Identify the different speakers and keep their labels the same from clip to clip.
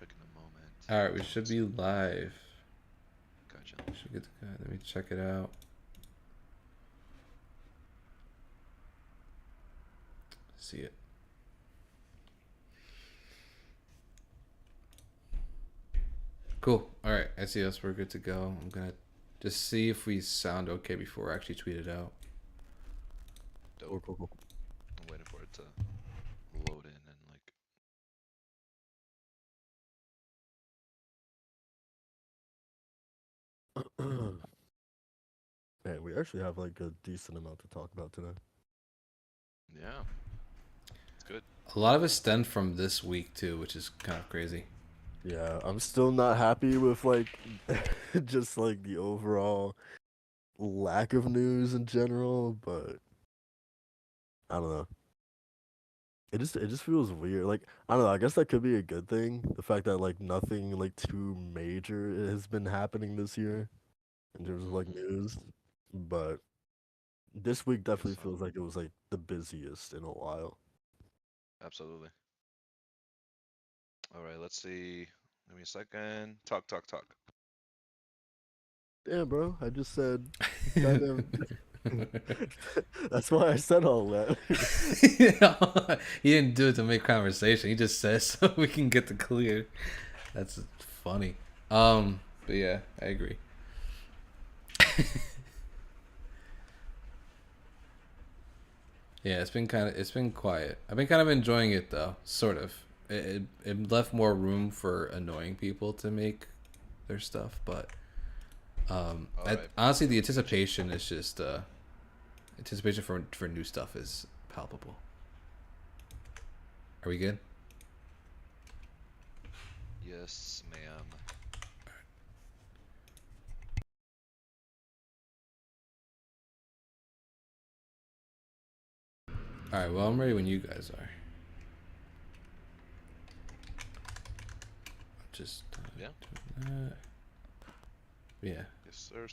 Speaker 1: check in a moment.
Speaker 2: All right, we should be live.
Speaker 1: Gotcha.
Speaker 2: We should get the guy. Let me check it out. See it. Cool. All right, I see us. We're good to go. I'm gonna just see if we sound okay before I actually tweet it out.
Speaker 1: Dope. Cool. I'm waiting for it to load in and
Speaker 3: Man, we actually have like a decent amount to talk about today.
Speaker 1: yeah, it's good.
Speaker 2: A lot of it stemmed from this week too, which is kind of crazy.
Speaker 3: Yeah, I'm still not happy with like just like the overall lack of news in general, but I don't know. It just feels weird. Like I don't know. I guess that could be a good thing. The fact that like nothing like too major has been happening this year in terms of like news, but this week definitely
Speaker 1: So,
Speaker 3: feels like it was like the busiest in a while.
Speaker 1: absolutely. All right, let's see. Give me a second. Talk, talk, talk.
Speaker 3: Damn, bro. I just said, goddamn. That's why I said all that.
Speaker 2: He didn't do it to make conversation. He just says so we can get the clear. That's funny. But yeah, I agree. Yeah, it's been quiet. I've been kind of enjoying it though, sort of. It left more room for annoying people to make their stuff, but honestly, the anticipation is just anticipation for new stuff is palpable. Are we good?
Speaker 1: Yes, ma'am.
Speaker 2: All right. Well, I'm ready when you guys are. Just
Speaker 1: Yeah.
Speaker 2: Yeah.
Speaker 1: Yes, sir.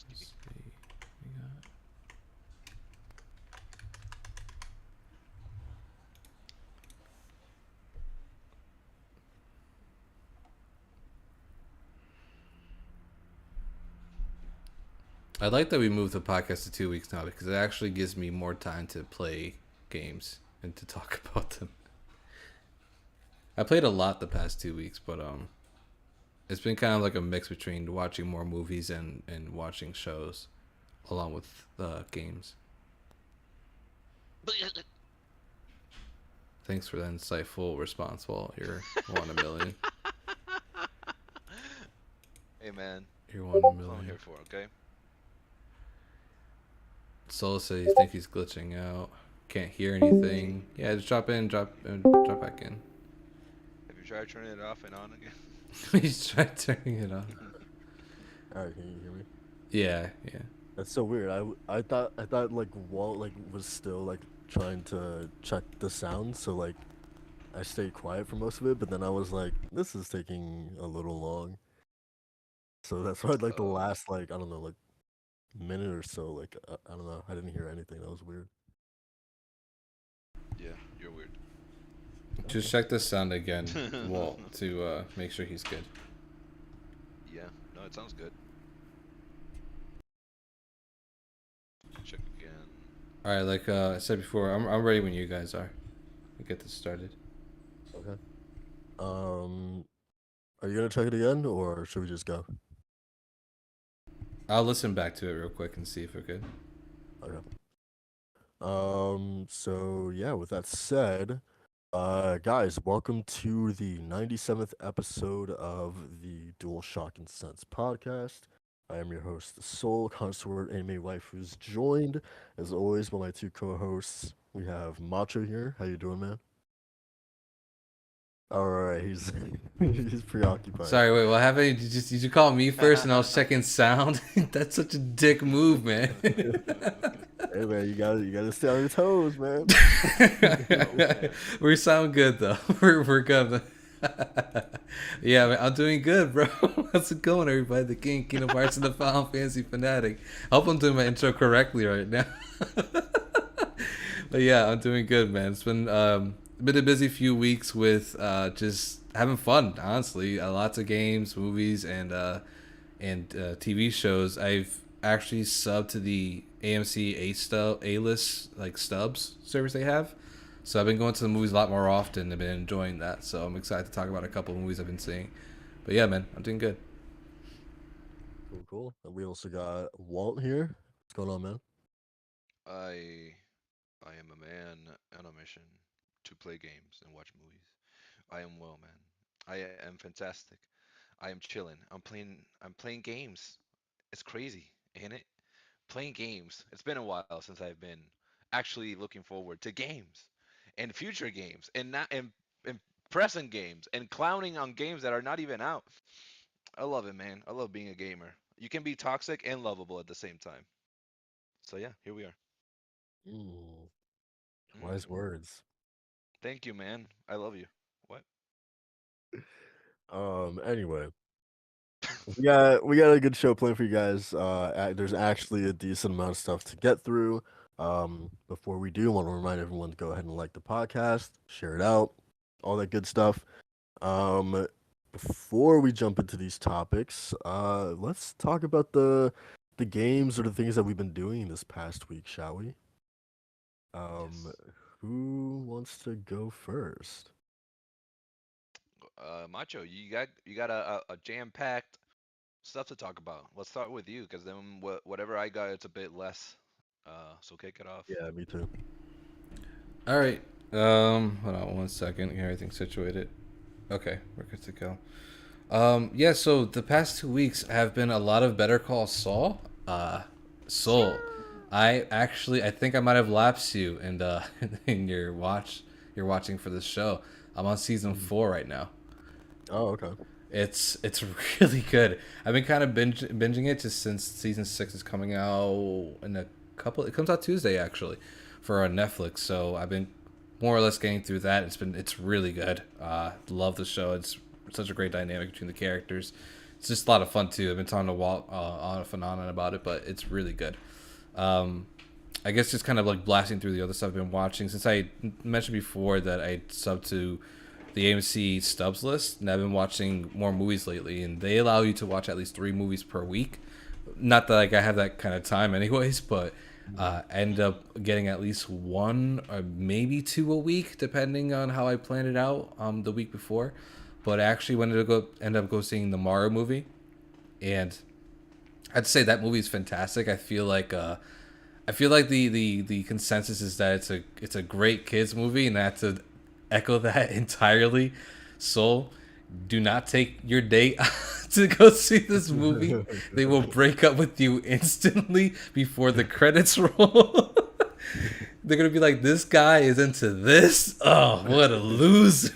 Speaker 2: I like that we moved the podcast to 2 weeks now because it actually gives me more time to play games and to talk about them. I played a lot the past 2 weeks, but it's been kind of like a mix between watching more movies and watching shows, along with games. Thanks for the insightful response. Well, you're 1 in a million.
Speaker 1: Hey, man.
Speaker 2: You're 1 in a
Speaker 1: That's what I'm
Speaker 2: million.
Speaker 1: here for, okay?
Speaker 2: Solo says he thinks he's glitching out. Can't hear anything. Yeah, just drop back in.
Speaker 1: Have you tried turning it off and on again?
Speaker 2: He's tried turning it off.
Speaker 3: All right, can you hear me?
Speaker 2: Yeah.
Speaker 3: That's so weird. I thought like Walt like was still like trying to check the sound, so like I stayed quiet for most of it, but then I was like, this is taking a little long. So that's why like the last like I don't know like minute or so like I don't know I didn't hear anything. That was weird.
Speaker 1: Yeah, you're weird.
Speaker 2: Just check the sound again, Walt, to make sure he's good.
Speaker 1: Yeah, no, it sounds good. Check again.
Speaker 2: All right, like I said before, I'm ready when you guys are. We get this started.
Speaker 3: Okay. Are you gonna check it again, or should we just go?
Speaker 2: I'll listen back to it real quick and see if we're good.
Speaker 3: Okay. So yeah, with that said, guys, welcome to the 97th episode of the DualShock Sense podcast. I am your host, the Soul Connoisseur Anime Wife, who's joined, as always, by my two co-hosts. We have Macho here. How you doing, man? All right, he's he's preoccupied.
Speaker 2: Sorry, wait. What happened? Did you call me first and I was checking sound? That's such a dick move, man.
Speaker 3: Hey man, you gotta stay on your toes, man.
Speaker 2: We sound good though. We're good. Yeah, man, I'm doing good, bro. How's it going, everybody? The King, Kingdom Hearts, and the Final Fantasy fanatic. I hope I'm doing my intro correctly right now. But yeah, I'm doing good, man. It's been been a busy few weeks with just having fun. Honestly, lots of games, movies, and TV shows. I've actually subbed to the AMC A list like stubs service they have. So I've been going to the movies a lot more often. I've been enjoying that. So I'm excited to talk about a couple of movies I've been seeing. But yeah, man, I'm doing good.
Speaker 3: Cool. And we also got Walt here. What's going on, man?
Speaker 1: I I am a man on a mission to play games and watch movies. I am well, man. I am fantastic. I am chilling. I'm playing games. It's crazy, ain't it? Playing games. It's been a while since I've been actually looking forward to games and future games and not and present games and clowning on games that are not even out. I love it, man. I love being a gamer. You can be toxic and lovable at the same time. So yeah, here we are.
Speaker 3: Mm, wise
Speaker 1: Hmm.
Speaker 3: words.
Speaker 1: Thank you, man. I love you. What?
Speaker 3: Anyway, we got a good show planned for you guys. There's actually a decent amount of stuff to get through. Before we do, want to remind everyone to go ahead and like the podcast, share it out, all that good stuff. Um, Before we jump into these topics, let's talk about the games or the things that we've been doing this past week, shall we? Um,
Speaker 1: Yes.
Speaker 3: who wants to go first?
Speaker 1: Macho, you got a jam-packed stuff to talk about. Let's start with you, because then whatever I got, it's a bit less. So kick it off.
Speaker 3: Yeah, me too.
Speaker 2: All right. Hold on one second. Get everything situated. Okay, we're good to go. Yeah. So the past 2 weeks have been a lot of Better Call Saul. Soul. I think I might have lapsed you in in your watch. You're watching for this show. I'm on season
Speaker 3: Mhm.
Speaker 2: 4 right now.
Speaker 3: Oh, okay.
Speaker 2: It's really good. I've been kind of binging it just since season 6 is coming out in a couple. It comes out Tuesday actually, for Netflix. So I've been more or less getting through that. It's really good. Love the show. It's such a great dynamic between the characters. It's just a lot of fun too. I've been talking to Walt on and about it, but it's really good. Um, I guess just kind of like blasting through the other stuff I've been watching since I mentioned before that I sub to the AMC stubs list, and I've been watching more movies lately, and they allow you to watch at least 3 movies per week. Not that like I have that kind of time, anyways, but I end up getting at least one or maybe two a week, depending on how I planned it out the week before. But I actually wanted to end up go seeing the Mario movie, and I'd say that movie is fantastic. I feel like the consensus is that it's a great kids movie, and I have to echo that entirely. So, do not take your date to go see this movie. They will break up with you instantly before the credits roll. They're gonna be like, "This guy is into this. Oh, what a loser!"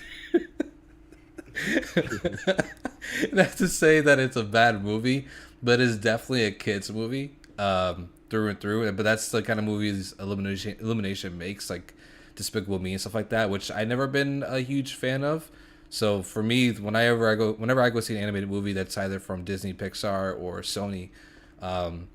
Speaker 2: Not to say that it's a bad movie, but it's definitely a kids movie, through and through. But that's the kind of movies Illumination makes, like Despicable Me and stuff like that, which I never been a huge fan of. So for me, whenever I go see an animated movie that's either from Disney, Pixar, or Sony, um,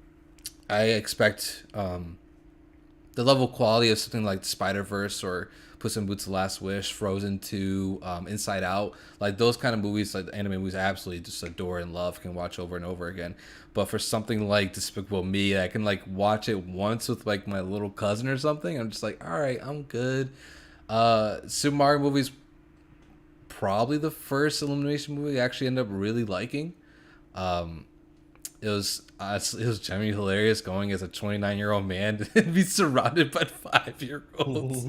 Speaker 2: I expect the level of quality of something like Spider Verse or Puss in Boots: The Last Wish, Frozen 2, Inside Out, like those kind of movies, like anime movies, I absolutely just adore and love, can watch over and over again. But for something like Despicable Me, I can like watch it once with like my little cousin or something. I'm just like, all right, I'm good. Super Mario movies, probably the first Illumination movie I actually ended up really liking. Um, it was genuinely hilarious going as a 29-year-old man and be surrounded by 5-year-olds.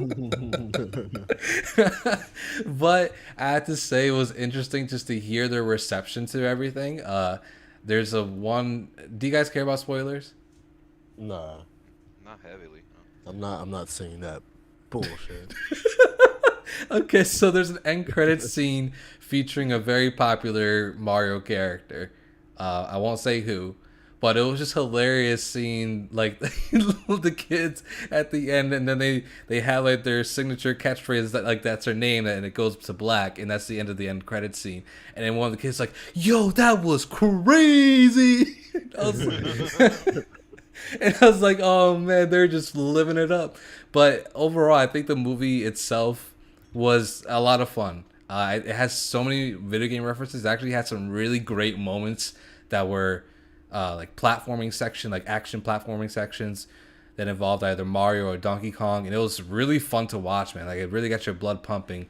Speaker 2: But I have to say it was interesting just to hear their reception to everything. There's a one. Do you guys care about spoilers?
Speaker 3: Nah,
Speaker 1: Not heavily. No.
Speaker 3: I'm not saying that bullshit.
Speaker 2: Okay, so there's an end credits scene featuring a very popular Mario character. I won't say who, but it was just hilarious seeing like the kids at the end, and then they have like their signature catchphrase that like that's their name, and it goes to black, and that's the end of the end credits scene. And then one of the kids like, "Yo, that was crazy!" I was like, and I was like, "Oh man, they're just living it up." But overall, I think the movie itself was a lot of fun. It has so many video game references. It actually had some really great moments that were like platforming section, like action platforming sections that involved either Mario or Donkey Kong, and it was really fun to watch, man. Like it really got your blood pumping.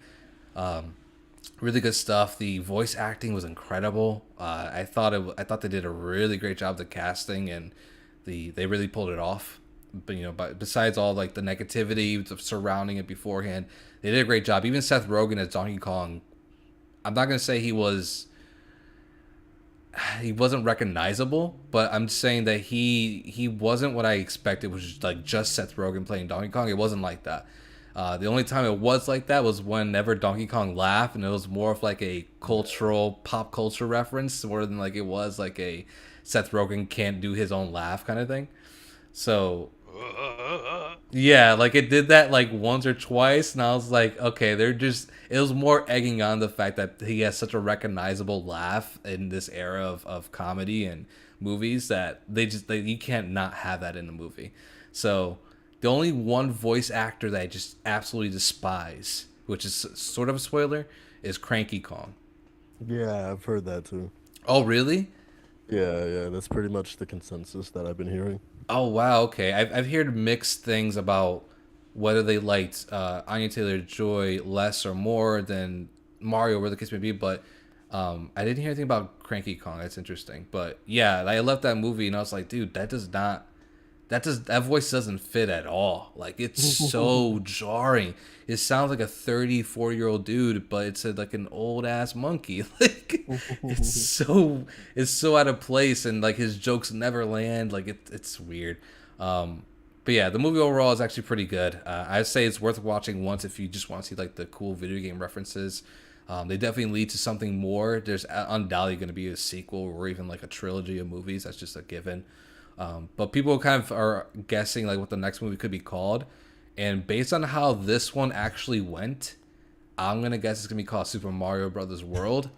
Speaker 2: Really good stuff. The voice acting was incredible. I thought they did a really great job of the casting, and they really pulled it off. But but besides all like the negativity surrounding it beforehand, they did a great job. Even Seth Rogen as Donkey Kong, I'm not gonna say he wasn't recognizable, but I'm saying that he wasn't what I expected, which is like just Seth Rogen playing Donkey Kong. It wasn't like that. The only time it was like that was whenever Donkey Kong laughed, and it was more of like a cultural pop culture reference more than like it was like a Seth Rogen can't do his own laugh kind of thing. So yeah, like it did that like once or twice, and I was like, okay, they're just. It was more egging on the fact that he has such a recognizable laugh in this era of comedy and movies that you can't not have that in the movie. So the only one voice actor that I just absolutely despise, which is sort of a spoiler, is Cranky Kong.
Speaker 3: Yeah, I've heard that too.
Speaker 2: Oh really?
Speaker 3: Yeah, yeah, that's pretty much the consensus that I've been hearing.
Speaker 2: Oh wow, okay. I've heard mixed things about whether they liked Anya Taylor Joy less or more than Mario, where the case may be. But I didn't hear anything about Cranky Kong. That's interesting. But yeah, I left that movie and I was like, dude, that voice doesn't fit at all. Like it's so jarring. It sounds like a 30, 40-year-old dude, but it's like an old ass monkey. Like it's so it's so out of place, and like his jokes never land. Like it's weird. But yeah, the movie overall is actually pretty good. I'd say it's worth watching once if you just want to see like the cool video game references. They definitely lead to something more. There's undoubtedly going to be a sequel or even like a trilogy of movies. That's just a given. But people kind of are guessing like what the next movie could be called, and based on how this one actually went, I'm gonna guess it's gonna be called Super Mario Brothers World,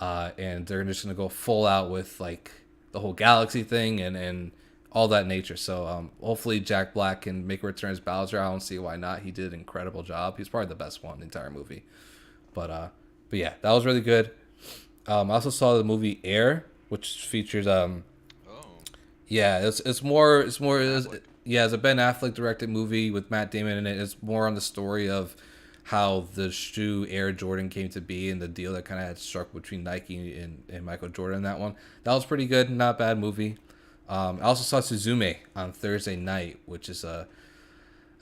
Speaker 2: and they're just gonna go full out with like the whole galaxy thing and all that nature. So hopefully Jack Black can make a return as Bowser. I don't see why not. He did an incredible job. He's probably the best one in the entire movie. But yeah, that was really good. I also saw the movie Air, which features
Speaker 1: Oh,
Speaker 2: yeah, it's more
Speaker 1: Ben Affleck.
Speaker 2: yeah, it's a Ben Affleck directed movie with Matt Damon in it. It's more on the story of how the shoe Air Jordan came to be and the deal that kind of had struck between Nike and Michael Jordan. That one that was pretty good, not bad movie. I also saw Suzume on Thursday night, which is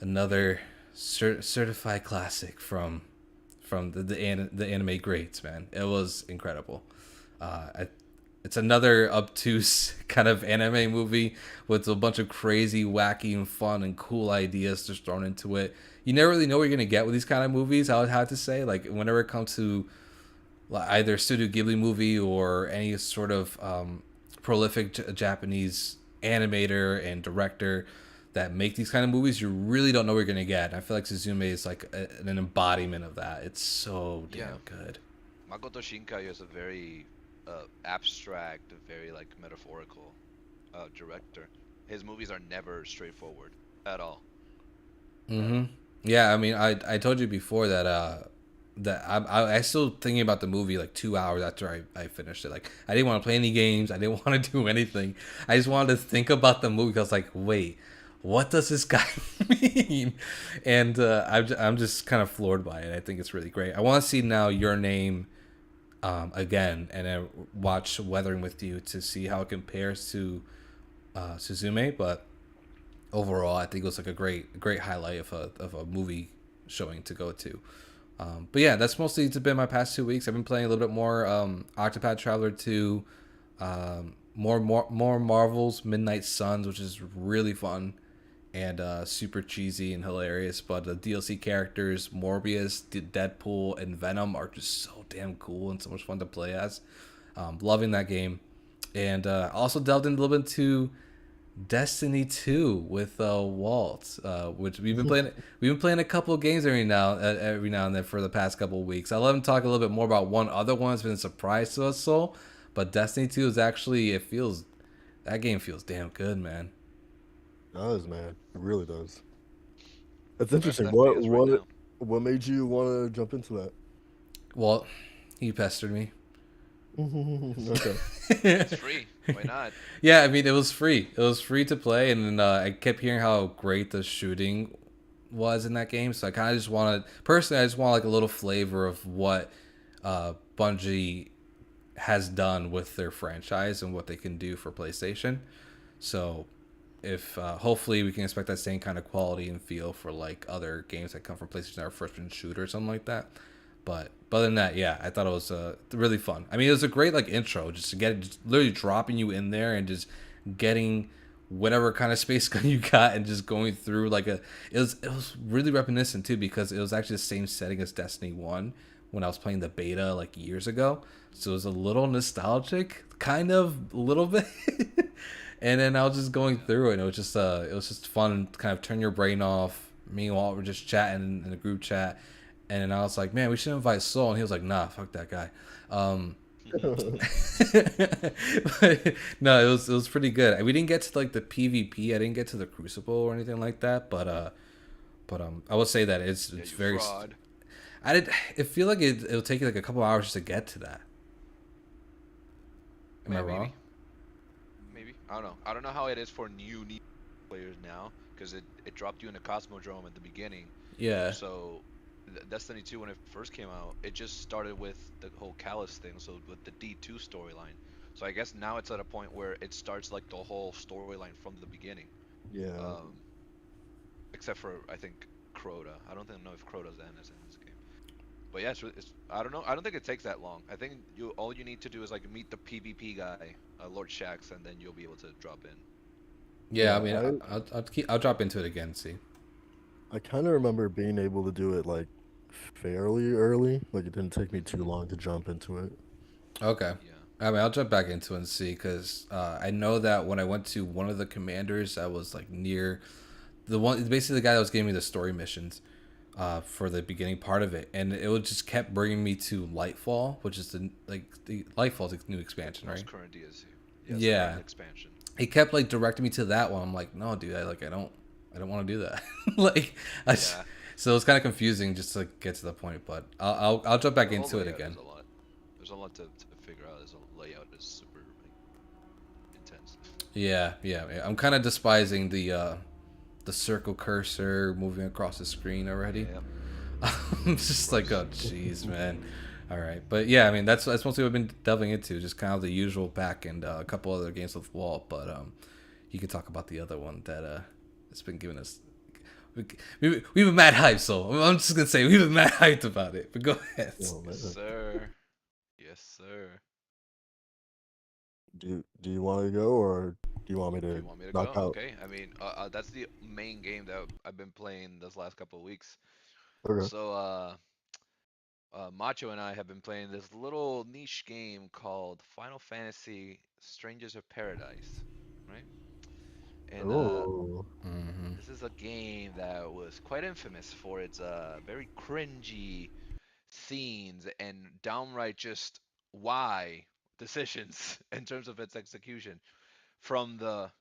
Speaker 2: another certified classic from the anime greats. Man, it was incredible. I It's another obtuse kind of anime movie with a bunch of crazy, wacky, and fun and cool ideas just thrown into it. You never really know what you're gonna get with these kind of movies. I would have to say, like whenever it comes to either Studio Ghibli movie or any sort of prolific Japanese animator and director that make these kind of movies, you really don't know what you're gonna get. And I feel like Suzume is like an embodiment of that. It's so
Speaker 1: Yeah,
Speaker 2: damn good.
Speaker 1: Makoto Shinkai is a very abstract, very like metaphorical director. His movies are never straightforward at all.
Speaker 2: Mm-hmm. Yeah, I mean, I told you before that I still thinking about the movie like 2 hours after I finished it. Like I didn't want to play any games. I didn't want to do anything. I just wanted to think about the movie. 'Cause I was like, wait, what does this guy mean? And I'm just kind of floored by it. I think it's really great. I want to see now Your Name again and then watch Weathering with You to see how it compares to Suzume. But overall, I think it was like a great highlight of a movie showing to go to. But yeah, that's mostly it's been my past 2 weeks. I've been playing a little bit more Octopath Traveler 2, more Marvel's Midnight Suns, which is really fun and super cheesy and hilarious. But the DLC characters, Morbius, Deadpool, and Venom are just so damn cool and so much fun to play as. Loving that game. And also delved in a little bit into Destiny 2 with Walt, which we've been playing. We've been playing a couple of games every now and then for the past couple of weeks. I'll let him talk a little bit more about one other one. It's been a surprise to us all, but Destiny 2 is actually that game feels damn good, man.
Speaker 3: It does, man. It really does. It's
Speaker 1: Best
Speaker 3: interesting.
Speaker 1: FPS right now.
Speaker 3: What made you want to jump into that?
Speaker 2: Well, you pestered me.
Speaker 1: It's
Speaker 3: Okay.
Speaker 1: it's free. Why not?
Speaker 2: Yeah, I mean, it was free. It was free to play, and then, I kept hearing how great the shooting was in that game. So I kind of just wanted, personally, I just want like a little flavor of what Bungie has done with their franchise and what they can do for PlayStation. So if hopefully we can expect that same kind of quality and feel for like other games that come from PlayStation or first-person shooter or something like that. But other than that, yeah, I thought it was really fun. I mean, it was a great like intro, just to get just literally dropping you in there and just getting whatever kind of space gun you got and just going through like a it was really reminiscent too because it was actually the same setting as Destiny 1 when I was playing the beta like years ago. So it was a little nostalgic, kind of a little bit. And then I was just going
Speaker 1: Yeah.
Speaker 2: through it. And it was just fun, to kind of turn your brain off. Meanwhile, we're just chatting in the group chat, and then I was like, "Man, we should invite Soul," and he was like, "Nah, fuck that guy." Um, but, no, it was pretty good. We didn't get to like the PvP. I didn't get to the Crucible or anything like that. But I would say that it's
Speaker 1: Yeah,
Speaker 2: it's
Speaker 1: you
Speaker 2: very.
Speaker 1: fraud.
Speaker 2: I did. It feel like it'll take you like a couple hours just to get to that. Am I wrong?
Speaker 1: Maybe. Maybe. I don't know. I don't know how it is for new players now, because it dropped you in a Cosmodrome at the beginning.
Speaker 2: Yeah.
Speaker 1: So Destiny 2 when it first came out, it just started with the whole Callus thing, so with the D2 storyline. So I guess now it's at a point where it starts like the whole storyline from the beginning.
Speaker 3: Yeah.
Speaker 1: Um, except for I think Crota. I don't think know if Crota's is in this game. But yeah, it's I don't know. I don't think it takes that long. I think you all you need to do is like meet the PvP guy, Lord Shax, and then you'll be able to drop in.
Speaker 2: Yeah. I
Speaker 3: Yeah.
Speaker 2: mean, I'll drop into it again. See.
Speaker 3: I kind of remember being able to do it like fairly early. Like it didn't take me too
Speaker 1: Hmm.
Speaker 3: long to jump into it.
Speaker 2: Okay.
Speaker 1: Yeah.
Speaker 2: I mean, I'll jump back into it and see because I know that when I went to one of the commanders, I was like near the one, basically the guy that was giving me the story missions for the beginning part of it, and it would just kept bringing me to Lightfall, which is the Lightfall's a new expansion,
Speaker 1: Most
Speaker 2: right?
Speaker 1: current DLC. Yeah, it's the current
Speaker 2: Yeah,
Speaker 1: expansion.
Speaker 2: he kept like directing me to that one. I'm like, no, dude, I don't want to do that. like, I just,
Speaker 1: Yeah.
Speaker 2: so it's kind of confusing just to get to the point, but I'll jump back
Speaker 1: The whole
Speaker 2: into it
Speaker 1: layout
Speaker 2: again.
Speaker 1: is a lot. There's a lot to figure out. This layout is super like intense.
Speaker 2: Yeah. I'm kind of despising the circle cursor moving across the screen already.
Speaker 1: Yeah.
Speaker 2: I'm just like,
Speaker 1: Gross.
Speaker 2: oh, jeez, man. All right, but yeah, I mean that's mostly what I've been delving into, just kind of the usual back and a couple other games with Walt. But you can talk about the other one that it's been giving us. We've been mad hyped, so I'm just gonna say we've been mad hyped about it. But go ahead.
Speaker 3: Oh
Speaker 1: Yes,
Speaker 3: man.
Speaker 1: sir. Yes, sir.
Speaker 3: Do you want to go or do you want me
Speaker 1: Do
Speaker 3: to
Speaker 1: you want me to
Speaker 3: knock
Speaker 1: go?
Speaker 3: out?
Speaker 1: Okay. I mean, that's the main game that I've been playing this last couple of weeks.
Speaker 3: Okay.
Speaker 1: So, Macho and I have been playing this little niche game called Final Fantasy Strangers of Paradise, right? And
Speaker 3: Oh.
Speaker 2: Mm-hmm.
Speaker 1: this is a game that was quite infamous for its very cringy scenes and downright just why decisions in terms of its execution. From the,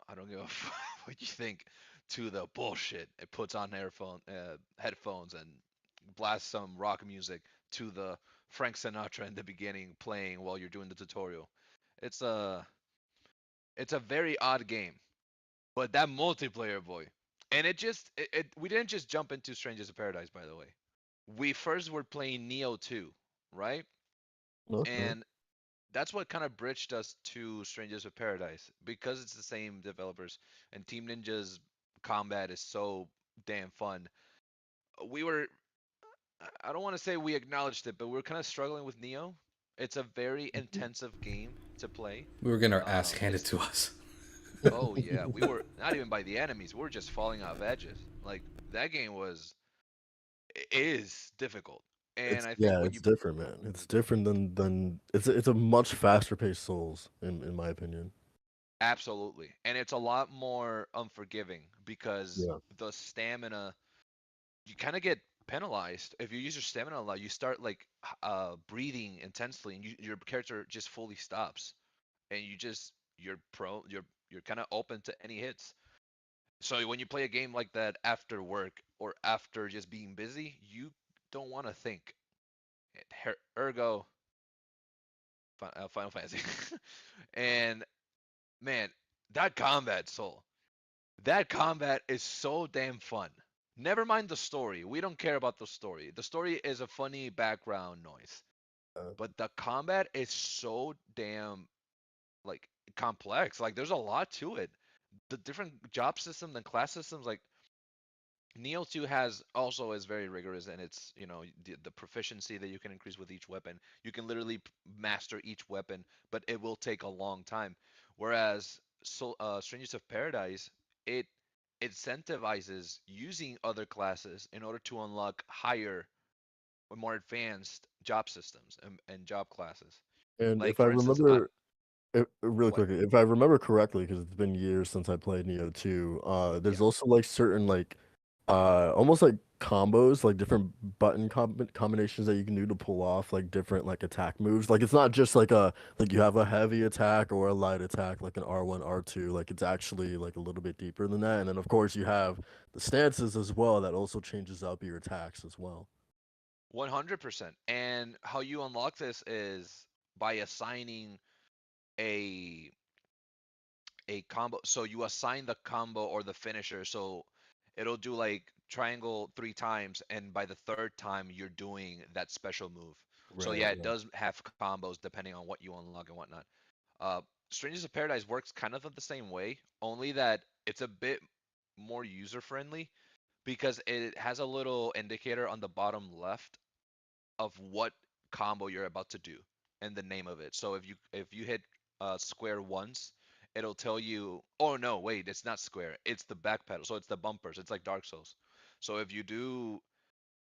Speaker 1: I don't give a fuck what you think, to the bullshit it puts on headphones and blasts some rock music, to the Frank Sinatra in the beginning playing while you're doing the tutorial. It's a it's a very odd game, but that multiplayer boy, and we didn't just jump into Strangers of Paradise, by the way. We first were playing Neo 2, right?
Speaker 3: Okay.
Speaker 1: And that's what kind of bridged us to Strangers of Paradise because it's the same developers and Team Ninja's combat is so damn fun. We were I don't want to say we acknowledged it, but we're kind of struggling with Neo. It's a very intensive game to play.
Speaker 2: We were getting our ass handed
Speaker 1: It's
Speaker 2: to us.
Speaker 1: Oh yeah, we were not even by the enemies. We were just falling off edges. Like that game is difficult, and
Speaker 3: It's
Speaker 1: I think
Speaker 3: yeah,
Speaker 1: when
Speaker 3: it's
Speaker 1: you
Speaker 3: different, man. It's different than it's a much faster paced Souls in my opinion.
Speaker 1: absolutely, and it's a lot more unforgiving because
Speaker 3: Yeah.
Speaker 1: the stamina you kind of get penalized if you use your stamina a lot. You start like breathing intensely, and your character just fully stops, and you're kind of open to any hits. So when you play a game like that after work or after just being busy, you don't want to think. Ergo, Final Fantasy. And man, that combat, Soul. That combat is so damn fun. Never mind the story. We don't care about the story. The story is a funny background noise.
Speaker 3: Uh,
Speaker 1: But the combat is so damn like complex. Like there's a lot to it. The different job systems and class systems, like Neo 2 has also is very rigorous, and it's the proficiency that you can increase with each weapon. You can literally master each weapon, but it will take a long time. Whereas Strangers of Paradise, it incentivizes using other classes in order to unlock higher or more advanced job systems and job classes.
Speaker 3: and
Speaker 1: Like
Speaker 3: if I
Speaker 1: for instance, I,
Speaker 3: remember, really
Speaker 1: what?
Speaker 3: quickly, if I remember correctly, because it's been years since I played Neo 2,
Speaker 1: Yeah.
Speaker 3: there's also like certain like almost like combos, like different button combinations that you can do to pull off like different like attack moves. Like it's not just like a like you have a heavy attack or a light attack like an R1, R2. Like it's actually like a little bit deeper than that. And then of course you have the stances as well that also changes up your attacks as well.
Speaker 1: 100%. And how you unlock this is by assigning a a combo. So you assign the combo or the finisher. So it'll do like triangle 3 times, and by the third time you're doing that special move. So
Speaker 3: Right,
Speaker 1: yeah, it
Speaker 3: right.
Speaker 1: does have combos depending on what you unlock and whatnot. Uh, Strangers of Paradise works kind of the same way, only that it's a bit more user friendly because it has a little indicator on the bottom left of what combo you're about to do and the name of it. So if you hit square once, it'll tell you. Oh no, wait, it's not square. It's the back pedal. So it's the bumpers. It's like Dark Souls. So if you do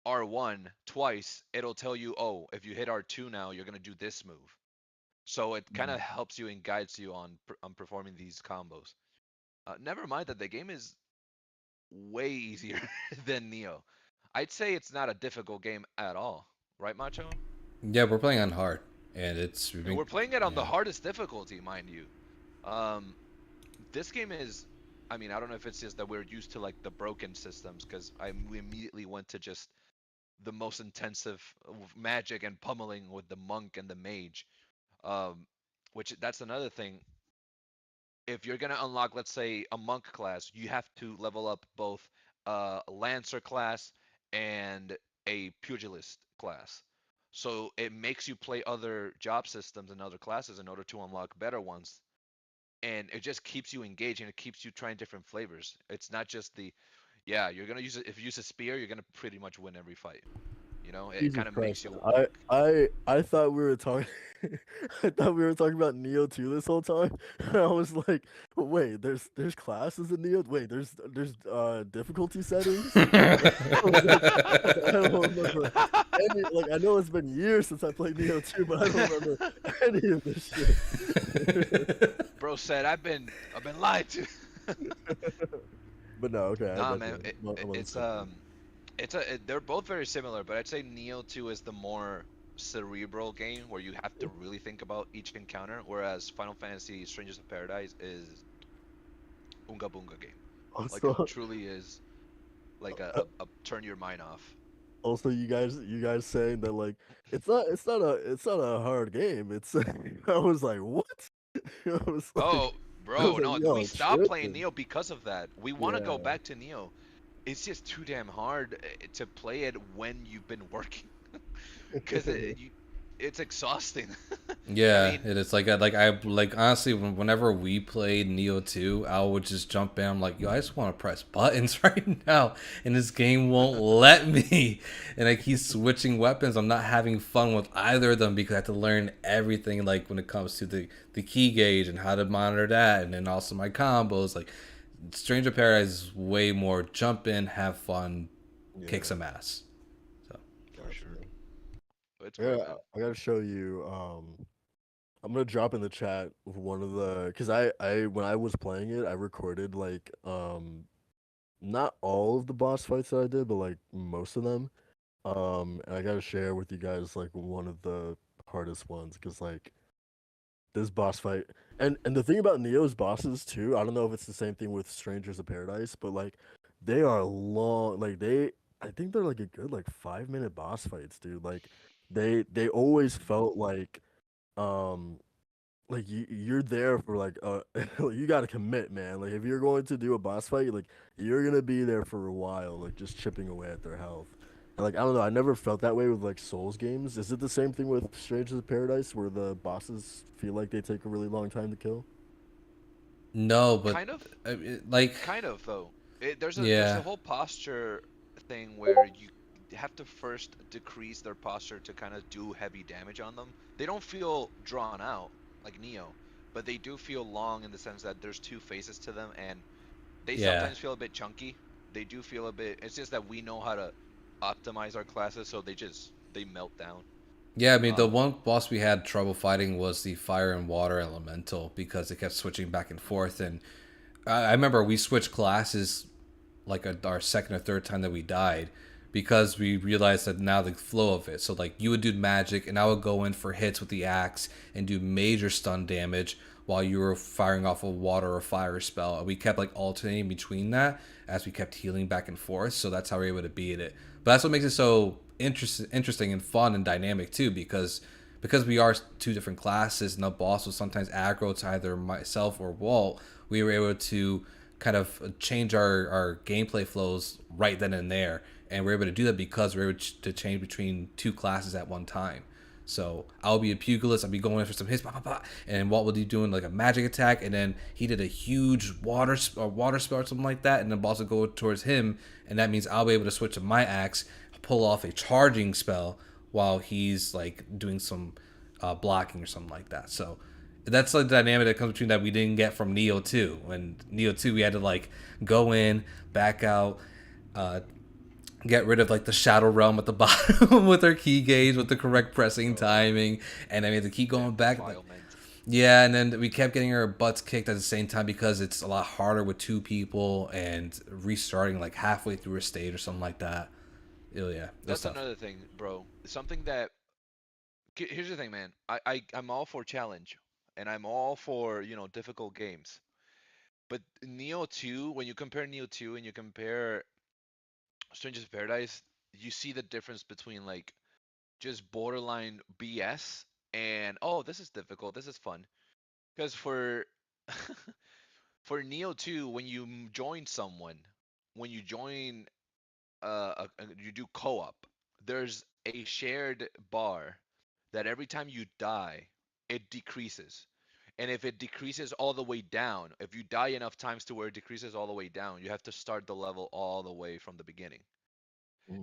Speaker 1: R1 twice, it'll tell you, oh, if you hit R2 now, you're gonna do this move. So it kind
Speaker 3: Mhm.
Speaker 1: of helps you and guides you on performing these combos. Never mind that the game is way easier than Neo. I'd say it's not a difficult game at all, right, Macho?
Speaker 2: Yeah, we're playing on hard, and it's we've
Speaker 1: And
Speaker 2: been
Speaker 1: we're playing it on the
Speaker 2: yeah.
Speaker 1: hardest difficulty, mind you. Um, this game is, I mean, I don't know if it's just that we're used to like the broken systems because we immediately went to just the most intensive magic and pummeling with the monk and the mage. Um, which that's another thing. If you're gonna unlock, let's say, a monk class, you have to level up both a lancer class and a pugilist class. So it makes you play other job systems and other classes in order to unlock better ones, and it just keeps you engaged and it keeps you trying different flavors. It's not just the, yeah, you're gonna use it. If you use a spear, you're gonna pretty much win every fight. It
Speaker 3: Jesus
Speaker 1: kind of
Speaker 3: Christ,
Speaker 1: makes you
Speaker 3: man.
Speaker 1: like,
Speaker 3: I thought we were talking I thought we were talking about Neo 2 this whole time. And I was like, wait, there's classes in Neo? Wait, there's difficulty settings? I was like, I don't remember any like I know it's been years since I played Neo 2, but I don't remember any of this shit.
Speaker 1: bro said, I've been lied to.
Speaker 3: But no, okay, I
Speaker 1: Nah,
Speaker 3: got
Speaker 1: man,
Speaker 3: you.
Speaker 1: it, it,
Speaker 3: I'm on the
Speaker 1: it's
Speaker 3: same page.
Speaker 1: they're both very similar, but I'd say Neo 2 is the more cerebral game where you have to really think about each encounter, whereas Final Fantasy Strangers of Paradise is Unga Bunga game. Like it
Speaker 3: Also,
Speaker 1: truly is like a turn your mind off.
Speaker 3: also you guys saying that like it's not a hard game. It's I was like, what? I was like
Speaker 1: Oh,
Speaker 3: I was
Speaker 1: bro,
Speaker 3: like,
Speaker 1: no, we
Speaker 3: yo,
Speaker 1: stopped playing
Speaker 3: tripping.
Speaker 1: Neo because of that. We want to go
Speaker 3: Yeah.
Speaker 1: back to Neo. It's just too damn hard to play it when you've been working, because it's exhausting. I
Speaker 2: Yeah,
Speaker 1: mean,
Speaker 2: it is like honestly whenever we played Neo 2, I would just jump in. I'm like, yo, I just want to press buttons right now, and this game won't let me. And I keep switching weapons. I'm not having fun with either of them because I have to learn everything. Like when it comes to the key gauge and how to monitor that, and then also my combos. Like Stranger Paradise is way more jump in, have fun, kick
Speaker 3: Yeah.
Speaker 2: some ass. So
Speaker 1: for
Speaker 3: Gotcha.
Speaker 1: sure. It's great,
Speaker 3: Yeah,
Speaker 1: man.
Speaker 3: I gotta show you. I'm gonna drop in the chat one of the because I when I was playing it, I recorded like not all of the boss fights that I did, but like most of them. And I gotta share with you guys like one of the hardest ones because like this boss fight and the thing about Neo's bosses too, I don't know if it's the same thing with Strangers of Paradise, but like they are long. Like I think they're like a good like 5 minute boss fights, dude. Like they always felt um like you're there for like you got to commit, man. Like if you're going to do a boss fight, like you're gonna be there for a while, like just chipping away at their health. And like I don't know, I never felt that way with like Souls games. Is it the same thing with Strangers of Paradise, where the bosses feel like they take a really long time to kill?
Speaker 2: No, but
Speaker 1: Kind of,
Speaker 2: like,
Speaker 1: kind of though. There's a
Speaker 2: yeah,
Speaker 1: whole posture thing where you have to first decrease their posture to kind of do heavy damage on them. They don't feel drawn out like Neo, but they do feel long in the sense that there's two faces to them, and they
Speaker 2: yeah.
Speaker 1: sometimes feel a bit chunky. They do feel a bit. It's just that we know how to optimize our classes, so they melt down.
Speaker 2: Yeah, I mean, the
Speaker 1: Um,
Speaker 2: one boss we had trouble fighting was the fire and water elemental because it kept switching back and forth. And I remember we switched classes like our second or third time that we died because we realized that now the flow of it. So like you would do magic and I would go in for hits with the axe and do major stun damage while you were firing off a water or fire spell. And we kept like alternating between that as we kept healing back and forth. So that's how we were able to beat it. But that's what makes it so interesting and fun and dynamic too because we are two different classes and the boss was sometimes aggro to either myself or Walt, we were able to kind of change our gameplay flows right then and there. And we're able to do that because we're able to change between two classes at one time. So I'll be a pugilist, I'll be going in for some hits, blah, blah, blah, and Walt will be doing like a magic attack, and then he did a huge water spell or something like that, and the boss will go towards him, and that means I'll be able to switch to my axe, pull off a charging spell while he's like doing some blocking or something like that. So that's like the dynamic that comes between that we didn't get from Neo 2. When Neo 2 we had to like go in, back out, uh, get rid of like the shadow realm at the bottom with our key gauge with the correct pressing timing, and then we had to keep going
Speaker 1: and
Speaker 2: back.
Speaker 1: defilement.
Speaker 2: Yeah, and then we kept getting our butts kicked at the same time because it's a lot harder with two people and restarting like halfway through a stage or something like that. Yeah, it was
Speaker 1: That's
Speaker 2: tough.
Speaker 1: another thing, bro. Something that here's the thing, man. I'm all for challenge, and I'm all for difficult games. But Neo 2, when you compare Neo 2 and you compare Strangers of Paradise, you see the difference between like just borderline BS and oh, this is difficult, this is fun. Because for for Neo 2, when you join someone, when you join you do co-op, there's a shared bar that every time you die, it decreases. And if it decreases all the way down, if you die enough times to where it decreases all the way down, you have to start the level all the way from the beginning.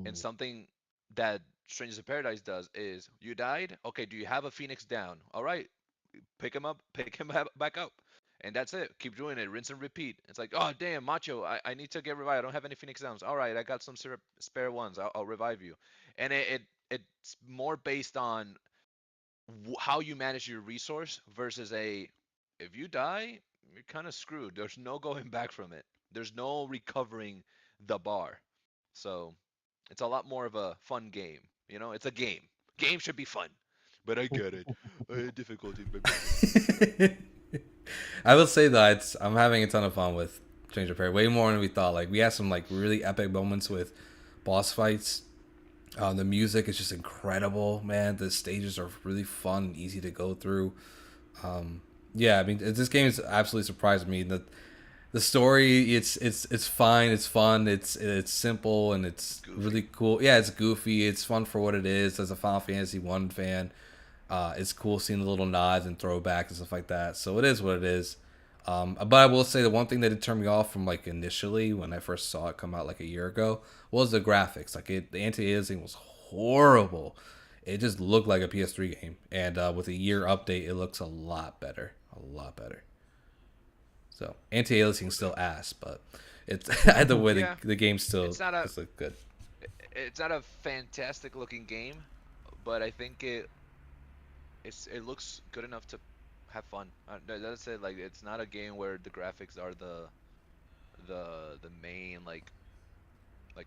Speaker 1: And
Speaker 3: Mm.
Speaker 1: something that Strangers of Paradise does is you died, okay, do you have a Phoenix down? All right, pick him up, pick him back up. And that's it. Keep doing it. Rinse and repeat. It's like, oh, damn, Macho, I need to get revived. I don't have any Phoenix Downs. All right, I got some spare ones. I'll revive you. And it's more based on how you manage your resource versus if you die, you're kind of screwed. There's no going back from it. There's no recovering the bar. So it's a lot more of a fun game. It's a game. Game should be fun. But I get it. Difficulty. Blah, blah, blah.
Speaker 2: I will say that I'm having a ton of fun with Stranger Pair, way more than we thought. Like we had some like really epic moments with boss fights. The music is just incredible, man. The stages are really fun and easy to go through. Yeah, I mean, this game has absolutely surprised me. The story, it's fine, it's fun, it's simple, and it's really
Speaker 1: Goofy.
Speaker 2: cool. Yeah, it's goofy, it's fun for what it is. As a Final Fantasy One fan, it's cool seeing the little nods and throwbacks and stuff like that. So it is what it is. But I will say the one thing that did turn me off from like initially when I first saw it come out like a year ago was the graphics. Like the anti-aliasing was horrible. It just looked like a PS3 game, and with a year update, it looks a lot better, a lot better. So anti-aliasing still ass, but it's either way
Speaker 1: Yeah,
Speaker 2: the game
Speaker 1: it's
Speaker 2: still
Speaker 1: not a
Speaker 2: just look good.
Speaker 1: it's not a fantastic looking game, but I think it looks good enough to have fun. That's it. Like it's not a game where the graphics are the main like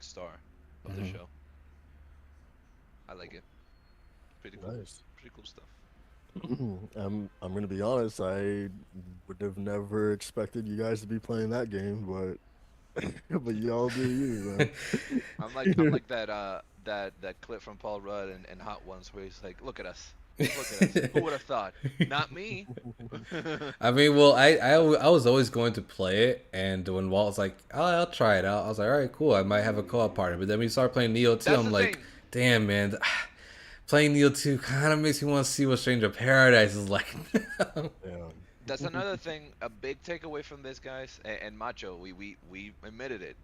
Speaker 1: star of the show. I like it. Pretty cool.
Speaker 3: Nice.
Speaker 1: Pretty cool stuff.
Speaker 3: I'm gonna be honest. I would have never expected you guys to be playing that game, but But y'all do you,
Speaker 1: I'm like
Speaker 3: man.
Speaker 1: that clip from Paul Rudd and Hot Ones where he's like, look at us. Who would have thought? Not me.
Speaker 2: I mean, well, I was always going to play it, and when Walt was like, oh, I'll try it out, I was like, all right, cool, I might have a co-op partner. But then when we started playing Neo 2,
Speaker 1: That's
Speaker 2: I'm
Speaker 1: the
Speaker 2: like,
Speaker 1: thing.
Speaker 2: damn, man, playing Neo 2 kind of makes me want to see what Stranger Paradise is like.
Speaker 3: Yeah.
Speaker 1: That's another thing. A big takeaway from this, guys, and Macho. We admitted it.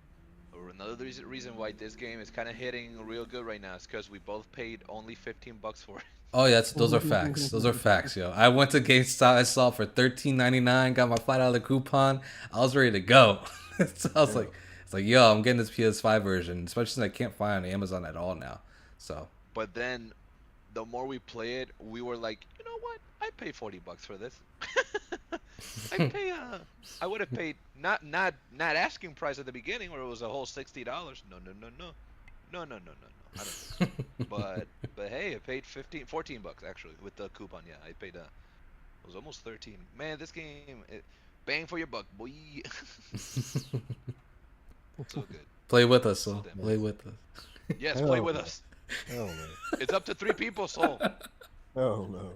Speaker 1: Or another reason why this game is kind of hitting real good right now is because we both paid only $15 for it.
Speaker 2: Oh yeah, those are facts. Those are facts, yo. I went to GameStop. I saw it for $13.99. Got my $5 coupon. I was ready to go. So I was
Speaker 3: Yeah.
Speaker 2: like, it's like, yo, I'm getting this PS5 version, especially since I can't find it on Amazon at all now. So
Speaker 1: But then the more we play it, we were like, you know what? I pay $40 for this. I pay I would have paid not asking price at the beginning where it was a whole $60. No, no, no, no. No, no, no, no, no. I don't think so. But hey, I paid 14 bucks actually with the coupon. Yeah, I paid it was almost 13. Man, this game bang for your buck, boy. So good.
Speaker 2: play with us,
Speaker 1: So
Speaker 2: so
Speaker 1: damn
Speaker 2: play
Speaker 1: good.
Speaker 2: with us.
Speaker 1: Yes, play
Speaker 3: Hell
Speaker 1: with
Speaker 3: no.
Speaker 1: us.
Speaker 3: Hell no.
Speaker 1: It's up to 3 people, Soul.
Speaker 3: Hell no.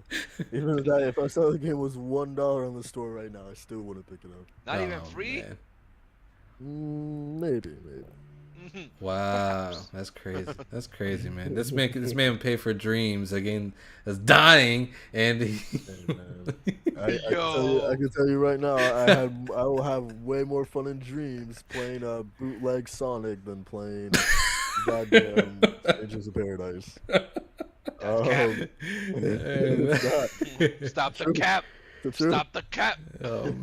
Speaker 3: Even if that, if I saw the game was $1 on the store right now, I still wouldn't pick it up.
Speaker 1: Not even
Speaker 2: Oh
Speaker 1: free?
Speaker 2: man,
Speaker 3: Maybe, maybe.
Speaker 2: wow,
Speaker 1: Perhaps.
Speaker 2: that's crazy. That's crazy, man. This man pay for dreams. A game that's dying, and
Speaker 3: Hey, man. I
Speaker 1: Yo.
Speaker 3: can tell you right now, I will have way more fun in dreams playing a bootleg Sonic than playing goddamn Strangers of Paradise.
Speaker 1: That's cap.
Speaker 3: It's not.
Speaker 1: Stop
Speaker 3: It's
Speaker 1: the
Speaker 3: true.
Speaker 1: cap.
Speaker 3: It's true.
Speaker 1: Stop the cap.
Speaker 2: Oh,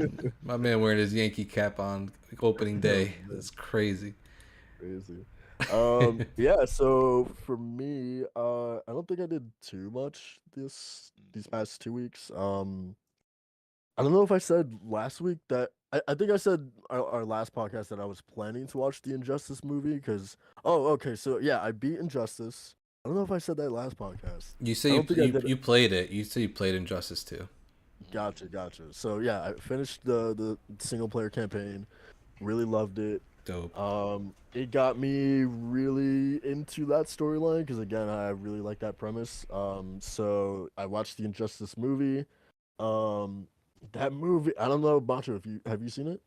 Speaker 2: my man wearing his Yankee cap on opening
Speaker 3: Oh,
Speaker 2: day.
Speaker 3: man,
Speaker 2: That's crazy.
Speaker 3: crazy. Yeah, so for me, I don't think I did too much these past 2 weeks. I don't know if I said last week that I think I said our last podcast that I was planning to watch the Injustice movie because okay, so yeah, I beat Injustice. I don't know if I said that last podcast.
Speaker 2: You say
Speaker 3: I
Speaker 2: you
Speaker 3: don't think I
Speaker 2: you,
Speaker 3: did.
Speaker 2: you played it. You say you played Injustice too.
Speaker 3: Gotcha, gotcha. So yeah, I finished the single player campaign. Really loved it.
Speaker 2: Dope.
Speaker 3: It got me really into that storyline because again, I really like that premise. So I watched the Injustice movie. Um, that movie, I don't know, Bacho, if you have you seen it?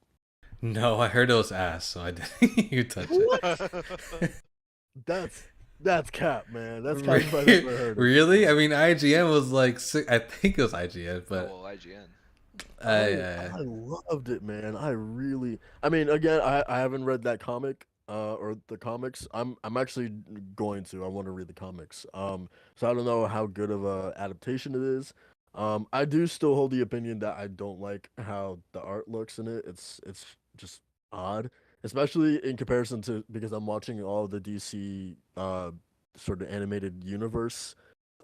Speaker 2: No, I heard it was ass, so I didn't you touch it.
Speaker 3: What? That's that's cap, man. That's cap if I've ever heard it.
Speaker 2: Really? I mean, IGN was like, I think it was IGN,
Speaker 1: Oh
Speaker 2: but
Speaker 1: well, IGN.
Speaker 3: I loved it, man. I mean, again, I haven't read that comic or the comics. I'm actually going to. I want to read the comics. So I don't know how good of a adaptation it is. I do still hold the opinion that I don't like how the art looks in it. It's just odd, especially in comparison to because I'm watching all the DC sort of animated universe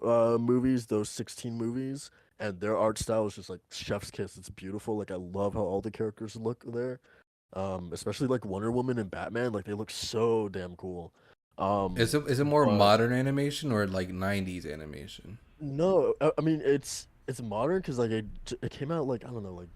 Speaker 3: movies, those 16 movies, and their art style is just like chef's kiss. It's beautiful. Like I love how all the characters look there. Especially like Wonder Woman and Batman, like they look so damn cool.
Speaker 2: is it more
Speaker 3: But
Speaker 2: modern animation or like '90s animation?
Speaker 3: no, I mean it's modern because like it came out like I don't know like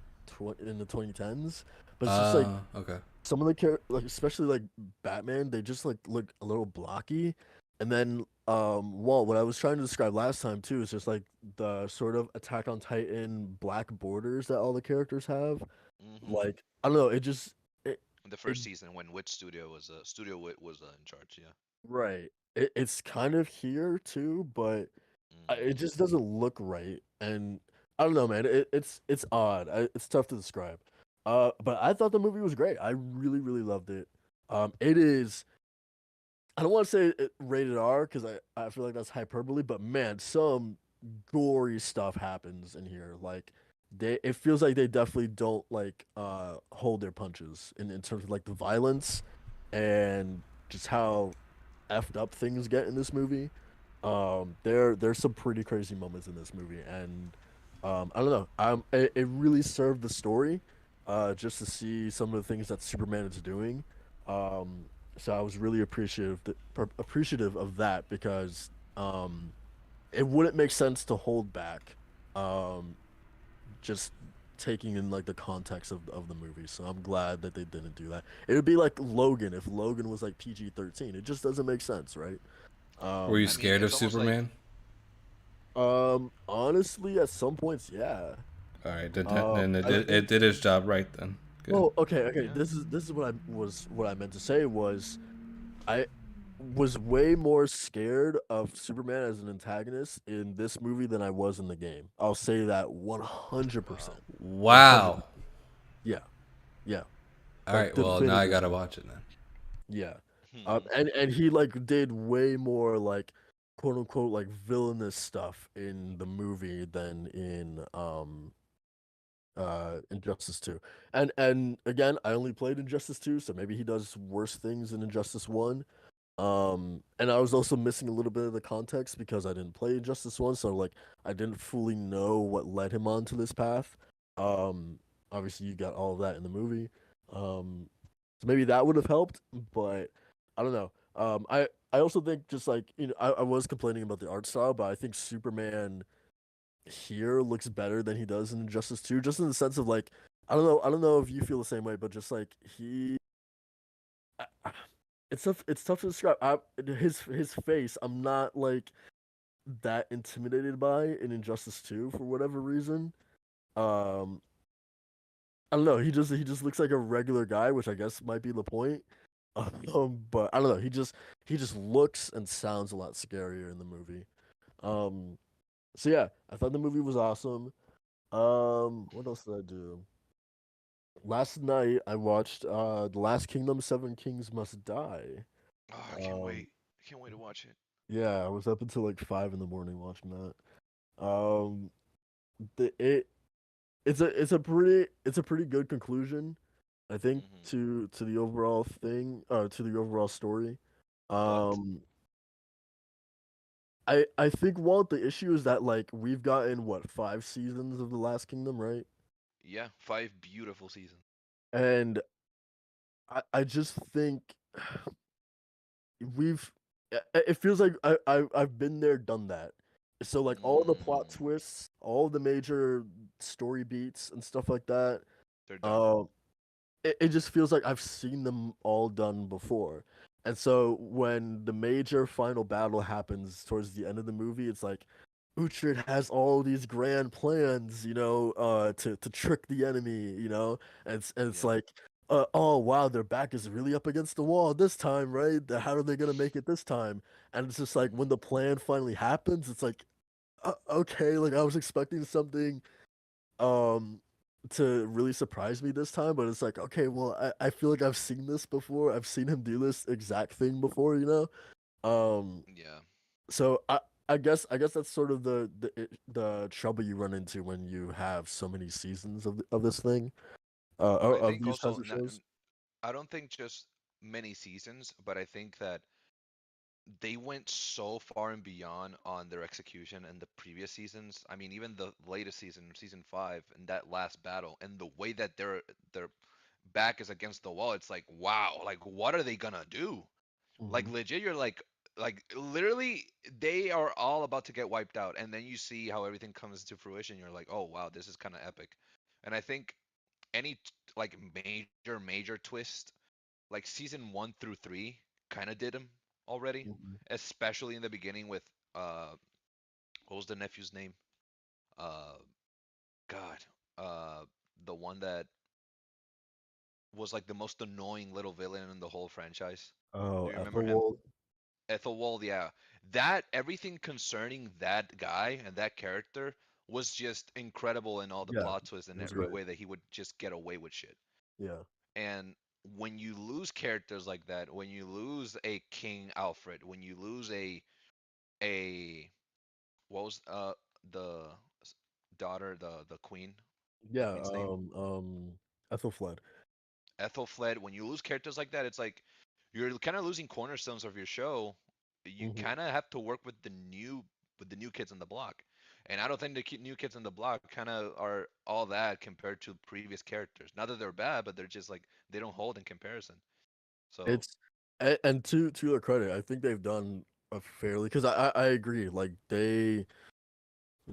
Speaker 3: in the 2010s, but it's just like
Speaker 2: Okay.
Speaker 3: some of the like especially like Batman, they just like look a little blocky. And then well, what I was trying to describe last time too is just like the sort of Attack on Titan black borders that all the characters have.
Speaker 1: Hmm.
Speaker 3: Like I don't know, it just
Speaker 1: The
Speaker 3: it
Speaker 1: first season when Wit Studio was Studio Wit was in charge. Yeah.
Speaker 3: right. It's kind of here too, but it
Speaker 1: Hmm.
Speaker 3: just doesn't look right. And I don't know, man. It's odd. It's tough to describe. But I thought the movie was great. I really really loved it. It is. I don't want to say rated R because I feel like that's hyperbole, but man, some gory stuff happens in here. Like it feels like they definitely don't like hold their punches in terms of like the violence and just how effed up things get in this movie. There's some pretty crazy moments in this movie, and I don't know. It really served the story, just to see some of the things that Superman is doing. Um, so I was really appreciative of that because it wouldn't make sense to hold back, um, just taking in like the context of the movie. So I'm glad that they didn't do that. It would be like Logan if Logan was like PG-13. It just doesn't make sense, right?
Speaker 2: Were you
Speaker 1: I
Speaker 3: Um,
Speaker 1: mean,
Speaker 2: scared of
Speaker 1: it's almost like
Speaker 2: Superman?
Speaker 3: Honestly, at some points, yeah.
Speaker 2: All right, then
Speaker 3: I think.
Speaker 2: it did its job right then. Good.
Speaker 3: Well, okay, okay.
Speaker 1: yeah.
Speaker 3: This is what I meant to say was I was way more scared of Superman as an antagonist in this movie than I was in the game. I'll say that
Speaker 1: Wow.
Speaker 3: 100%. 100.
Speaker 2: Wow.
Speaker 3: Yeah, yeah,
Speaker 2: All
Speaker 3: like
Speaker 2: right, well now I gotta
Speaker 3: definitively.
Speaker 2: watch it then.
Speaker 3: Yeah.
Speaker 1: Hmm.
Speaker 3: And he like did way more like quote unquote like villainous stuff in the movie than in Injustice 2. And again, I only played Injustice 2, so maybe he does worse things in Injustice 1. And I was also missing a little bit of the context because I didn't play Injustice 1, so like I didn't fully know what led him onto this path. Um Obviously you got all of that in the movie. So maybe that would have helped, but I don't know. I also think just like I was complaining about the art style, but I think Superman here looks better than he does in Injustice 2, just in the sense of like I don't know if you feel the same way, but just like I- it's tough to describe. His face, I'm not like that intimidated by in Injustice 2 for whatever reason. Um I don't know, he just looks like a regular guy, which I guess might be the point. But I don't know, he just looks and sounds a lot scarier in the movie. Um so yeah, I thought the movie was awesome. What else did I do? Last night I watched The Last Kingdom, Seven Kings Must Die.
Speaker 1: Oh, I can't
Speaker 3: Um
Speaker 1: wait. I can't wait to watch it.
Speaker 3: yeah, I was up until like 5 in the morning watching that. Um the it it's a pretty good conclusion, I think,
Speaker 1: Hmm.
Speaker 3: to the overall thing, to the overall story.
Speaker 1: But
Speaker 3: Um I think Walt, the issue is that like we've gotten what 5 seasons of The Last Kingdom, right?
Speaker 1: yeah, 5 beautiful seasons.
Speaker 3: And I just think we've it feels like I've been there, done that. So like all the plot
Speaker 1: Mm,
Speaker 3: twists, all the major story beats and stuff like that,
Speaker 1: they're done.
Speaker 3: um, it just feels like I've seen them all done before. And so when the major final battle happens towards the end of the movie, it's like Uhtred has all these grand plans, to trick the enemy, and it's
Speaker 1: Yeah.
Speaker 3: like, oh wow, their back is really up against the wall this time, right? How are they gonna make it this time? And it's just like when the plan finally happens, it's like, okay, like I was expecting something um to really surprise me this time, but it's like, okay, well, I feel like I've seen this before. I've seen him do this exact thing before, Um
Speaker 1: Yeah.
Speaker 3: so I guess that's sort of the trouble you run into when you have so many seasons of this thing,
Speaker 1: I
Speaker 3: of
Speaker 1: think
Speaker 3: these kinds
Speaker 1: also,
Speaker 3: of shows.
Speaker 1: I don't think just many seasons, but I think that they went so far and beyond on their execution in the previous seasons. I mean, even the latest season, season 5, and that last battle, and the way that their back is against the wall, it's like, wow, like what are they gonna do? Like
Speaker 3: Hmm.
Speaker 1: legit, you're like literally, they are all about to get wiped out, and then you see how everything comes to fruition. You're like, oh wow, this is kind of epic. And I think any like major twist, like season 1 through 3, kind of did him already,
Speaker 3: Hmm.
Speaker 1: especially in the beginning with uh, what was the nephew's name? Uh, God, uh, the one that was like the most annoying little villain in the whole franchise.
Speaker 3: Oh,
Speaker 1: Do you remember him?
Speaker 3: Ethelwald.
Speaker 1: Ethelwald, yeah. That everything concerning that guy and that character was just incredible in all the
Speaker 3: Yeah,
Speaker 1: plot twists and
Speaker 3: it was
Speaker 1: every
Speaker 3: great.
Speaker 1: way that he would just get away with shit.
Speaker 3: Yeah.
Speaker 1: And when you lose characters like that, when you lose a King Alfred, when you lose a what was the daughter, the queen, the
Speaker 3: Yeah.
Speaker 1: queen's name?
Speaker 3: Ethelfled.
Speaker 1: Ethelfled. When you lose characters like that, it's like you're kind of losing cornerstones of your show. You
Speaker 3: Hmm.
Speaker 1: kind of have to work with the new kids on the block. And I don't think the new kids on the block kind of are all that compared to previous characters. Not that they're bad, but they're just like they don't hold in comparison. So
Speaker 3: It's and to their credit, I think they've done a fairly, because I agree. Like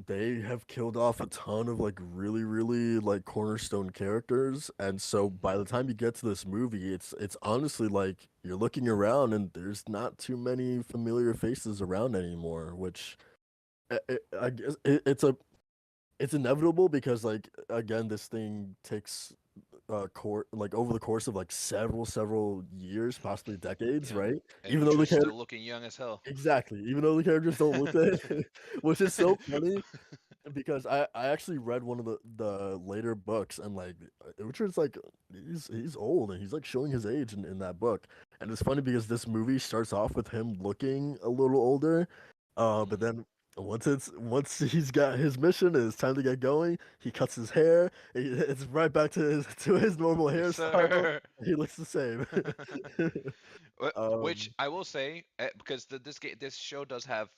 Speaker 3: they have killed off a ton of like really really like cornerstone characters, and so
Speaker 1: Mhm.
Speaker 3: by the time you get to this movie, it's honestly like you're looking around and there's not too many familiar faces around anymore, which I guess it's inevitable because like again this thing takes like over the course of like several years, possibly decades,
Speaker 1: Yeah.
Speaker 3: right?
Speaker 1: And
Speaker 3: Even though the
Speaker 1: Utra's
Speaker 3: character
Speaker 1: still looking young as hell.
Speaker 3: exactly, even though the characters don't look that, which is so funny because I actually read one of the later books, and like Richard's like he's old and he's like showing his age in that book, and it's funny because this movie starts off with him looking a little older, but
Speaker 1: Mhm.
Speaker 3: then once he's got his mission and it's time to get going, he cuts his hair. It's right back to his normal
Speaker 1: Yes,
Speaker 3: hairstyle.
Speaker 1: sir.
Speaker 3: He looks the same.
Speaker 1: Which
Speaker 3: um,
Speaker 1: I will say, because this show does have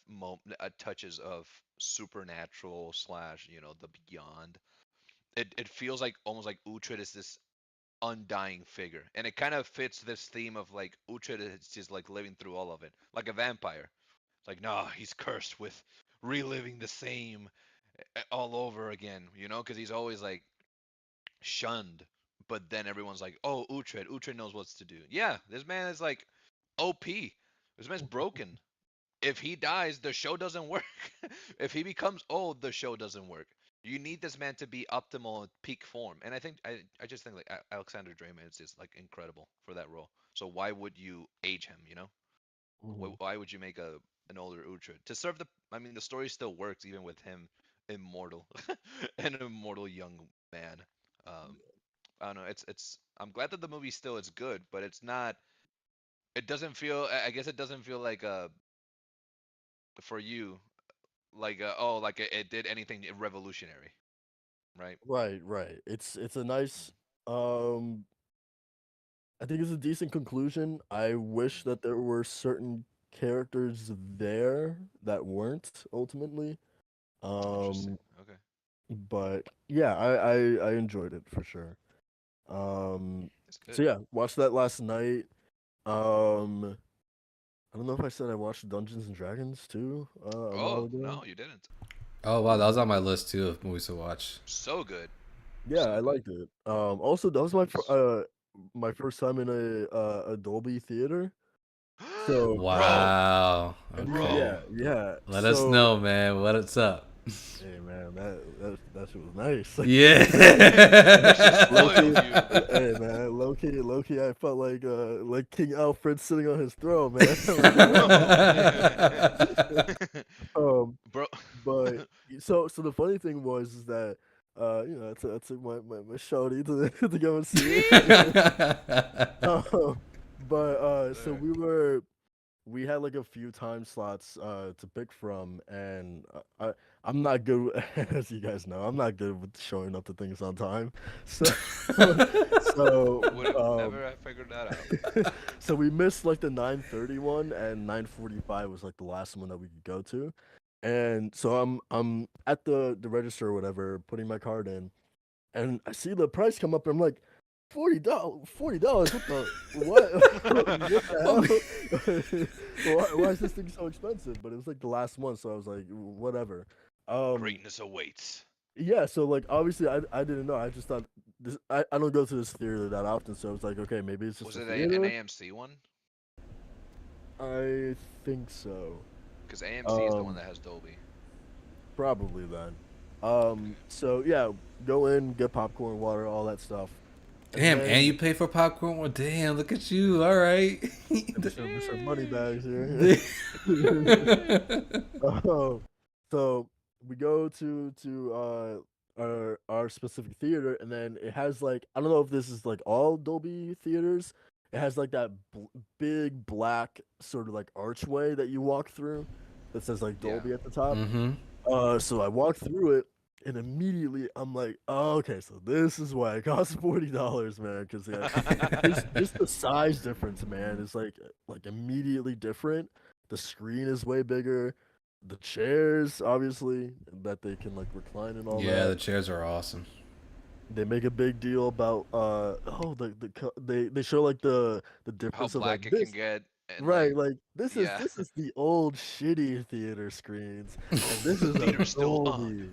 Speaker 1: touches of supernatural slash, the beyond. It feels like almost like Uhtred is this undying figure, and it kind of fits this theme of like Uhtred is just like living through all of it, like a vampire. It's like, no, he's cursed with reliving the same all over again, because he's always like shunned. But then everyone's like, oh, Uhtred knows what to do. Yeah, this man is like OP. This man's broken. If he dies, the show doesn't work. If he becomes old, the show doesn't work. You need this man to be optimal peak form. And I just think like Alexander Draymond is just like incredible for that role. So why would you age him,
Speaker 3: mhm.
Speaker 1: Why would you make an older Uhtred? To serve the I mean the story still works even with him immortal. An immortal young man. Um I don't know. It's I'm glad that the movie still is good, but it's not. It doesn't feel. I guess it doesn't feel like for you like oh like it did anything revolutionary, right?
Speaker 3: Right. It's a nice um I think it's a decent conclusion. I wish
Speaker 1: Mm,
Speaker 3: that there were certain characters there that weren't ultimately.
Speaker 1: interesting.
Speaker 3: Um,
Speaker 1: Okay,
Speaker 3: but yeah, I enjoyed it for sure.
Speaker 1: that's good.
Speaker 3: So yeah, watched that last night. Um, I don't know if I said I watched Dungeons and Dragons too, a while
Speaker 1: Oh
Speaker 3: ago.
Speaker 1: no, you didn't.
Speaker 2: Oh wow, that was on my list too of movies to watch.
Speaker 1: So good,
Speaker 3: Yeah,
Speaker 1: so
Speaker 3: I
Speaker 1: good.
Speaker 3: liked it. Also that was my first time in a Dolby theater. So
Speaker 1: Bro,
Speaker 2: Wow. Okay.
Speaker 3: yeah,
Speaker 1: bro.
Speaker 3: yeah.
Speaker 2: Let us
Speaker 3: So
Speaker 2: know, man. What's up?
Speaker 3: hey man, that shit was nice.
Speaker 2: Yeah.
Speaker 1: They just
Speaker 3: Low
Speaker 1: spoiled
Speaker 3: key,
Speaker 1: you.
Speaker 3: hey man, low key, I felt like King Alfred sitting on his throne, man. Like, whoa. um,
Speaker 1: Bro.
Speaker 3: but so the funny thing was is that I took my shawty to go and see it. But so
Speaker 1: Sir.
Speaker 3: we had like a few time slots to pick from, and I'm not good as you guys know. I'm not good with showing up to things on time. So so
Speaker 1: Would have never have figured that out.
Speaker 3: so we missed like the 9:30 one, and 9:45 was like the last one that we could go to. And so I'm at the register or whatever, putting my card in, and I see the price come up, and I'm like, $40. What the what? What
Speaker 2: Holy.
Speaker 3: the hell? Why is this thing so expensive? But it was like the last one, so I was like, whatever. Um,
Speaker 1: Greatness awaits.
Speaker 3: yeah. So like, obviously, I didn't know. I just thought I don't go to this theater that often, so I was like, okay, maybe it's just
Speaker 1: Was
Speaker 3: a
Speaker 1: it an
Speaker 3: theater.
Speaker 1: AMC one?
Speaker 3: I think so.
Speaker 1: Because AMC is the one
Speaker 3: Um,
Speaker 1: that has Dolby.
Speaker 3: Probably then.
Speaker 1: Okay.
Speaker 3: So yeah, go in, get popcorn, water, all that stuff, and
Speaker 2: Damn, and
Speaker 3: then
Speaker 2: you pay for popcorn? Well, damn, look at you. All right.
Speaker 3: Mr. Moneybags here.
Speaker 2: Yeah.
Speaker 3: Oh, so we go to our specific theater, and then it has like I don't know if this is like all Dolby theaters. It has like that big black sort of like archway that you walk through that says like
Speaker 1: Yeah.
Speaker 3: Dolby at the top.
Speaker 2: Mm-hmm.
Speaker 3: So I walked through it, and immediately I'm like, oh, okay, so this is why it costs $40, man. Because yeah, just the size difference, man, is like immediately different. The screen is way bigger. The chairs, obviously, that they can like recline and all
Speaker 2: Yeah,
Speaker 3: that.
Speaker 2: the chairs are awesome.
Speaker 3: They make a big deal about they show like the
Speaker 1: How
Speaker 3: difference of like
Speaker 1: black it can
Speaker 3: this
Speaker 1: get. and
Speaker 3: Right,
Speaker 1: like,
Speaker 3: like
Speaker 1: yeah,
Speaker 3: this is the old shitty theater screens, and this is a
Speaker 1: theater's still on.
Speaker 3: Dolby.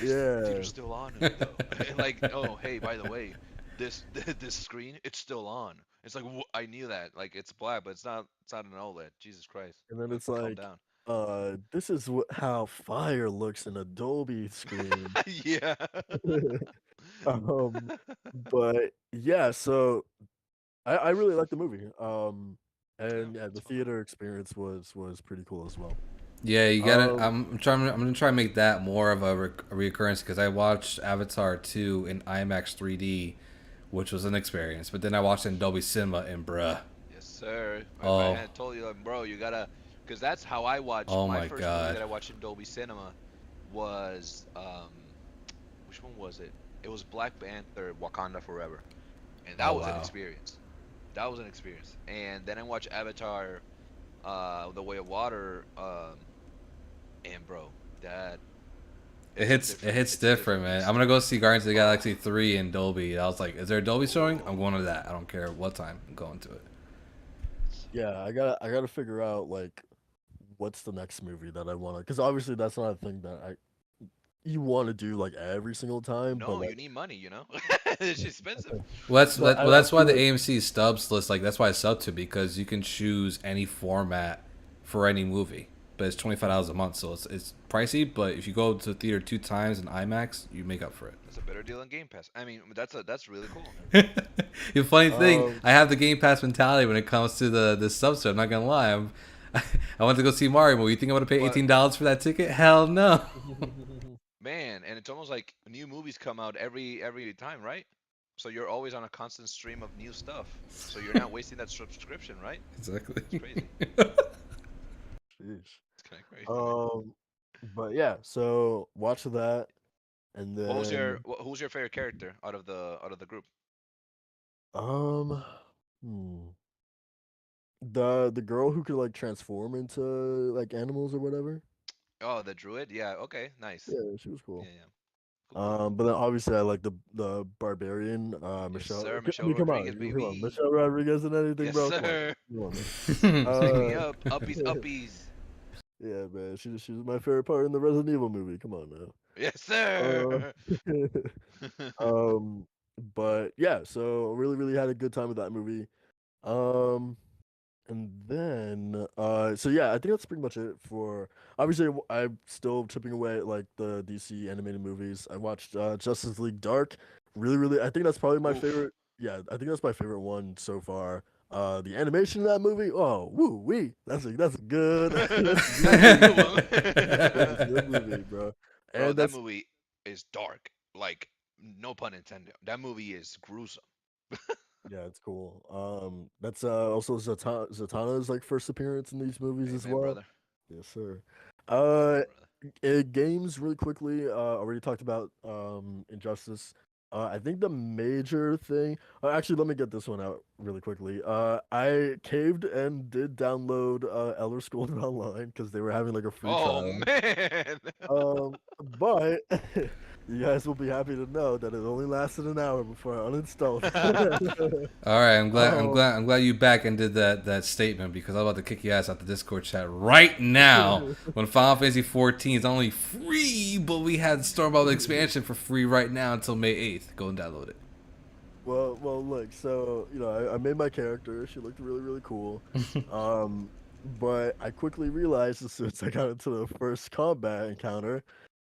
Speaker 3: Yeah,
Speaker 1: Theater's still on though. And like, oh hey, by the way, this this screen, it's still on. It's like I knew that. Like it's black, but it's not an OLED. Jesus Christ,
Speaker 3: and then it's
Speaker 1: calm
Speaker 3: like,
Speaker 1: down.
Speaker 3: this is how fire looks in a Dolby screen.
Speaker 1: Yeah.
Speaker 3: um, but yeah, so I really like the movie.
Speaker 1: Yeah,
Speaker 3: And yeah,
Speaker 1: it's
Speaker 3: the
Speaker 1: fun.
Speaker 3: theater experience was pretty cool as well.
Speaker 2: Yeah, you got it.
Speaker 3: Um,
Speaker 2: I'm gonna try to make that more of a reoccurrence because I watched Avatar 2 in IMAX 3D, which was an experience. But then I watched it in Dolby Cinema, and bruh,
Speaker 1: Yes, sir. If I
Speaker 2: oh,
Speaker 1: had told you, like, bro, you gotta, because that's how I watched
Speaker 2: oh
Speaker 1: my
Speaker 2: my
Speaker 1: first movie
Speaker 2: god,
Speaker 1: that I watched in Dolby Cinema was which one was it? It was Black Panther: Wakanda Forever, and that
Speaker 2: oh
Speaker 1: was an
Speaker 2: wow,
Speaker 1: experience. That was an experience. And then I watched Avatar, The Way of Water, and bro, that
Speaker 2: it hits
Speaker 1: it's a
Speaker 2: different,
Speaker 1: different
Speaker 2: man.
Speaker 1: beast.
Speaker 2: I'm gonna go see Guardians of the
Speaker 1: Oh,
Speaker 2: Galaxy 3 in Dolby. I was like, is there a Dolby showing? I'm going to
Speaker 1: oh,
Speaker 2: that. I don't care what time. I'm going to it.
Speaker 3: yeah, I gotta figure out like what's the next movie that I want to, because obviously that's not a thing that I you want to do like every single time, but
Speaker 1: no,
Speaker 3: like,
Speaker 1: you need money, you know. It's expensive.
Speaker 3: but I
Speaker 2: That's why
Speaker 3: feel
Speaker 2: the
Speaker 3: like
Speaker 2: AMC stubs list, like that's why I sub to, because you can choose any format for any movie, but it's $25 a month, so it's pricey. But if you go to the theater 2 times in IMAX, you make up for
Speaker 1: That's a better deal than Game Pass. I mean, that's really cool.
Speaker 2: it. The funny thing,
Speaker 3: um
Speaker 2: I have the Game Pass mentality when it comes to the subs. So I'm not gonna lie, I went to go see Mario movie. You think I'm gonna pay
Speaker 1: But
Speaker 2: $18 for that ticket? Hell no.
Speaker 1: man, and it's almost like new movies come out every time, right? So you're always on a constant stream of new stuff. So you're not wasting that subscription, right?
Speaker 2: Exactly.
Speaker 1: It's crazy.
Speaker 3: sheesh.
Speaker 1: It's kind of crazy, man.
Speaker 3: um but yeah, so watch that, and then
Speaker 1: Who's your favorite character out of the group?
Speaker 3: um hmm, the girl who could like transform into like animals or whatever.
Speaker 1: Oh, the druid. Yeah. Okay. Nice.
Speaker 3: Yeah, she was
Speaker 1: Yeah.
Speaker 3: cool.
Speaker 1: Yeah. Cool.
Speaker 3: But then obviously I like the barbarian,
Speaker 1: Yes,
Speaker 3: Michelle.
Speaker 1: sir.
Speaker 3: I
Speaker 1: Michelle
Speaker 3: mean,
Speaker 1: Rodriguez,
Speaker 3: come on,
Speaker 1: baby.
Speaker 3: Michelle Rodriguez and anything,
Speaker 1: Yes,
Speaker 3: bro. Come on,
Speaker 1: sir.
Speaker 3: come on, man.
Speaker 1: Sign me
Speaker 3: Uh,
Speaker 1: up. Uppies, uppies.
Speaker 3: yeah, man. She was my favorite part in the Resident Evil movie. Come on
Speaker 1: Yes,
Speaker 3: now.
Speaker 1: sir.
Speaker 3: Um, but yeah, so really had a good time with that movie. Um, And then, so yeah, I think that's pretty much it for. Obviously, I'm still chipping away at like the DC animated movies. I watched Justice League Dark. Really, I think that's probably my
Speaker 1: Oof.
Speaker 3: favorite. Yeah, I think that's my favorite one so far. The animation in that movie, oh, woo wee, that's a good, that's a good
Speaker 1: That's a
Speaker 3: movie.
Speaker 1: good one.
Speaker 3: That's a good movie, bro.
Speaker 1: Bro,
Speaker 3: And
Speaker 1: that
Speaker 3: that's
Speaker 1: movie is dark. Like, no pun intended. That movie is gruesome.
Speaker 3: yeah, it's cool. That's also Zatanna's like first appearance in these movies as
Speaker 1: Amen,
Speaker 3: well.
Speaker 1: brother.
Speaker 3: Yes, sir.
Speaker 1: Amen,
Speaker 3: Uh,
Speaker 1: brother.
Speaker 3: games really quickly. Already talked about Injustice. I think the major thing. Actually, let me get this one out really quickly. I caved and did download Elder Scrolls Online because they were having like a free
Speaker 1: Oh,
Speaker 3: trial.
Speaker 1: man.
Speaker 3: But you guys will be happy to know that it only lasted an hour before I uninstalled it.
Speaker 2: All right,
Speaker 3: um,
Speaker 2: I'm glad you back and did that statement because I was about to kick your ass out the Discord chat right now. When Final Fantasy 14 is only free, but we had Stormbound expansion for free right now until May 8th. Go and download it.
Speaker 3: look. So I made my character. She looked really cool. Um, but I quickly realized as soon as I got into the first combat encounter,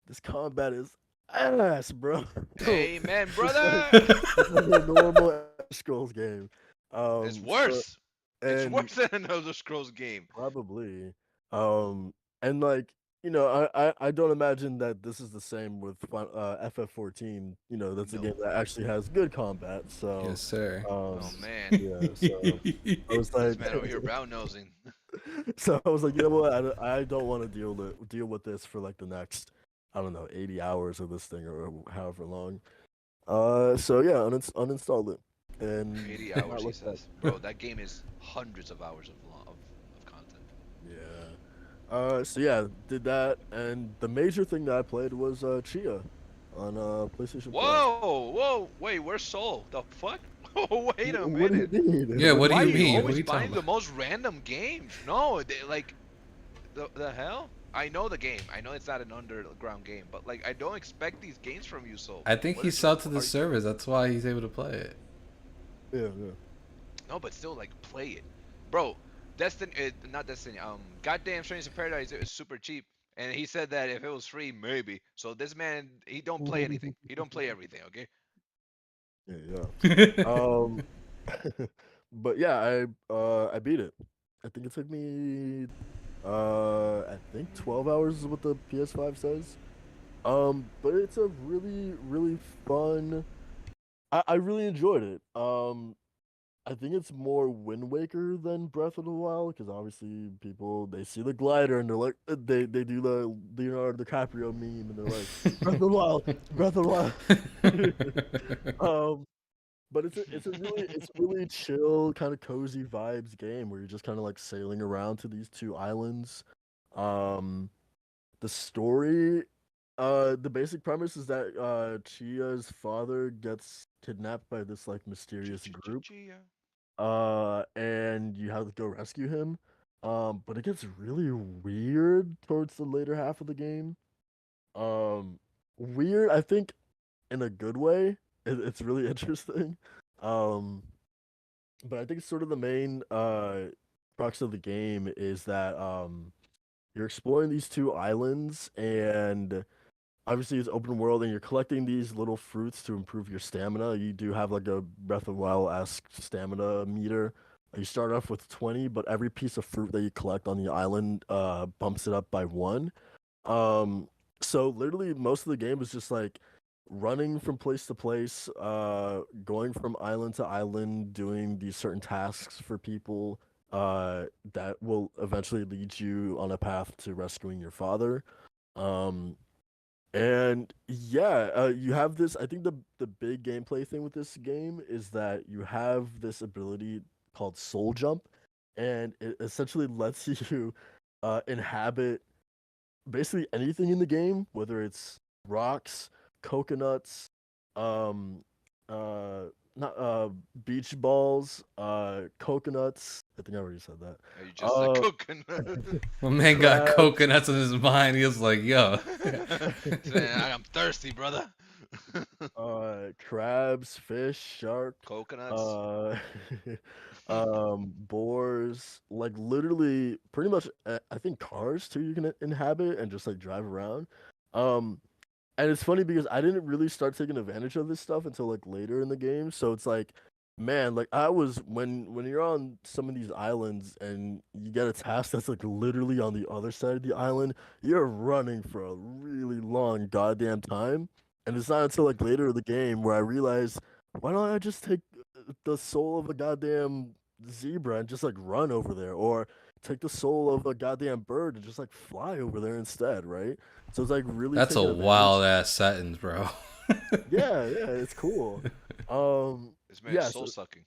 Speaker 3: this combat is ass, bro.
Speaker 1: Amen,
Speaker 3: it's like
Speaker 1: brother.
Speaker 3: it's like a normal Elder Scrolls game.
Speaker 1: It's
Speaker 3: So
Speaker 1: worse. It's
Speaker 3: and
Speaker 1: worse than another Scrolls game.
Speaker 3: probably. And like, I don't imagine that this is the same with FF14. That's a
Speaker 1: No.
Speaker 3: game that actually has good combat. So,
Speaker 2: Yes, sir.
Speaker 1: Oh,
Speaker 3: um,
Speaker 1: man.
Speaker 3: yeah. So I was
Speaker 1: This
Speaker 3: like,
Speaker 1: man over here brown nosing.
Speaker 3: so I was like, you know what? I don't want to deal with this for like the next, I don't know, 80 hours of this thing or however long. So yeah, uninstalled it and
Speaker 1: 80
Speaker 3: did not
Speaker 1: hours, he
Speaker 3: look back.
Speaker 1: says. Bro, that game is hundreds of hours of content.
Speaker 3: Yeah. So yeah, did that, and the major thing that I played was Chia on PlayStation Plus.
Speaker 1: Whoa, whoa, wait, where's Soul? The fuck? Oh, wait a
Speaker 3: What do you
Speaker 1: minute.
Speaker 3: mean?
Speaker 2: Yeah,
Speaker 3: What do
Speaker 2: what do
Speaker 3: you
Speaker 1: Why
Speaker 2: you
Speaker 1: are you
Speaker 3: mean?
Speaker 2: mean? What are
Speaker 1: always
Speaker 2: you talking
Speaker 1: buying the
Speaker 2: about?
Speaker 1: most random games? No, like the hell? I know the game. I know it's not an underground game, but like I don't expect these games from you. So
Speaker 2: I think
Speaker 1: what
Speaker 2: he
Speaker 1: is
Speaker 2: saw to
Speaker 1: what
Speaker 2: the
Speaker 1: are you doing?
Speaker 2: servers. That's why he's able to play it.
Speaker 3: Yeah, yeah.
Speaker 1: No, but still, like play it, bro. Destiny, not Destiny. Goddamn Strange in Paradise is super cheap, and he said that if it was free, maybe. So this man, he don't play anything. He don't play everything. Okay.
Speaker 3: Yeah, yeah. Um, but yeah, I beat it. I think it took me I think 12 hours is what the PS5 says. But it's a really, really fun. I really enjoyed it. I think it's more Wind Waker than Breath of the Wild because obviously people they see the glider and they're like they do the Leonardo DiCaprio meme and they're like Breath of the Wild, Breath of the Wild. um, but it's a really chill kind of cozy vibes game where you're just kind of like sailing around to these two islands. Um, the story, the basic premise is that Chia's father gets kidnapped by this like mysterious group,
Speaker 1: Yeah.
Speaker 3: and you have to go rescue him. But it gets really weird towards the later half of the game. Um, weird, I think, in a good way. It's really interesting. Um, but I think sort of the main crux of the game is that you're exploring these two islands and obviously it's open world and you're collecting these little fruits to improve your stamina. You do have like a Breath of the Wild-esque stamina meter. You start off with 20, but every piece of fruit that you collect on the island bumps it up by one. Um, so literally most of the game is just like running from place to place, going from island to island, doing these certain tasks for people that will eventually lead you on a path to rescuing your father. Um, and yeah, you have this. I think the big gameplay thing with this game is that you have this ability called Soul Jump, and it essentially lets you inhabit basically anything in the game, whether it's rocks, coconuts, um, uh, not beach balls, coconuts. I think I already said that.
Speaker 1: Yeah, you just said
Speaker 3: Uh,
Speaker 1: coconut.
Speaker 2: My man got
Speaker 3: crabs,
Speaker 2: coconuts in his mind. He was like, "Yo."
Speaker 1: I'm thirsty, brother.
Speaker 3: crabs, fish, shark,
Speaker 1: Coconuts.
Speaker 3: uh, boars, like literally pretty much I think cars too you can inhabit and just like drive around. Um, and it's funny because I didn't really start taking advantage of this stuff until like later in the game. So it's like, man, like I was when you're on some of these islands and you get a task that's like literally on the other side of the island, you're running for a really long goddamn time. And it's not until like later in the game where I realize, why don't I just take the soul of a goddamn zebra and just like run over there, or take the soul of a goddamn bird and just like fly over there instead, right? So it's like really
Speaker 2: That's a
Speaker 3: taking advantage.
Speaker 2: wild ass sentence, bro.
Speaker 3: Yeah, yeah, it's cool. Um,
Speaker 1: This man is
Speaker 3: yeah,
Speaker 1: soul
Speaker 3: so
Speaker 1: sucking.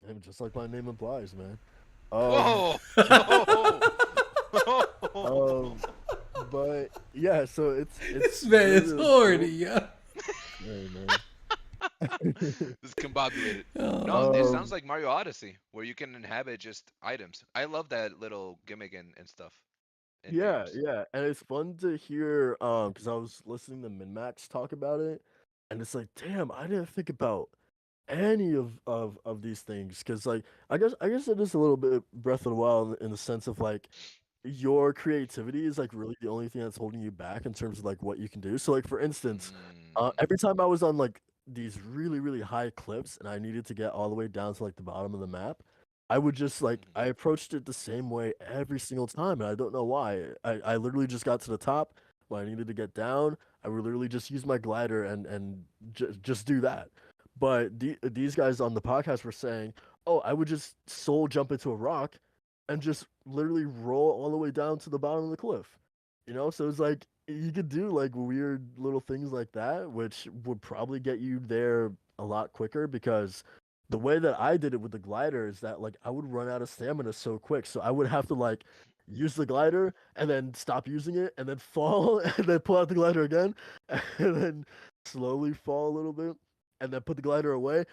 Speaker 3: and just like my name implies, man. Um,
Speaker 1: Whoa! Whoa! Whoa!
Speaker 3: um, but yeah, so it's
Speaker 2: This man
Speaker 3: really
Speaker 2: is
Speaker 3: really
Speaker 2: horny,
Speaker 3: cool.
Speaker 2: yo.
Speaker 3: Hey, man.
Speaker 1: This is combobulated. No, this
Speaker 2: Oh.
Speaker 1: sounds
Speaker 3: um,
Speaker 1: like Mario Odyssey, where you can inhabit just items. I love that little gimmick and stuff in
Speaker 3: yeah,
Speaker 1: games.
Speaker 3: yeah, and it's fun to hear because I was listening to Minmax talk about it, and it's like, damn, I didn't think about any of these things because like I guess it is a little bit Breath of the Wild in the sense of like your creativity is like really the only thing that's holding you back in terms of like what you can do. So like for instance,
Speaker 1: Mm.
Speaker 3: every time I was on like these really really high cliffs and I needed to get all the way down to like the bottom of the map, I would just like I approached it the same way every single time, and I don't know why. I literally just got to the top when I needed to get down. I would literally just use my glider and just do that. But these guys on the podcast were saying, "Oh, I would just soul jump into a rock and just literally roll all the way down to the bottom of the cliff." So it's like you could do like weird little things like that, which would probably get you there a lot quicker because the way that I did it with the glider is that like I would run out of stamina so quick. So I would have to like use the glider and then stop using it and then fall and then pull out the glider again and then slowly fall a little bit and then put the glider away.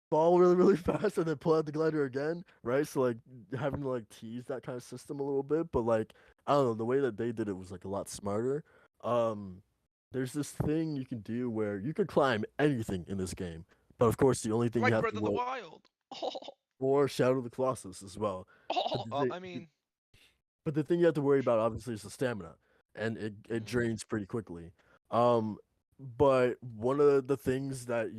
Speaker 3: fall really really fast and then pull out the glider again, right? So like having to like tease that kind of system a little bit, but like I don't know, the way that they did it was like a lot smarter. Um, there's this thing you can do where you can climb anything in this game, but of course the only thing you
Speaker 1: Like
Speaker 3: have to
Speaker 1: Breath of the
Speaker 3: worry
Speaker 1: Wild.
Speaker 3: or Shadow of the Colossus as well. But
Speaker 1: Oh,
Speaker 3: the
Speaker 1: well,
Speaker 3: thing,
Speaker 1: I mean,
Speaker 3: but the thing you have to worry about obviously is the stamina, and it
Speaker 1: mm,
Speaker 3: drains pretty quickly. Um, but one of the things that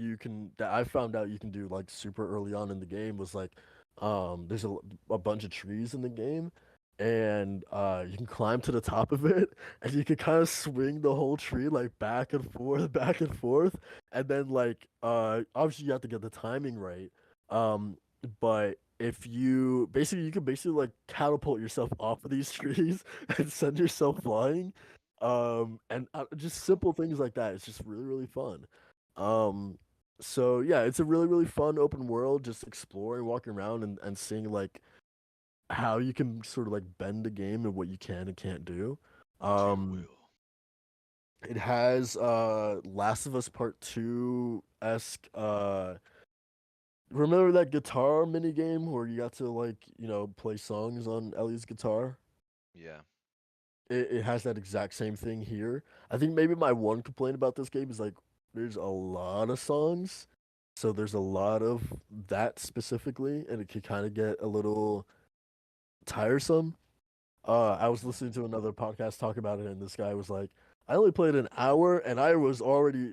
Speaker 3: I found out you can do like super early on in the game was like, there's a bunch of trees in the game, and you can climb to the top of it, and you can kind of swing the whole tree like back and forth, and then like obviously you have to get the timing right. Um, but if you basically you can basically like catapult yourself off of these trees and send yourself flying, and just simple things like that, it's just really really fun. um so yeah, it's a really really fun open world, just exploring, walking around, and seeing like how you can sort of like bend the game and what you can and can't do.
Speaker 1: to your
Speaker 3: um
Speaker 1: will.
Speaker 3: it has Last of Us Part 2 esque. Remember that guitar mini game where you got to like, play songs on Ellie's guitar?
Speaker 1: Yeah.
Speaker 3: It has that exact same thing here. I think maybe my one complaint about this game is like there's a lot of songs. So there's a lot of that specifically, and it can kind of get a little tiresome. I was listening to another podcast talk about it, and this guy was like, I only played an hour and I was already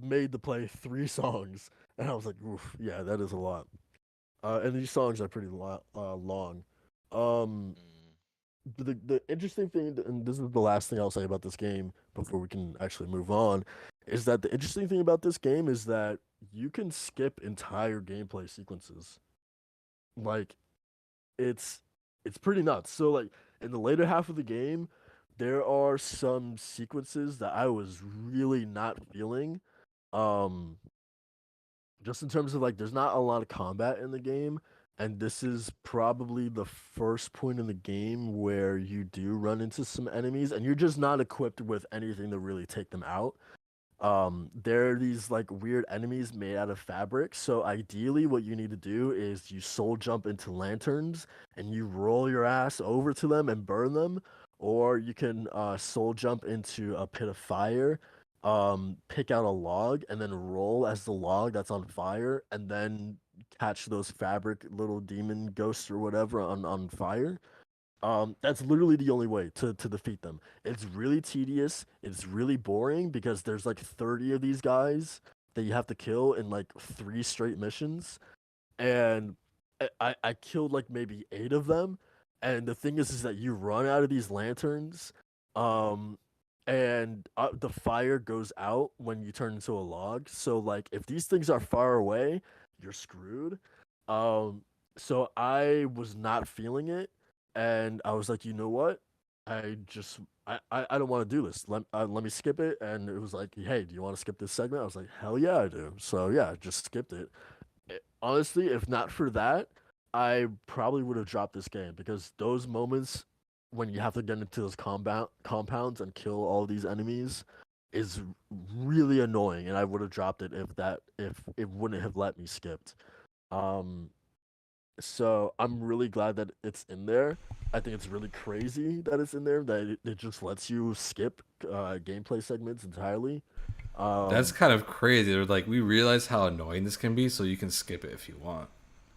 Speaker 3: made to play 3 songs. And I was like, oof, yeah, that is a lot. And these songs are pretty long. Um,
Speaker 1: Mm.
Speaker 3: the interesting thing, and this is the last thing I'll say about this game before we can actually move on, is that the interesting thing about this game is that you can skip entire gameplay sequences. Like it's it's pretty nuts. So like in the later half of the game, there are some sequences that I was really not feeling. Um, just in terms of like there's not a lot of combat in the game, and this is probably the first point in the game where you do run into some enemies and you're just not equipped with anything to really take them out. There are these like weird enemies made out of fabric, so ideally what you need to do is you soul jump into lanterns and you roll your ass over to them and burn them, or you can soul jump into a pit of fire, pick out a log and then roll as the log that's on fire, and then catch those fabric little demon ghosts or whatever on fire. That's literally the only way to defeat them. It's really tedious. It's really boring because there's like 30 of these guys that you have to kill in like 3 straight missions, and I killed like maybe 8 of them. And the thing is that you run out of these lanterns, um, and the fire goes out when you turn into a log. So like if these things are far away, you're screwed. Um, so I was not feeling it, and I was like, you know what? I don't want to do this. Let me skip it. And it was like, hey, do you want to skip this segment? I was like, hell yeah, I do. So yeah, I just skipped it. Honestly, if not for that, I probably would have dropped this game because those moments when you have to get into those compounds and kill all these enemies is really annoying, and I would have dropped it if it wouldn't have let me skipped. Um, so I'm really glad that it's in there. I think it's really crazy that it's in there, that it just lets you skip gameplay segments entirely.
Speaker 2: That's
Speaker 3: Um,
Speaker 2: kind of crazy. They're like, we realize how annoying this can be, so you can skip it if you want.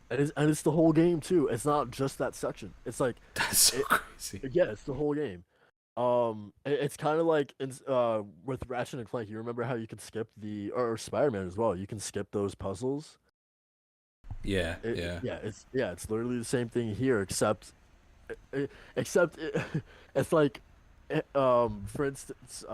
Speaker 3: and it's the whole game too. It's not just that section. It's like
Speaker 2: That's so
Speaker 3: it,
Speaker 2: crazy.
Speaker 3: yeah, it's the whole game. It's kind of like with Ratchet and Clank. You remember how you could skip or Spider-Man as well. You can skip those puzzles.
Speaker 2: Yeah, yeah.
Speaker 3: It's literally the same thing here, except it's like, for instance,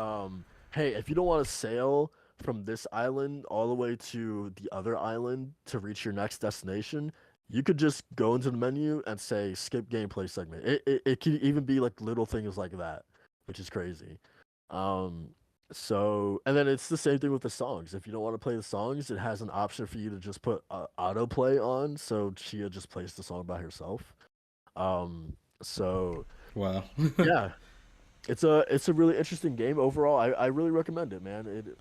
Speaker 3: hey, if you don't want to sail from this island all the way to the other island to reach your next destination, you could just go into the menu and say skip gameplay segment. It could even be like little things like that, which is crazy. Um, and then it's the same thing with the songs. If you don't want to play the songs, it has an option for you to just put autoplay on, so Chia just plays the song by herself. So
Speaker 2: Wow.
Speaker 3: yeah, it's a really interesting game overall. I really recommend it, man.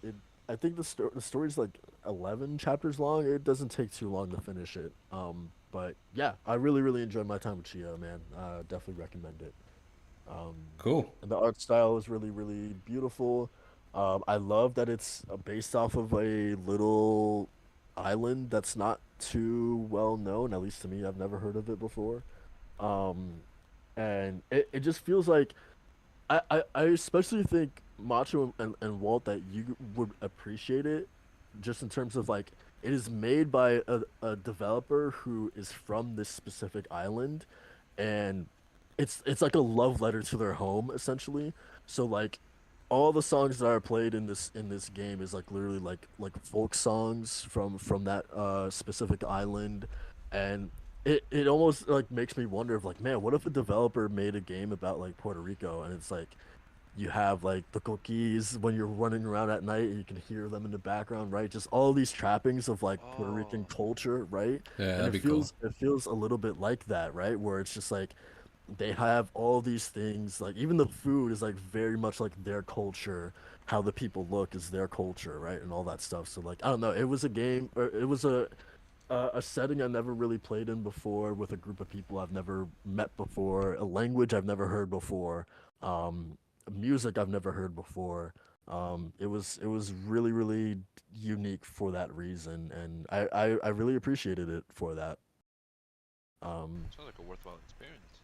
Speaker 3: I think the story's like 11 chapters long. It doesn't take too long to finish it. But yeah, I really really enjoyed my time with Chio, man. Definitely recommend it. Um,
Speaker 2: Cool.
Speaker 3: and the art style is really, really beautiful. I love that it's based off of a little island that's not too well known, at least to me. I've never heard of it before. Um, and it just feels like I especially think Macho and Walt that you would appreciate it just in terms of like it is made by a developer who is from this specific island and it's like a love letter to their home essentially. So like all the songs that are played in this game is like literally like folk songs from that specific island and it almost like makes me wonder of like man what if a developer made a game about like Puerto Rico and it's like you have like the cookies when you're running around at night and you can hear them in the background, right? Just all these trappings of like Puerto Rican
Speaker 1: Oh,
Speaker 3: culture, right?
Speaker 2: Yeah,
Speaker 3: And
Speaker 2: that'd be cool.
Speaker 3: it feels a little bit like that, right? Where it's just like they have all these things, like even the food is like very much like their culture, how the people look is their culture, right? And all that stuff. So like I don't know, it was a game or it was a setting I never really played in before with a group of people I've never met before, a language I've never heard before, um, music I've never heard before. It was really really unique for that reason, and I really appreciated it for that. Um,
Speaker 1: sounds like a worthwhile experience.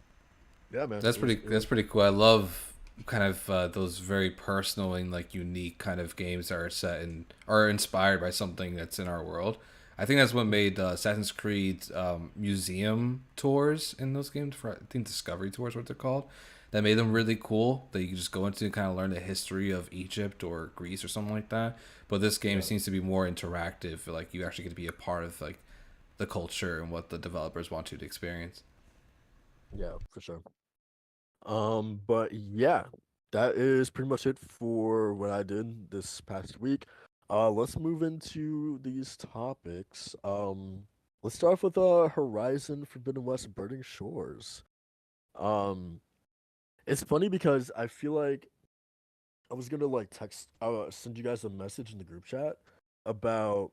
Speaker 3: yeah, man,
Speaker 2: That's pretty.
Speaker 3: it
Speaker 2: That's
Speaker 3: was
Speaker 2: pretty cool. I love kind of those very personal and like unique kind of games that are set and are inspired by something that's in our world. I think that's what made Assassin's Creed museum tours in those games. For, I think Discovery tours, what they're called. That made them really cool. That you can just go into and kind of learn the history of Egypt or Greece or something like that. But this game
Speaker 3: yeah
Speaker 2: seems to be more interactive. Like you actually get to be a part of like the culture and what the developers want you to experience.
Speaker 3: yeah for sure. But yeah, that is pretty much it for what I did this past week. Let's move into these topics. Let's start off with Horizon Forbidden West Burning Shores. Um, it's funny because I feel like I was gonna like send you guys a message in the group chat about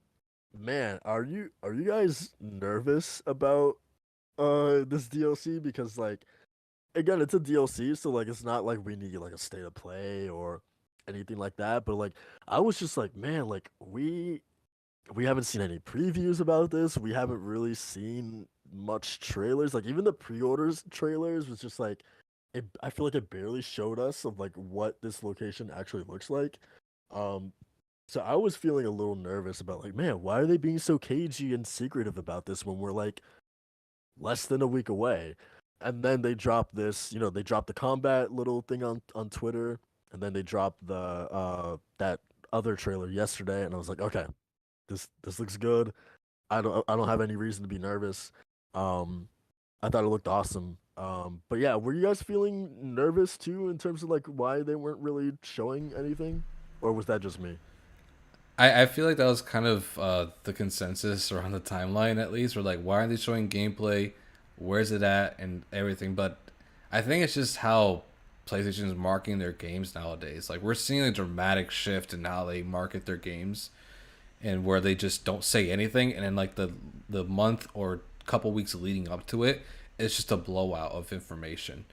Speaker 3: man, are you guys nervous about this DLC because like again, it's a DLC, so like it's not like we need like a state of play or anything like that. But like I was just like, man, like we haven't seen any previews about this. We haven't really seen much trailers. Like even the pre-orders trailers was just like I feel like it barely showed us of like what this location actually looks like. Um so I was feeling a little nervous about like, man, why are they being so cagey and secretive about this when we're like less than a week away. And then they dropped this, you know, they dropped the combat little thing on Twitter, and then they dropped the that other trailer yesterday, and I was like, okay, this looks good. I don't have any reason to be nervous. Um, I thought it looked awesome. But yeah, were you guys feeling nervous too in terms of like why they weren't really showing anything, or was that just me?
Speaker 2: I feel like that was kind of the consensus around the timeline, at least. We're like, why aren't they showing gameplay? Where's it at? And everything. But I think it's just how PlayStation is marketing their games nowadays. Like, we're seeing a dramatic shift in how they market their games and where they just don't say anything. And then, like, the month or couple weeks leading up to it, it's just a blowout of information.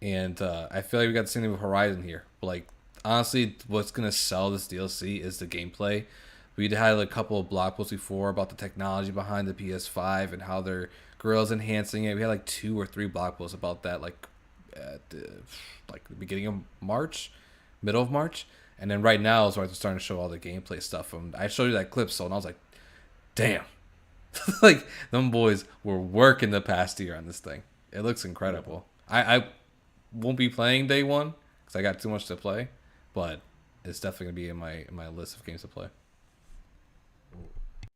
Speaker 2: And I feel like we got the same thing with Horizon here. Like, honestly, what's gonna sell this DLC is the gameplay. We'd had a couple of blog posts before about the technology behind the PS5 and how their Gorill's enhancing it. We had like 2 or 3 blog posts about that, at the beginning of March, middle of March, and then right now is where they're starting to show all the gameplay stuff. And I showed you that clip, so and I was like, damn, like them boys were working the past year on this thing. It looks
Speaker 3: Yeah.
Speaker 2: incredible. I won't be playing day one because I got too much to play, but it's definitely gonna be in my list of games to play.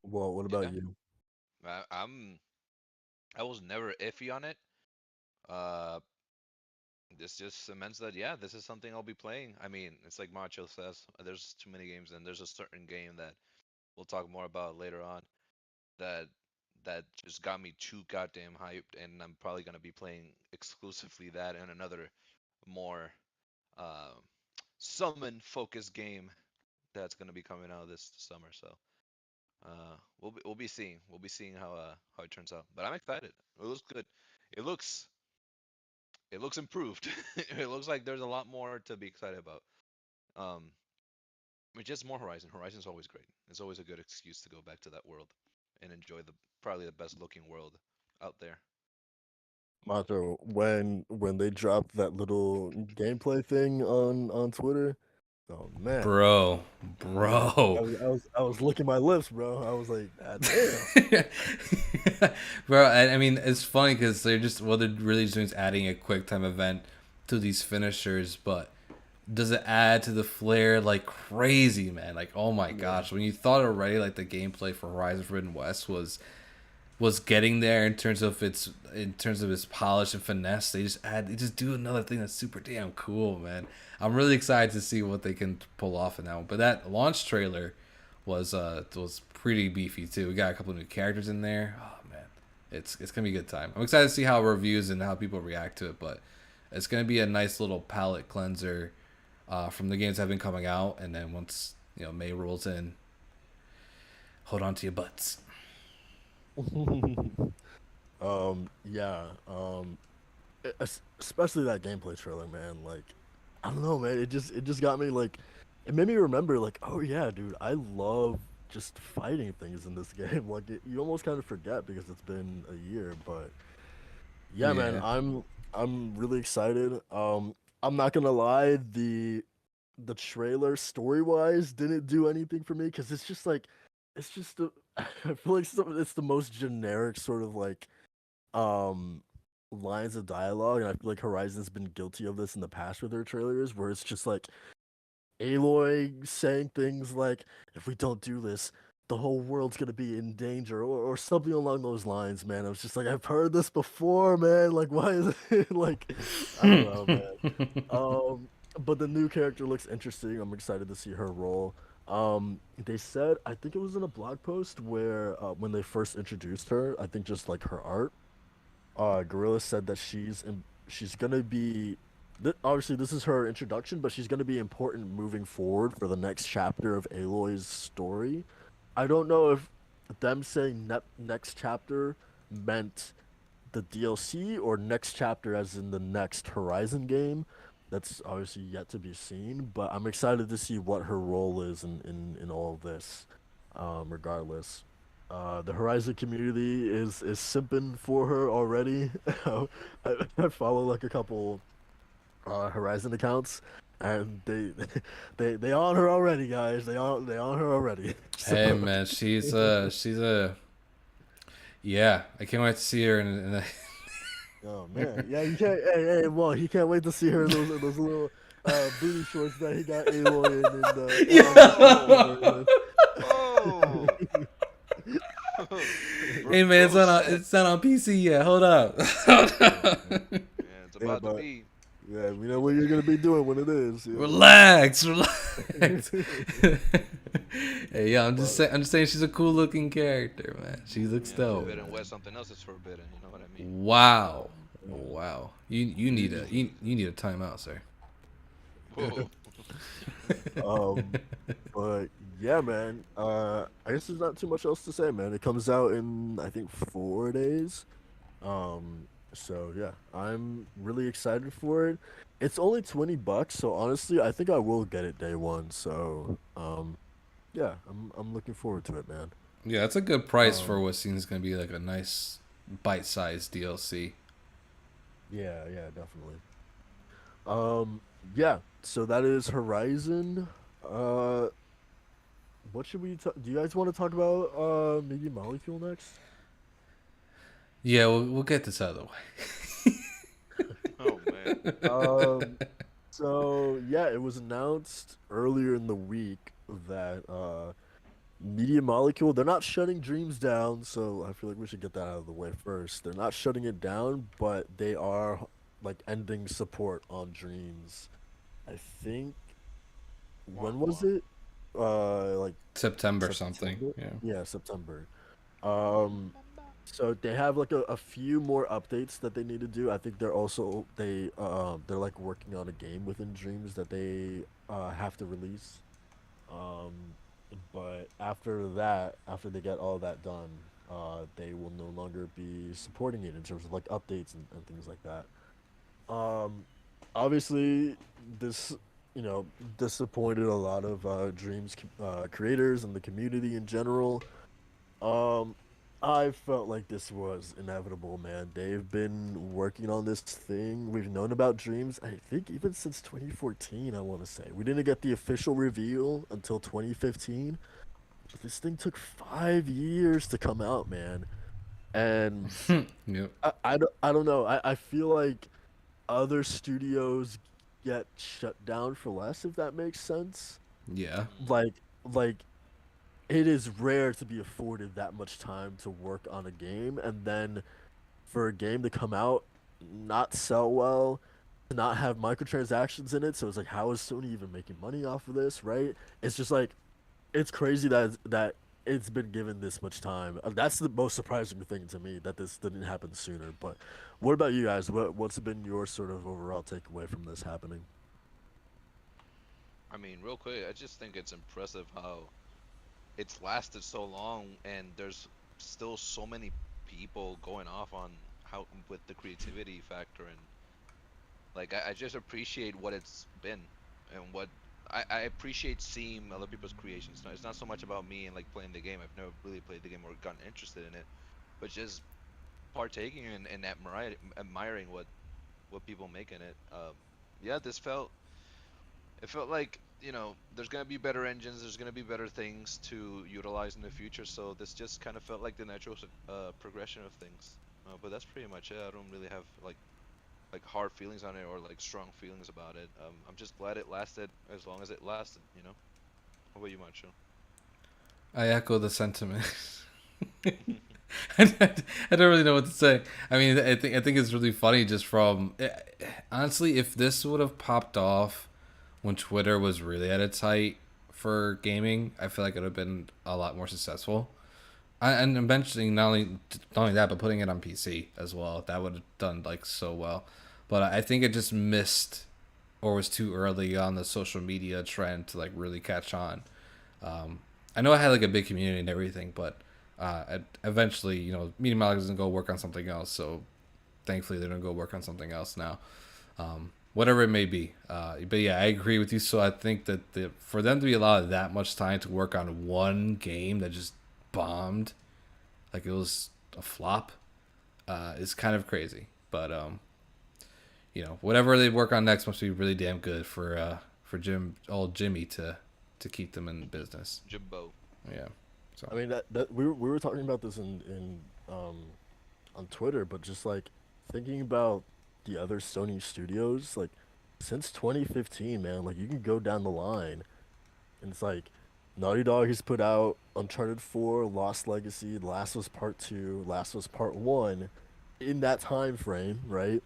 Speaker 3: Well, what about
Speaker 1: Yeah,
Speaker 3: you?
Speaker 1: I'm. I was never iffy on it. Uh, this just cements that yeah, this is something I'll be playing. I mean, it's like Macho says, there's too many games, and there's a certain game that we'll talk more about later on that just got me too goddamn hyped, and I'm probably gonna be playing exclusively that and another more uh, summon focused game that's gonna be coming out this summer. So We'll be seeing how it turns out. But I'm excited. It looks good. It looks it looks improved. It looks like there's a lot more to be excited about. Um, but just more Horizon. Horizon's always great. It's always a good excuse to go back to that world and enjoy the probably the best looking world out there.
Speaker 3: Mato, when they dropped that little gameplay thing on Twitter, oh man,
Speaker 2: Bro,
Speaker 3: I
Speaker 2: bro.
Speaker 3: was I was I was licking my lips, bro. I was like, ah, damn.
Speaker 2: Bro, I mean, it's funny because they're just, what they're really just doing is adding a quick time event to these finishers, but does it add to the flair like crazy, man? Like, oh my
Speaker 3: Yeah.
Speaker 2: gosh, when you thought already like the gameplay for Horizon Forbidden West was getting there in terms of its polish and finesse. They just do another thing that's super damn cool, man. I'm really excited to see what they can pull off in that one. But that launch trailer was pretty beefy too. We got a couple of new characters in there. Oh man, it's gonna be a good time. I'm excited to see how reviews and how people react to it, but it's gonna be a nice little palate cleanser from the games that have been coming out, and then once May rolls in, hold on to your butts.
Speaker 3: Yeah. Especially that gameplay trailer, man. Like, I don't know, man. It just got me like, it made me remember like, oh yeah, dude, I love just fighting things in this game. Like, you almost kind of forget because it's been a year, but yeah, man,
Speaker 2: Yeah.
Speaker 3: I'm really excited. I'm not gonna lie, the trailer story wise didn't do anything for me because it's just like, it's just I feel like it's the most generic sort of like um lines of dialogue, and I feel like Horizon's been guilty of this in the past with their trailers, where it's just like Aloy saying things like, "If we don't do this, the whole world's gonna be in danger," or something along those lines. Man, I was just like, I've heard this before, man. Like, why is it like, I don't know, man. But the new character looks interesting. I'm excited to see her role. They said, I think it was in a blog post where when they first introduced her, I think just like her art, Gorilla said that she's gonna be obviously this is her introduction, but she's gonna be important moving forward for the next chapter of Aloy's story. I don't know if them saying next chapter meant the DLC or next chapter as in the next Horizon game. That's obviously yet to be seen, but I'm excited to see what her role is in all of this. Regardless, the Horizon community is simping for her already. I follow like a couple Horizon accounts, and they on her already, guys. They on her already.
Speaker 2: Hey
Speaker 3: So,
Speaker 2: man, she's a yeah. I can't wait to see her in
Speaker 3: oh man, yeah, you can't. Hey, well, he can't wait to see her in those little booty shorts that he got Aloy in the
Speaker 1: Oh,
Speaker 3: Horizon
Speaker 1: oh,
Speaker 2: Hey man,
Speaker 1: bro said,
Speaker 2: it's not on PC yet. Hold up. Hold
Speaker 3: version.
Speaker 2: up.
Speaker 1: yeah, it's
Speaker 3: Yeah,
Speaker 1: about to
Speaker 3: but
Speaker 1: be.
Speaker 3: yeah, we know what you're gonna be doing when it is.
Speaker 2: Relax, relax. Hey, yeah,
Speaker 3: But
Speaker 2: I'm just saying she's a cool looking character, man. She looks
Speaker 1: Yeah,
Speaker 2: dope.
Speaker 3: yeah,
Speaker 1: Forbidden West, something else is forbidden. You know what I mean?
Speaker 2: Wow,
Speaker 3: yeah.
Speaker 2: wow. You need a you need a timeout, sir.
Speaker 1: Whoa.
Speaker 3: Um, but yeah, man. I guess there's not too much else to say, man. It comes out in I think 4 days. So yeah, I'm really excited for it. It's only $20, so honestly, I think I will get it day one. So yeah, I'm looking forward to it, man.
Speaker 2: Yeah, that's a good price for
Speaker 3: Um,
Speaker 2: what seems gonna be like a nice bite-sized DLC.
Speaker 3: yeah, definitely. Um, yeah. So that is Horizon. Uh, what should we? Do you guys want to talk about? Maybe Molecule next.
Speaker 2: Yeah, we'll get this out of the way.
Speaker 1: Oh man.
Speaker 3: Um, so yeah, it was announced earlier in the week that Media Molecule, they're not shutting Dreams down, so I feel like we should get that out of the way first. They're not shutting it down, but they are like ending support on Dreams. I think
Speaker 1: Wah,
Speaker 3: when was
Speaker 1: wah.
Speaker 3: it? Like
Speaker 2: September something.
Speaker 3: September?
Speaker 2: Yeah.
Speaker 3: Yeah, September.
Speaker 1: Bum,
Speaker 3: Um,
Speaker 1: bum, bum.
Speaker 3: so they have like a few more updates that they need to do. I think they're like working on a game within Dreams that they have to release. Um, But after that, after they get all that done, they will no longer be supporting it in terms of like updates and things like that. Obviously, this you know disappointed a lot of Dreams creators and the community in general. Um, I felt like this was inevitable, man. They've been working on this thing. We've known about Dreams, I think, even since 2014, I want to say. We didn't get the official reveal until 2015. But this thing took 5 years to come out, man. And
Speaker 2: Yep.
Speaker 3: I don't know. I feel like other studios get shut down for less, if that makes sense.
Speaker 2: Yeah.
Speaker 1: Mm.
Speaker 3: Like it is rare to be afforded that much time to work on a game and then for a game to come out not sell well, to not have microtransactions in it. So it's like, how is Sony even making money off of this, right? It's just like it's crazy that it's been given this much time. That's the most surprising thing to me, that this didn't happen sooner. But what about you guys? What's been your sort of overall takeaway from this happening?
Speaker 1: I mean, real quick, I just think it's impressive how it's lasted so long, and there's still so many people going off on how with the creativity factor, and like I just appreciate what it's been, and what I appreciate seeing other people's creations. It's not so much about me and like playing the game. I've never really played the game or gotten interested in it, but just partaking and admiring what people make in it. Yeah, this felt it felt like, there's gonna be better engines, there's gonna be better things to utilize in the future. So this just kind of felt like the natural progression of things. But that's pretty much it. I don't really have like hard feelings on it or like strong feelings about it. I'm just glad it lasted as long as it lasted. How about you, Macho?
Speaker 2: I echo the sentiment. I don't really know what to say. I mean, I think it's really funny just from honestly, if this would have popped off when Twitter was really at its height for gaming, I feel like it would have been a lot more successful. And eventually, not only that, but putting it on PC as well, that would have done like so well. But I think it just missed or was too early on the social media trend to like really catch on. I know I had like a big community and everything, but eventually, Media Molecule doesn't go work on something else. So thankfully, they're gonna go work on something else now, whatever it may be. But yeah, I agree with you. So I think that for them to be allowed that much time to work on one game that just bombed, like it was a flop, is kind of crazy. But whatever they work on next must be really damn good for old Jimmy to keep them in business.
Speaker 1: Jimbo.
Speaker 2: Yeah. So
Speaker 3: I mean that we were talking about this in um on Twitter, but just like thinking about the other Sony studios, like since 2015, man, like you can go down the line, and it's like Naughty Dog has put out Uncharted 4, Lost Legacy, Last of Us Part 2, Last of Us Part 1 in that time frame, right?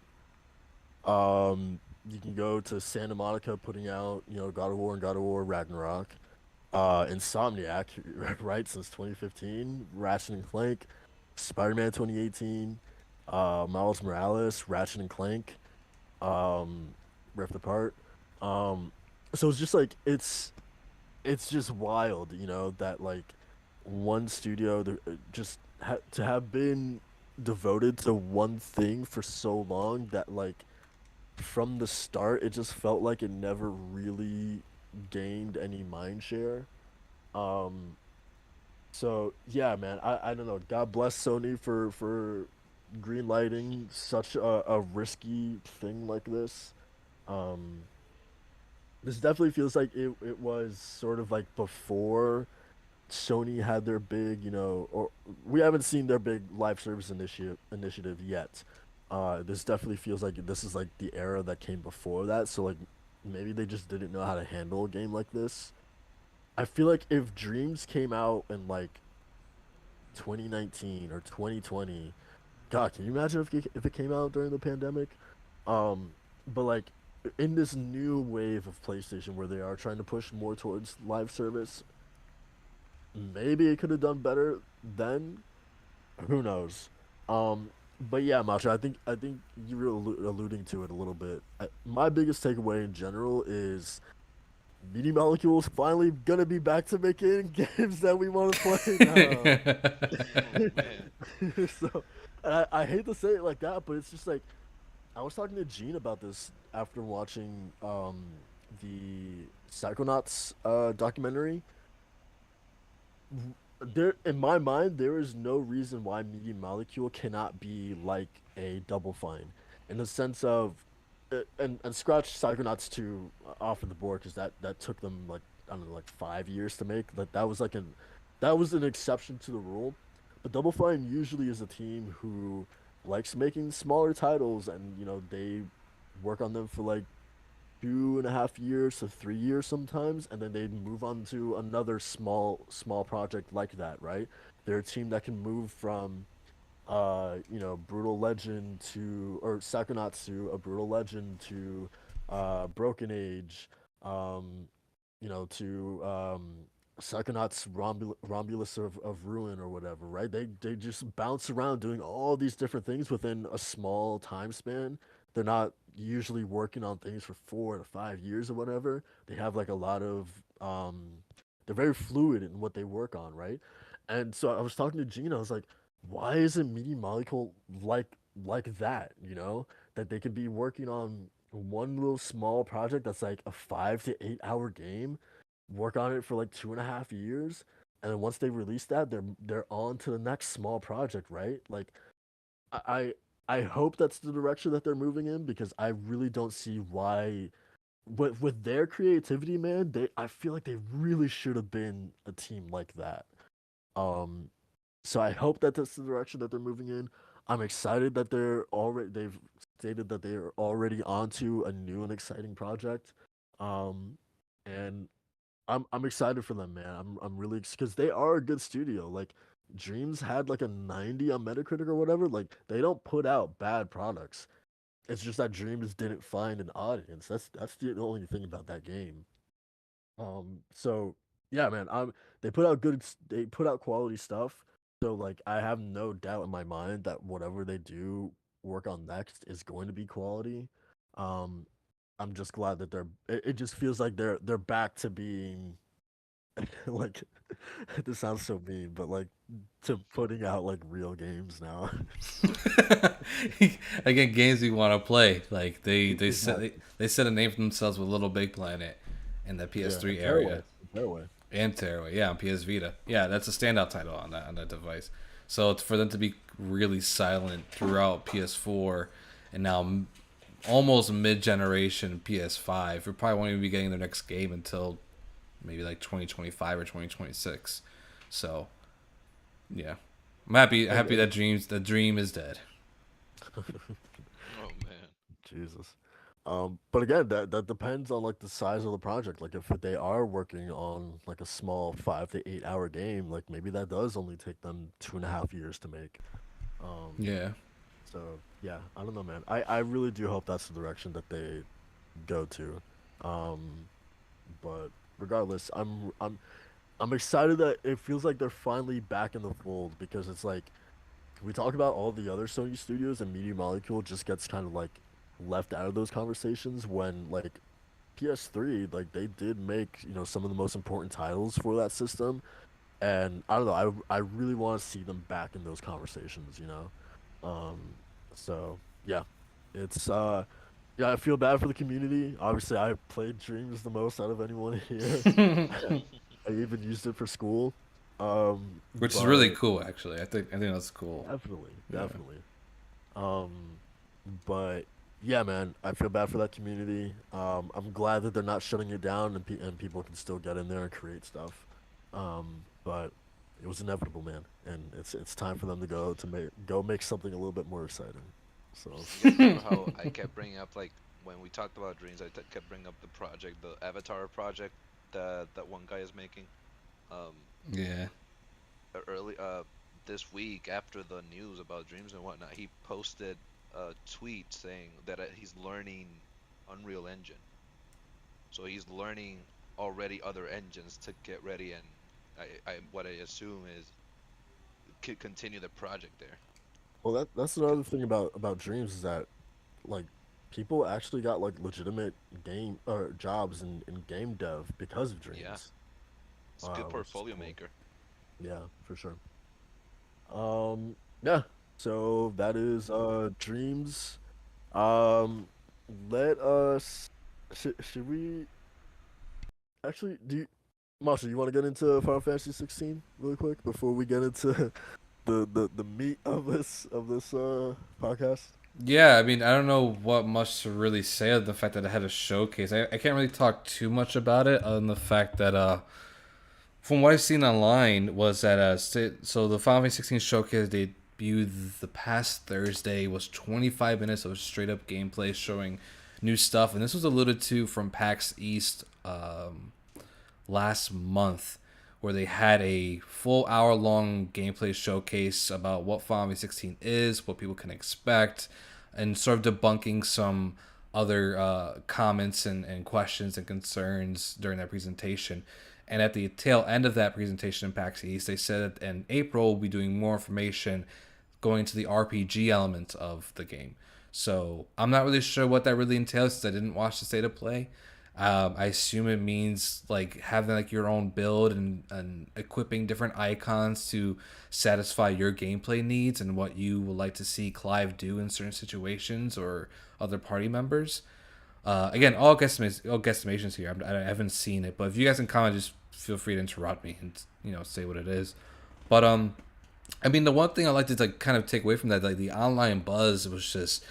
Speaker 3: You can go to Santa Monica putting out, God of War and God of War Ragnarok. Insomniac, right, since 2015, Ratchet and Clank, Spider-Man 2018, Miles Morales, Ratchet and Clank, um, Rift Apart. Um, so it's just like it's just wild, that like one studio to have been devoted to one thing for so long that like from the start it just felt like it never really gained any mind share. Um, so yeah, man, I don't know. God bless Sony for green lighting such a risky thing like this. Um, this definitely feels like it was sort of like before Sony had their big, or we haven't seen their big live service initiative yet. This definitely feels like this is like the era that came before that. So like maybe they just didn't know how to handle a game like this. I feel like if Dreams came out in like 2019 or 2020, God, can you imagine if it came out during the pandemic? But like in this new wave of PlayStation where they are trying to push more towards live service, maybe it could have done better then. Who knows? But yeah, Macho, I think you were alluding to it a little bit. My biggest takeaway in general is Media Molecule's finally gonna be back to making games that we want to play now.
Speaker 1: Oh man.
Speaker 3: So, I hate to say it like that, but it's just like I was talking to Gene about this after watching the Psychonauts documentary. There, in my mind, there is no reason why Media Molecule cannot be like a Double Fine, in the sense of, and scratch Psychonauts 2 off of the board because that took them like I don't know like 5 years to make. Like that was an exception to the rule. But Double Fine usually is a team who likes making smaller titles, and they work on them for like 2.5 years to 3 years sometimes, and then they move on to another small project like that, right? They're a team that can move from Brutal Legend to or Psychonauts to a Brutal Legend to Broken Age, um, to Psychonauts Romulus of Ruin or whatever, right? They just bounce around doing all these different things within a small time span. They're not usually working on things for 4 to 5 years or whatever. They have like a lot of they're very fluid in what they work on, right? And so I was talking to Gina, I was like, why isn't Media Molecule like that, That they could be working on one little small project that's like a 5 to 8 hour game, work on it for like 2.5 years, and then once they release that, they're on to the next small project, right? Like I I hope that's the direction that they're moving in because I really don't see why with their creativity, man, I feel like they really should have been a team like that. Um so I hope that that's the direction that they're moving in. I'm excited that they've stated that they're already onto a new and exciting project. Um and I'm excited for them, man. I'm really because they are a good studio. Like Dreams had like a 90 on Metacritic or whatever. Like they don't put out bad products. It's just that Dreams didn't find an audience. That's the only thing about that game. So yeah, man. They put out quality stuff. So like I have no doubt in my mind that whatever they do work on next is going to be quality. Um, I'm just glad that it just feels like they're back to being like this sounds so mean, but like to putting out like real games now.
Speaker 2: Again, games we want to play. Like
Speaker 3: Exactly.
Speaker 2: they set a name for themselves with Little Big Planet in the
Speaker 3: Yeah,
Speaker 2: PS3
Speaker 3: and
Speaker 2: area
Speaker 3: Tearaway.
Speaker 2: and Tearaway. Yeah, on PS Vita. Yeah, that's a standout title on that device. So it's for them to be really silent throughout PS4 and now almost mid generation PS5. We probably won't even be getting their next game until maybe like 2025 or 2026. So yeah, I'm happy
Speaker 3: And
Speaker 2: that the dream is dead.
Speaker 1: Oh man.
Speaker 3: Jesus. But again, that depends on like the size of the project. Like if they are working on like a small 5 to 8 hour game, like maybe that does only take them 2.5 years to make. Um,
Speaker 2: Yeah.
Speaker 3: so yeah, I don't know, man. I really do hope that's the direction that they go to. Um, but regardless, I'm excited that it feels like they're finally back in the fold because it's like we talk about all the other Sony studios and Media Molecule just gets kind of like left out of those conversations when like PS3 like they did make some of the most important titles for that system, and I don't know, I really want to see them back in those conversations. um so yeah, it's yeah, I feel bad for the community. Obviously I played Dreams the most out of anyone here. I even used it for school.
Speaker 2: Which is really
Speaker 3: But
Speaker 2: cool, actually. I think that's cool.
Speaker 3: definitely,
Speaker 2: Yeah.
Speaker 3: definitely. Um, but yeah, man, I feel bad for that community. I'm glad that they're not shutting it down and people can still get in there and create stuff. But it was inevitable, man, and it's time for them to go make something a little bit more exciting. So
Speaker 1: You guys remember how I kept bringing up like when we talked about dreams, kept bringing up the project, the Avatar project that one guy is making. Um,
Speaker 2: Yeah.
Speaker 1: early this week after the news about dreams and whatnot, he posted a tweet saying that he's learning Unreal Engine. So he's learning already other engines to get ready, and I what I assume is continue the project there.
Speaker 3: well, that's
Speaker 1: 'Cause-
Speaker 3: another thing about dreams is that like people actually got like legitimate game or jobs in game dev because of
Speaker 1: Yeah,
Speaker 3: Dreams,
Speaker 1: it's a good
Speaker 3: which is
Speaker 1: portfolio
Speaker 3: cool.
Speaker 1: maker.
Speaker 3: Yeah, for sure. Yeah. So that is Dreams. Um, let us. Should we actually do? Marshall, you want to get into Final Fantasy 16 really quick before we get into the meat of this podcast?
Speaker 2: Yeah, I mean, I don't know what much to really say of the fact that it had a showcase. I can't really talk too much about it other than the fact that from what I've seen online was that so the Final Fantasy 16 showcase debuted the past Thursday was 25 minutes of straight up gameplay showing new stuff, and this was alluded to from PAX East last month, where they had a full hour long gameplay showcase about what Final Fantasy 16 is, what people can expect, and sort of debunking some other comments and questions and concerns during that presentation. And at the tail end of that presentation in PAX East, they said that in April we'll be doing more information going to the RPG element of the game. So I'm not really sure what that really entails since I didn't watch the state of play. I assume it means like having like your own build and equipping different icons to satisfy your gameplay needs and what you would like to see Clive do in certain situations or other party members. Again, all guesstimations here. I haven't seen it, but if you guys can comment, just feel free to interrupt me and say what it is. But I mean, the one thing I like to like kind of take away from that, like the online buzz was just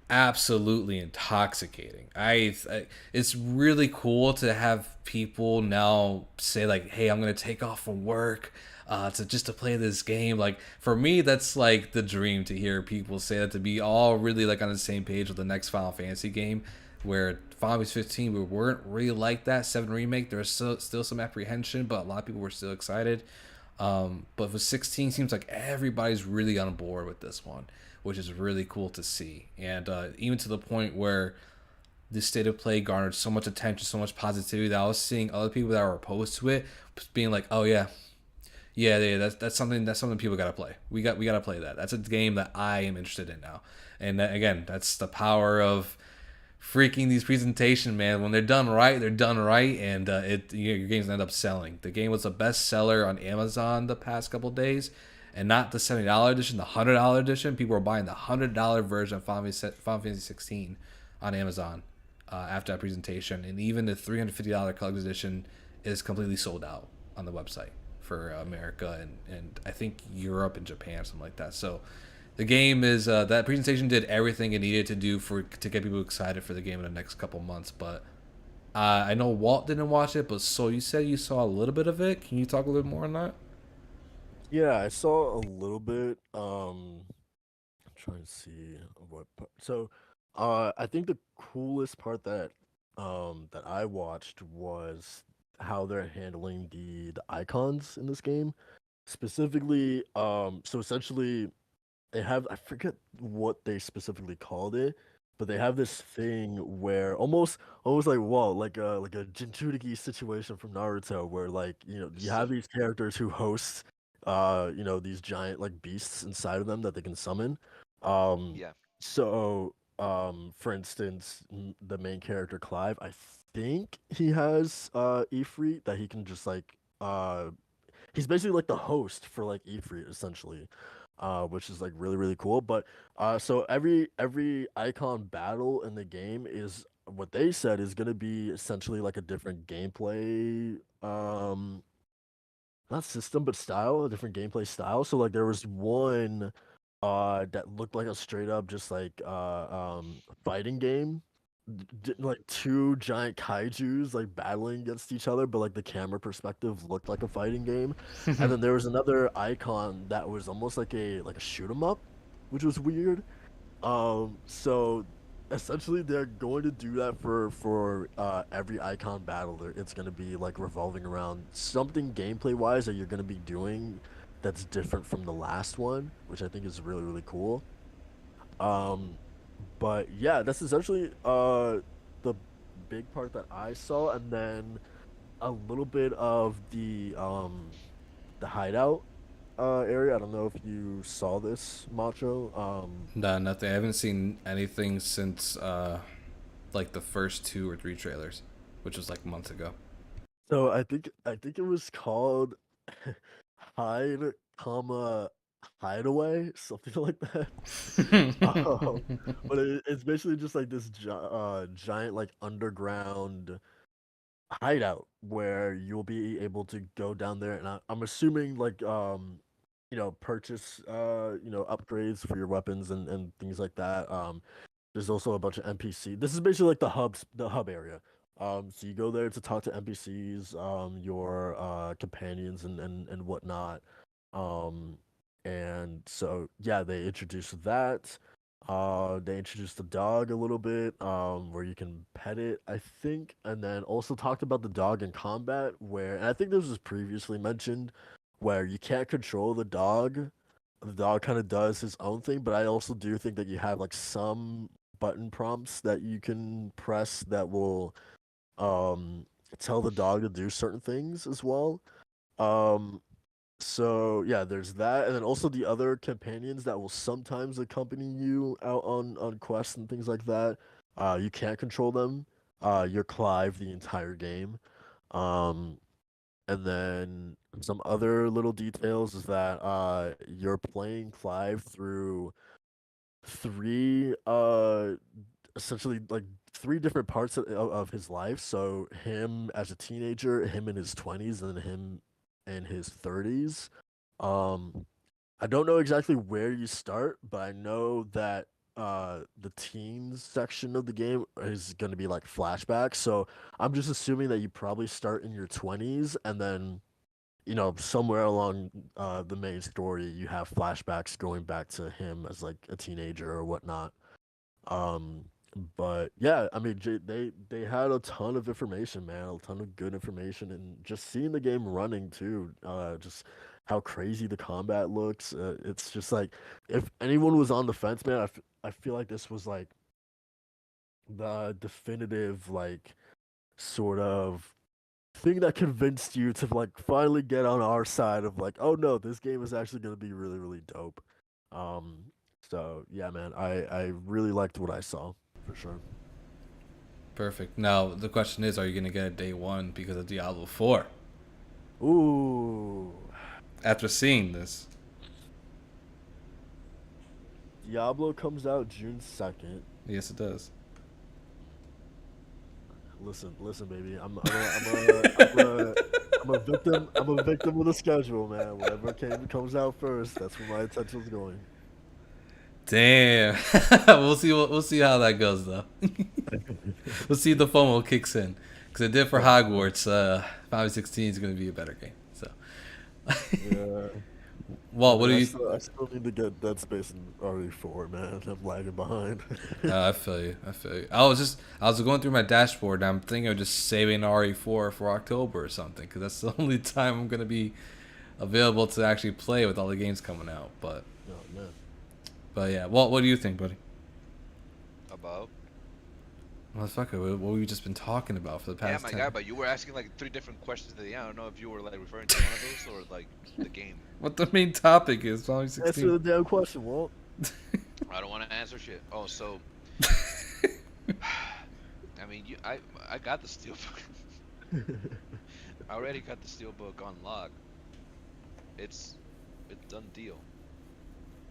Speaker 2: absolutely intoxicating. It's really cool to have people now say like, "Hey, I'm gonna take off from work to play this game." Like for me, that's like the dream to hear people say that, to be all really like on the same page with the next Final Fantasy game. Where Final Fantasy 15 we weren't really like that 7 remake. There was still some apprehension, but a lot of people were still excited. But with 16, seems like everybody's really on board with this one, which is really cool to see. And even to the point where this state of play garnered so much attention, so much positivity, that I was seeing other people that were opposed to it being like, "Oh yeah, yeah, that's something people gotta play. We gotta play that. That's a game that I am interested in now." And that, again, that's the power of freaking these presentation, man. When they're done right, they're done right, and your games end up selling. The game was a bestseller on Amazon the past couple days, and not the $70 edition, the $100 edition. People were buying the $100 version of Final Fantasy 16 on Amazon after that presentation, and even the $350 collector's edition is completely sold out on the website for America and I think Europe and Japan, something like that. So the game is that presentation did everything it needed to do to get people excited for the game in the next couple months. But I know Walt didn't watch it, but so you said you saw a little bit of it. Can you talk a little bit more on that?
Speaker 3: Yeah, I saw a little bit. I'm trying to see what. So, I think the coolest part that I watched was how they're handling the icons in this game. Specifically, so essentially they have, I forget what they specifically called it, but they have this thing where almost like, whoa, like a Jinchuriki situation from Naruto, where like you have
Speaker 1: So
Speaker 3: these characters who host these giant like beasts inside of them that they can summon. Um
Speaker 1: yeah,
Speaker 3: for instance, the main character Clive, I think he has Ifrit that he can just like he's basically like the host for like E3 essentially, which is like really really cool. But so every icon battle in the game is what they said is gonna be essentially like a different gameplay, not system but style, a different gameplay style. So like there was one that looked like a straight up just like fighting game, like two giant kaijus like battling against each other, but like the camera perspective looked like a fighting game. And then there was another icon that was almost like a shoot 'em up, which was weird. So essentially they're going to do that for every icon battle. It's going to be like revolving around something gameplay wise that you're going to be doing that's different from the last one, which I think is really really cool. Um, but yeah, that's essentially the big part that I saw, and then a little bit of the hideout. area. I don't know if you saw this, Macho.
Speaker 2: Nah, nothing. I haven't seen anything since like the first 2 or 3 trailers, which was like months ago.
Speaker 3: So I think it was called Hide, Hideaway, something like that. Um, but it's basically just like this giant like underground hideout where you'll be able to go down there, and I'm assuming like purchase upgrades for your weapons and things like that. There's also a bunch of NPC. This is basically like the hub area. So you go there to talk to NPCs, your companions and whatnot. Um, and so yeah, they introduced that. They introduced the dog a little bit, where you can pet it, I think, and then also talked about the dog in combat, where, and I think this was previously mentioned, where you can't control the dog. The dog kind of does his own thing, but I also do think that you have like some button prompts that you can press that will um tell the dog to do certain things as well. Um, so yeah, there's that, and then also the other companions that will sometimes accompany you out on quests and things like that. You can't control them. You're Clive the entire game. Um, and then some other little details is that you're playing Clive through three essentially like 3 different parts of his life. So him as a teenager, him in his 20s, and then him in his 30s. Um, I don't know exactly where you start, but I know that the teens section of the game is going to be like flashbacks. So I'm just assuming that you probably start in your 20s, and then somewhere along the main story you have flashbacks going back to him as like a teenager or whatnot. um, but yeah, I mean, they had a ton of information, man, a ton of good information, and just seeing the game running too, just how crazy the combat looks. It's just like if anyone was on the fence, man, I feel like this was like the definitive like sort of thing that convinced you to like finally get on our side of like, oh no, this game is actually gonna be really really dope. Um, so yeah, man, I really liked what I saw for sure.
Speaker 2: Perfect. Now the question is, are you gonna get it day one because of Diablo 4?
Speaker 3: Ooh,
Speaker 2: After seeing this,
Speaker 3: Diablo comes out June 2nd.
Speaker 2: yes, it does.
Speaker 3: Listen, baby. I'm a victim. I'm a victim of the schedule, man. Whatever comes out first, that's where my attention's going.
Speaker 2: Damn. We'll see how that goes though. We'll see if the FOMO kicks in because it did for Hogwarts. Final 16 is going to be a better game. So,
Speaker 3: Yeah. I
Speaker 2: well, what
Speaker 3: mean,
Speaker 2: do
Speaker 3: I
Speaker 2: you?
Speaker 3: still, I still need to get Dead Space and RE4, man. I'm lagging behind.
Speaker 2: I feel you. I feel you. I was going through my dashboard and I'm thinking of just saving RE4 for October or something because that's the only time I'm going to be available to actually play with all the games coming out.
Speaker 3: Oh man.
Speaker 2: But yeah. Well, what do you think, buddy?
Speaker 1: About.
Speaker 2: Motherfucker, what we've just been talking about for the
Speaker 1: Yeah,
Speaker 2: past
Speaker 1: my
Speaker 2: 10.
Speaker 1: guy, but you were asking like 3 different questions at the end. I don't know if you were like referring to one of those or like the game.
Speaker 2: What the main topic is? Final
Speaker 3: Answer
Speaker 2: 16.
Speaker 3: the damn question, Walt.
Speaker 1: I don't want to answer shit. Oh, so I mean, I got the steelbook. I already got the steelbook on lock. It's done deal.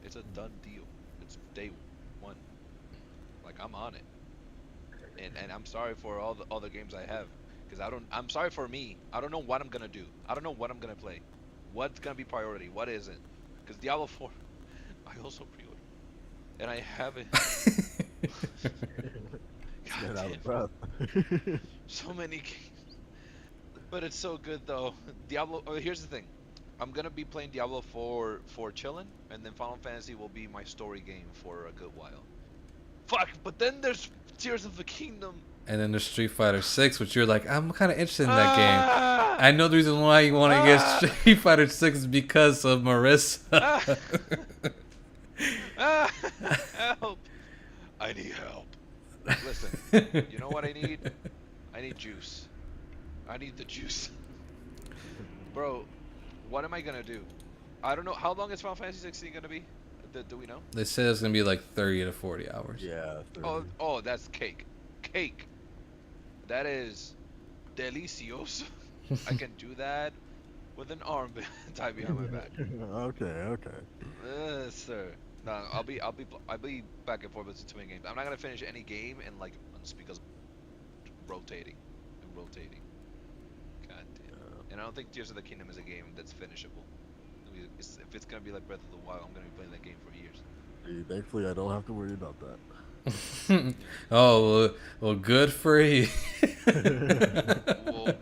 Speaker 1: It's a done deal. It's day one. Like I'm on it. And I'm sorry for all the other games I have, because I'm sorry for me. I don't know what I'm gonna do. I don't know what I'm gonna play. What's gonna be priority? What isn't? Because Diablo 4, I also pre-ordered, and I haven't. God
Speaker 3: Get out
Speaker 1: damn,
Speaker 3: of breath.
Speaker 1: so many games, but it's so good though. Diablo. Oh, here's the thing. I'm gonna be playing Diablo 4 for chilling, and then Final Fantasy will be my story game for a good while. Fuck, but then there's Tears of the Kingdom.
Speaker 2: And then there's Street Fighter 6, which you're like, I'm kind of interested in that game.
Speaker 1: Ah!
Speaker 2: I know the reason why you want to get Street Fighter 6 is because of Marissa.
Speaker 1: Ah! Ah! Help! I need help. Listen, you know what I need? I need juice. I need the juice. Bro, what am I gonna do? I don't know how long is Final Fantasy 16 gonna be. Do we know?
Speaker 2: They said it's gonna be like 30 to 40 hours.
Speaker 3: Yeah. 30.
Speaker 1: Oh, that's cake. Cake. That is delicioso. I can do that with an arm tied behind my back.
Speaker 3: Okay.
Speaker 1: Sir. No, I'll be back and forth between games. I'm not gonna finish any game and like just because rotating and rotating. God damn. And I don't think Tears of the Kingdom is a game that's finishable. If it's gonna be like Breath of the Wild, I'm gonna be playing that game for years.
Speaker 3: Thankfully, I don't have to worry about that.
Speaker 2: Oh well, good for you.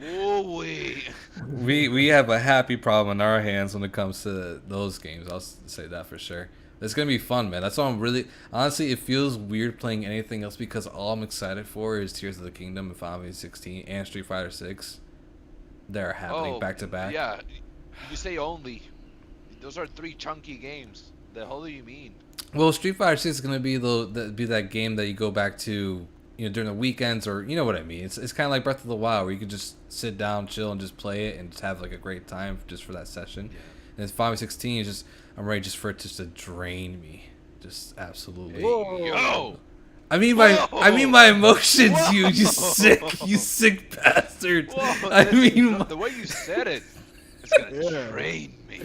Speaker 1: Whoa, wait.
Speaker 2: We have a happy problem in our hands when it comes to those games. I'll say that for sure. It's gonna be fun, man. That's all I'm really. Honestly, it feels weird playing anything else because all I'm excited for is Tears of the Kingdom and Final Fantasy 16 and Street Fighter 6. They're happening back to back.
Speaker 1: Yeah, you say only. Those are 3 chunky games. The hell do you mean?
Speaker 2: Well, Street Fighter 6 is gonna be that game that you go back to, during the weekends, or you know what I mean. It's kind of like Breath of the Wild, where you can just sit down, chill, and just play it and just have like a great time just for that session.
Speaker 1: Yeah.
Speaker 2: And Final Fantasy 16 is just I'm ready just for it just to drain me, just absolutely.
Speaker 1: Hey, yo.
Speaker 2: I mean my emotions,
Speaker 1: Whoa.
Speaker 2: you sick bastard.
Speaker 1: Whoa,
Speaker 2: I mean
Speaker 1: the way you said it, it's gonna drain me.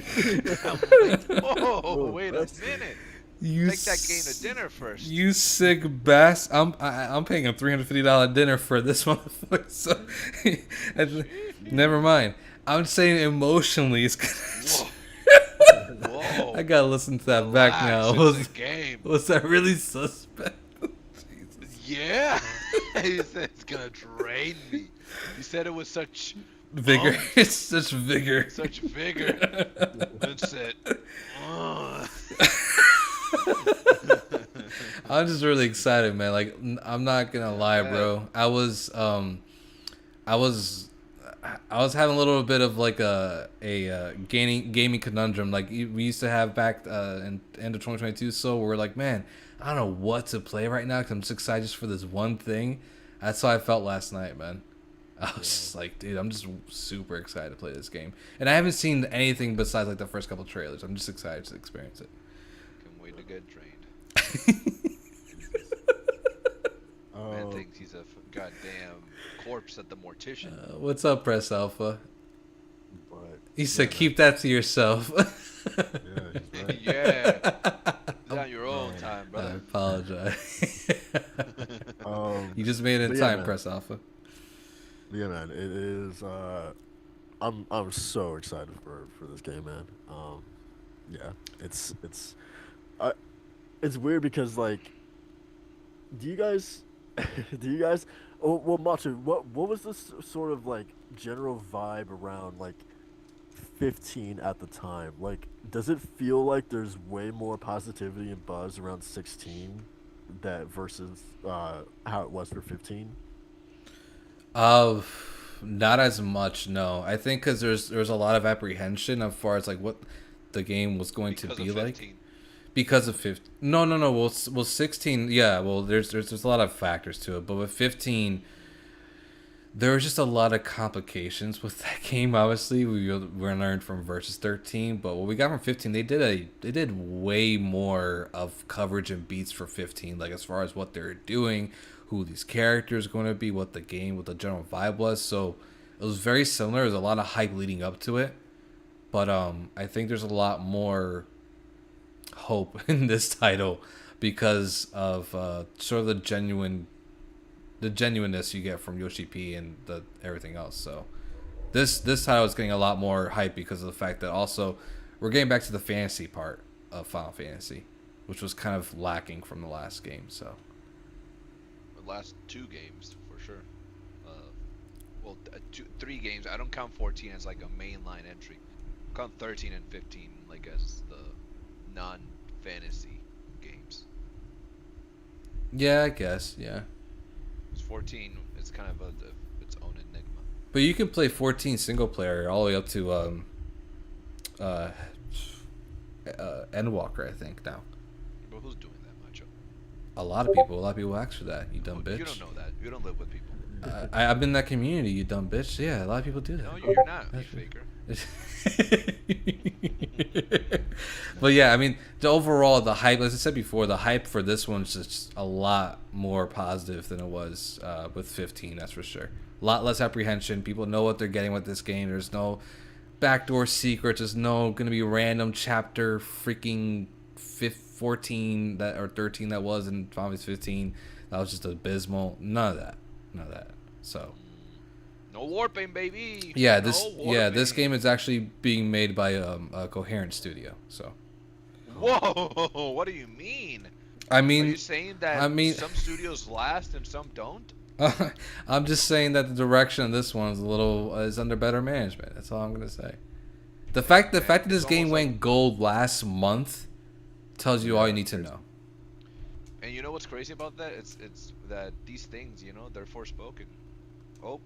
Speaker 1: I'm like, whoa, wait a minute. Take that game to dinner first.
Speaker 2: You sick bastard. I'm paying a $350 dinner for this motherfucker. So never mind. I'm saying emotionally, it's gonna.
Speaker 1: Whoa.
Speaker 2: I gotta listen to that back now.
Speaker 1: It's a game.
Speaker 2: Was that really suspect?
Speaker 1: Yeah. He said it's gonna drain me. You said it was such
Speaker 2: vigor. It's such vigor.
Speaker 1: Such vigor. That's it.
Speaker 2: I'm just really excited, man. Like, I'm not gonna lie, bro. I was having a little bit of like a gaming conundrum like we used to have back in end of 2022. So we're like, man, I don't know what to play right now because I'm just excited just for this one thing. That's how I felt last night, man. I was just like, dude, I'm just super excited to play this game, and I haven't seen anything besides like the first couple trailers. I'm just excited to experience it.
Speaker 1: Can't wait to get drained. Man thinks he's a goddamn corpse at the mortician.
Speaker 2: What's up, Press Alpha?
Speaker 3: But,
Speaker 2: He said, keep that to yourself.
Speaker 1: Yeah. On your own time,
Speaker 2: I
Speaker 1: brother.
Speaker 2: apologize. You just made it in time,
Speaker 3: man.
Speaker 2: Press Alpha.
Speaker 3: Yeah, man, it is. I'm so excited for this game, man. Yeah, it's weird because like, do you guys, Oh well, Macho, what was this sort of like general vibe around like 15 at the time? Like, does it feel like there's way more positivity and buzz around 16 that versus how it was for 15?
Speaker 2: Not as much, no. I think because there's a lot of apprehension as far as like what the game was going to be like. Because of 15. No. Well, 16. Yeah. Well, there's a lot of factors to it, but with 15, there was just a lot of complications with that game. Obviously, we learned from versus 13, but what we got from 15, they did way more of coverage and beats for 15. Like as far as what they're doing, who these characters are going to be, what the general vibe was. So it was very similar. There's a lot of hype leading up to it, but I think there's a lot more hope in this title because of sort of the genuineness you get from Yoshi P and everything else. So this title is getting a lot more hype because of the fact that also we're getting back to the fantasy part of Final Fantasy, which was kind of lacking from the last game. So
Speaker 1: the last 2 games for sure. Three games. I don't count 14 as like a mainline entry. I count 13 and 15 like as the non-fantasy games.
Speaker 2: yeah, I guess, yeah.
Speaker 1: 14 is kind of its own enigma.
Speaker 2: But you can play 14 single player all the way up to Endwalker, I think now.
Speaker 1: But who's doing that, Macho?
Speaker 2: A lot of people ask for that. You dumb bitch.
Speaker 1: You don't know that. You don't live with people.
Speaker 2: I've been in that community. You dumb bitch. Yeah, a lot of people do that.
Speaker 1: No, you're not. You faker.
Speaker 2: But yeah, I mean, the overall the hype, as I said before, the hype for this one's just a lot more positive than it was with 15. That's for sure. A lot less apprehension. People know what they're getting with this game. There's no backdoor secrets. There's no gonna be random chapter freaking 14 that or 13 that was in Final Fantasy 15. That was just abysmal. None of that. None of that. So
Speaker 1: No warping, baby. No
Speaker 2: this
Speaker 1: warping.
Speaker 2: game is actually being made by a Coherent studio. So
Speaker 1: Whoa, what do you mean?
Speaker 2: I
Speaker 1: Are you
Speaker 2: mean,
Speaker 1: saying that
Speaker 2: I mean,
Speaker 1: some studios last and some don't?
Speaker 2: I'm just saying that the direction of this one is a little is under better management. That's all I'm gonna say. The
Speaker 1: Man,
Speaker 2: fact that
Speaker 1: it's
Speaker 2: this game
Speaker 1: almost like,
Speaker 2: went gold last month tells you all
Speaker 3: Yeah,
Speaker 2: you need to know.
Speaker 1: and you know what's crazy about that? It's that these things, they're forspoken. Oh,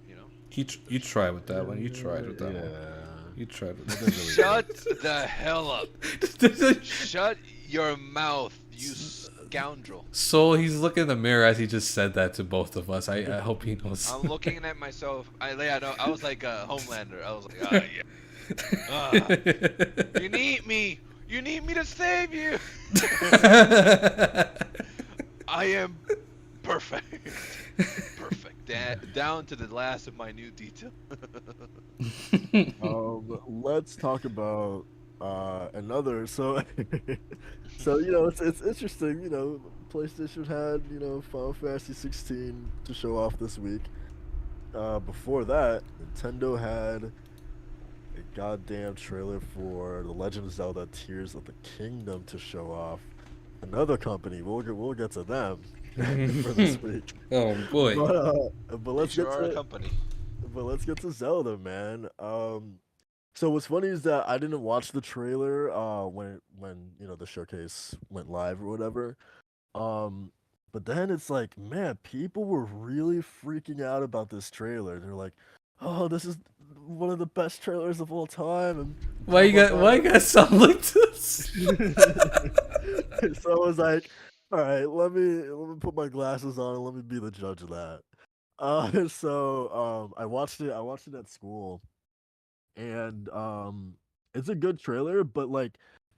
Speaker 1: you know,
Speaker 2: You
Speaker 1: there's
Speaker 2: tried with that one. You tried with that one.
Speaker 3: yeah.
Speaker 2: You tried with
Speaker 3: That
Speaker 2: that.
Speaker 3: didn't really
Speaker 1: Shut
Speaker 3: work.
Speaker 1: the hell up. Shut your mouth, you scoundrel.
Speaker 2: So he's looking in the mirror as he just said that to both of us. I hope he knows.
Speaker 1: I'm looking at myself. Yeah, no, I was like Homelander. I was like, ah, yeah. Ah, you need me. You need me to save you. I am perfect. Perfect. Down to the last of minute detail.
Speaker 3: Let's talk about another. So, so it's interesting. PlayStation had Final Fantasy 16 to show off this week. Before that, Nintendo had a goddamn trailer for the Legend of Zelda Tears of the Kingdom to show off. Another company. We'll get to them for this week.
Speaker 2: Oh boy.
Speaker 3: But
Speaker 1: They
Speaker 3: let's
Speaker 1: sure
Speaker 3: get
Speaker 1: are a
Speaker 3: to
Speaker 1: company.
Speaker 3: Zelda, man. So what's funny is that I didn't watch the trailer when the showcase went live or whatever. Um, but then it's like, man, people were really freaking out about this trailer. They're like, "Oh, this is one of the best trailers of all time," and blah blah
Speaker 2: Why you
Speaker 3: blah.
Speaker 2: got sound like this?
Speaker 3: So I was like, "All right, let me put my glasses on and let me be the judge of that." I watched it. I watched it at school, and it's a good trailer. But like,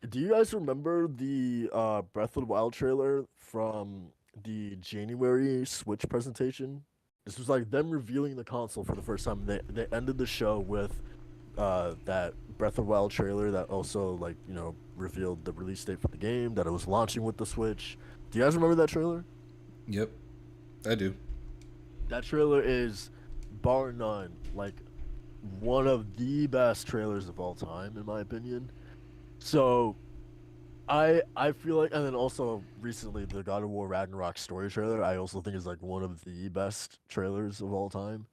Speaker 3: do you guys remember the Breath of the Wild trailer from the January Switch presentation? This was like them revealing the console for the first time. They ended the show with that Breath of the Wild trailer that also like revealed the release date for the game, that it was launching with the Switch. Do you guys remember that trailer?
Speaker 2: Yep, I do.
Speaker 3: That trailer is bar none like one of the best trailers of all time in my opinion. So I feel like, and then also recently the God of War Ragnarok story trailer I also think is like one of the best trailers of all time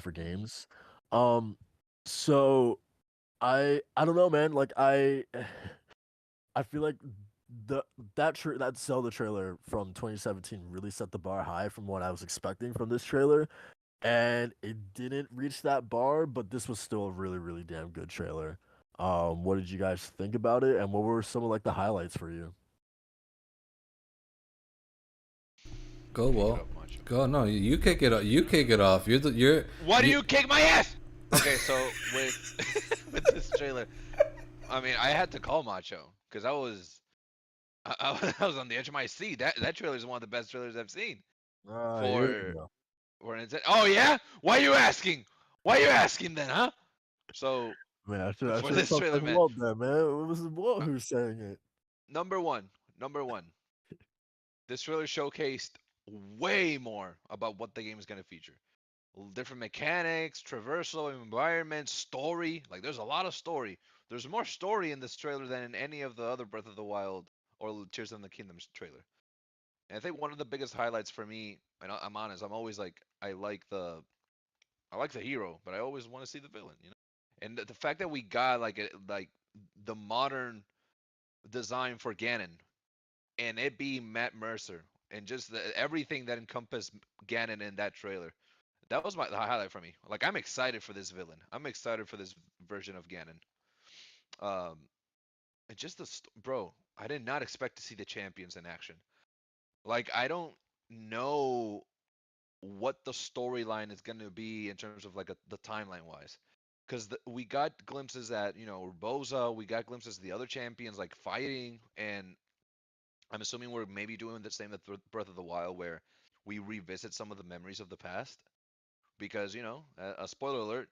Speaker 3: for games. Um so I don't know, man. Like I feel like the that Zelda trailer from 2017 really set the bar high from what I was expecting from this trailer, and it didn't reach that bar, but this was still a really really damn good trailer. What did you guys think about it, and what were some of like the highlights for you?
Speaker 2: Go
Speaker 1: Kick it
Speaker 2: well.
Speaker 1: up, Macho.
Speaker 2: Go no. You kick it. You kick it off. You're.
Speaker 1: Why do
Speaker 2: You,
Speaker 1: you kick my ass? Okay, so with with this trailer, I mean, I had to call Macho because I was on the edge of my seat. That trailer is one of the best trailers I've seen
Speaker 3: Here we
Speaker 1: for
Speaker 3: go.
Speaker 1: Nintendo. Oh yeah? Why you asking? Why you asking then, huh? So
Speaker 3: Man, I
Speaker 1: for
Speaker 3: should have
Speaker 1: this
Speaker 3: talked
Speaker 1: trailer,
Speaker 3: like
Speaker 1: man,
Speaker 3: Walt there, man. It was Walt
Speaker 1: uh,
Speaker 3: who was saying it.
Speaker 1: number one, number one, this trailer showcased way more about what the game is gonna feature. Different mechanics, traversal, environment, story. Like there's a lot of story. There's more story in this trailer than in any of the other Breath of the Wild or Tears of the Kingdoms trailer. And I think one of the biggest highlights for me, and I'm honest, I'm always like, I like the hero, but I always want to see the villain, you know. And the fact that we got like the modern design for Ganon, and it being Matt Mercer, and just everything that encompassed Ganon in that trailer, that was the highlight for me. Like I'm excited for this villain. I'm excited for this version of Ganon. Um, and just bro, I did not expect to see the champions in action. Like I don't know what the storyline is going to be in terms of like the timeline wise, because we got glimpses at Urbosa, we got glimpses of the other champions like fighting, and I'm assuming we're maybe doing the same with Breath of the Wild, where we revisit some of the memories of the past. Because a spoiler alert,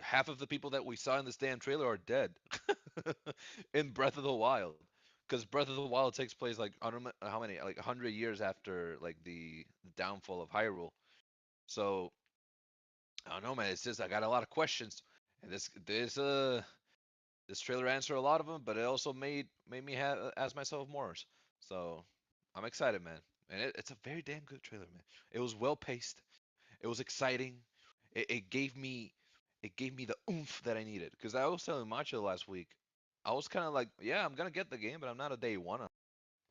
Speaker 1: half of the people that we saw in this damn trailer are dead in Breath of the Wild. Because Breath of the Wild takes place like I don't know how many, like 100 years after like the downfall of Hyrule. So I don't know, man. It's just I got a lot of questions, and this trailer answered a lot of them, but it also made me ask myself more. So I'm excited, man. And it's a very damn good trailer, man. It was well paced. It was exciting. It gave me the oomph that I needed. Because I was telling Macho last week, I was kind of like, yeah, I'm gonna get the game, but I'm not a day one.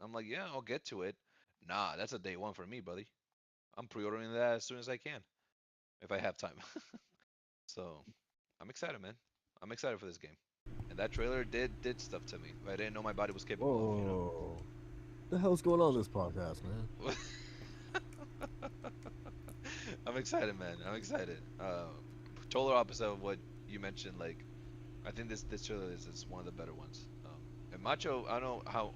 Speaker 1: I'm like, yeah, I'll get to it. Nah, that's a day one for me, buddy. I'm pre-ordering that as soon as I can, if I have time. So I'm excited, man. I'm excited for this game. And that trailer did stuff to me. I didn't know my body was capable
Speaker 3: Whoa. What the hell's going on in this podcast, man?
Speaker 1: I'm excited, man. I'm excited. Total opposite of what you mentioned. Like, I think this trailer is one of the better ones. And Macho, I don't know how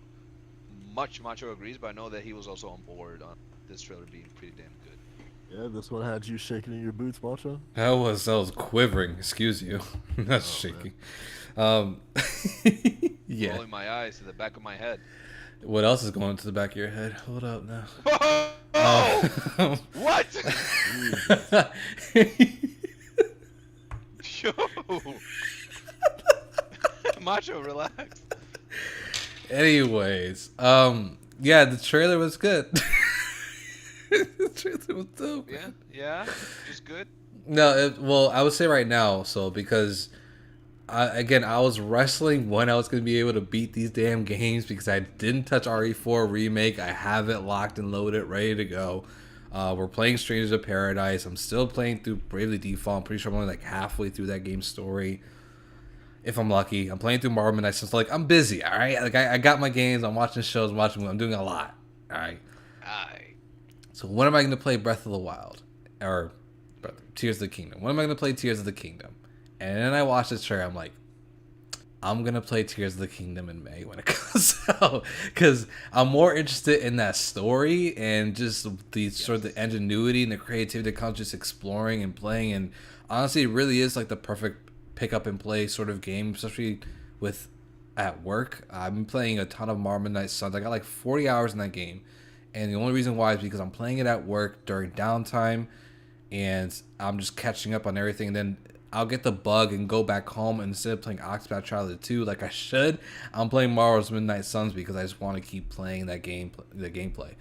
Speaker 1: much Macho agrees, but I know that he was also on board on this trailer being pretty damn good.
Speaker 3: Yeah, this one had you shaking in your boots, Macho?
Speaker 2: I was quivering. Excuse you. Not shaking. Yeah.
Speaker 1: Rolling my eyes to the back of my head.
Speaker 2: What else is going to the back of your head? Hold up now.
Speaker 1: Oh! What? Yo! Macho, relax.
Speaker 2: Anyways, yeah, the trailer was good. The trailer was dope.
Speaker 1: Yeah, just good.
Speaker 2: No, well, I would say right now, so because I was wrestling when I was going to be able to beat these damn games because I didn't touch RE4 Remake. I have it locked and loaded, ready to go. We're playing Strangers of Paradise. I'm still playing through Bravely Default. I'm pretty sure I'm only like halfway through that game's story. If I'm lucky. I'm playing through Marvel Midnight. So like, I'm busy, all right? Like, I got my games. I'm watching shows, I'm doing a lot, all right?
Speaker 1: Aye.
Speaker 2: So when am I going to play Breath of the Wild? Or Tears of the Kingdom? When am I going to play Tears of the Kingdom? And then I watched this trailer. I'm like, I'm going to play Tears of the Kingdom in May when it comes out. Because I'm more interested in that story and just the sort of the ingenuity and the creativity that comes just exploring and playing. And honestly, it really is like the perfect pick up and play sort of game, especially with at work. I've been playing a ton of Marvel Midnight Suns. I got like 40 hours in that game. And the only reason why is because I'm playing it at work during downtime, and I'm just catching up on everything. And then I'll get the bug and go back home, and instead of playing Octopath Traveler 2 like I should, I'm playing Marvel's Midnight Suns because I just want to keep playing that game, the gameplay.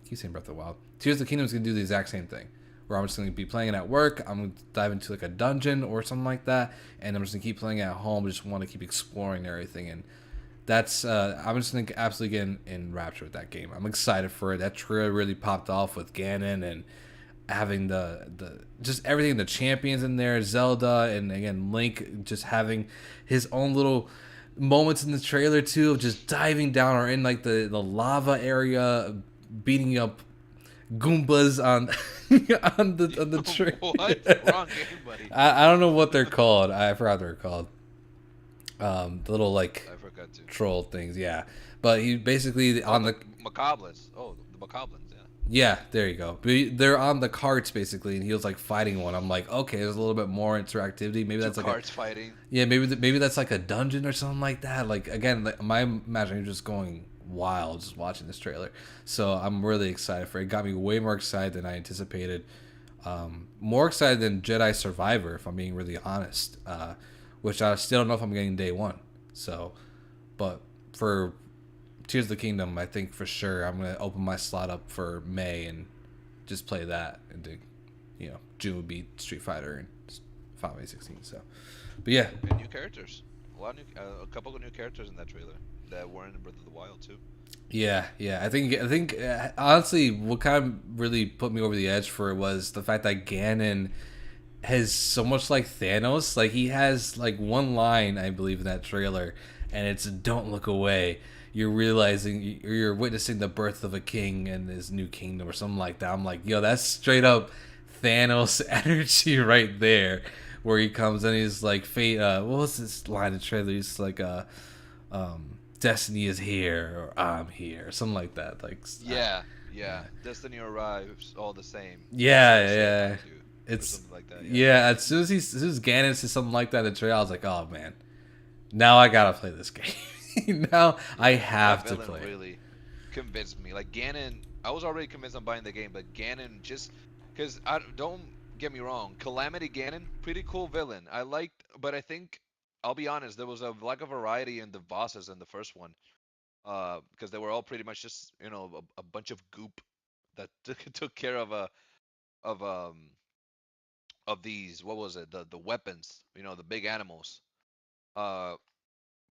Speaker 2: Keep saying Breath of the Wild. Tears of the Kingdom is gonna do the exact same thing, where I'm just gonna be playing it at work. I'm gonna dive into like a dungeon or something like that, and I'm just gonna keep playing it at home. I just want to keep exploring everything, and that's I'm just gonna absolutely get in rapture with that game. I'm excited for it. That trailer really popped off with Ganon and having the just everything, the champions in there, Zelda, and again Link just having his own little moments in the trailer too, of just diving down or in like the lava area, beating up Goombas on on the trailer.
Speaker 1: What? Wrong game, buddy.
Speaker 2: I don't know what they're called. I forgot what they're called. The little like
Speaker 1: I forgot to.
Speaker 2: troll things, yeah. But he basically on the
Speaker 1: Macablins. Oh, the Macablins, yeah.
Speaker 2: yeah, there you go. But they're on the carts basically, and he was like fighting one. I'm like, okay, there's a little bit more interactivity. Maybe that's like
Speaker 1: carts fighting.
Speaker 2: Yeah, maybe that's like a dungeon or something like that. Like again, like, my imagination is just going wild just watching this trailer. So I'm really excited for it. It got me way more excited than I anticipated. More excited than Jedi Survivor, if I'm being really honest. Which I still don't know if I'm getting day one. So, but for Tears of the Kingdom, I think for sure I'm gonna open my slot up for May and just play that. And June would be Street Fighter and Final Fantasy 16. So, but yeah,
Speaker 1: and new characters. A couple of new characters in that trailer that weren't in Breath of the Wild too.
Speaker 2: Yeah. I think honestly, what kind of really put me over the edge for it was the fact that Ganon has so much like Thanos. Like he has like one line, I believe, in that trailer, and it's "Don't look away." You're realizing you're witnessing the birth of a king and his new kingdom, or something like that. I'm like, yo, that's straight up Thanos energy right there, where he comes and he's like, "Fate." What was this line in the trailer? He's like, "Destiny is here," or "I'm here," something like that. Like,
Speaker 1: Yeah, yeah.
Speaker 2: yeah,
Speaker 1: Destiny arrives all the same. So
Speaker 2: yeah,
Speaker 1: say it
Speaker 2: yeah.
Speaker 1: not to, or
Speaker 2: It's
Speaker 1: something like that. Yeah.
Speaker 2: yeah. As soon as Ganon says something like that in the trailer, I was like, "Oh man, now I gotta play this game. Now I
Speaker 1: Yeah. That
Speaker 2: have to
Speaker 1: villain
Speaker 2: play it."
Speaker 1: really convinced me. Like Ganon, I was already convinced on buying the game, but Ganon just because I don't get me wrong, Calamity Ganon, pretty cool villain. I liked, but I think I'll be honest, there was a lack of variety in the bosses in the first one. Because they were all pretty much just a bunch of goop that took care of of these, what was it, the weapons, the big animals. Uh,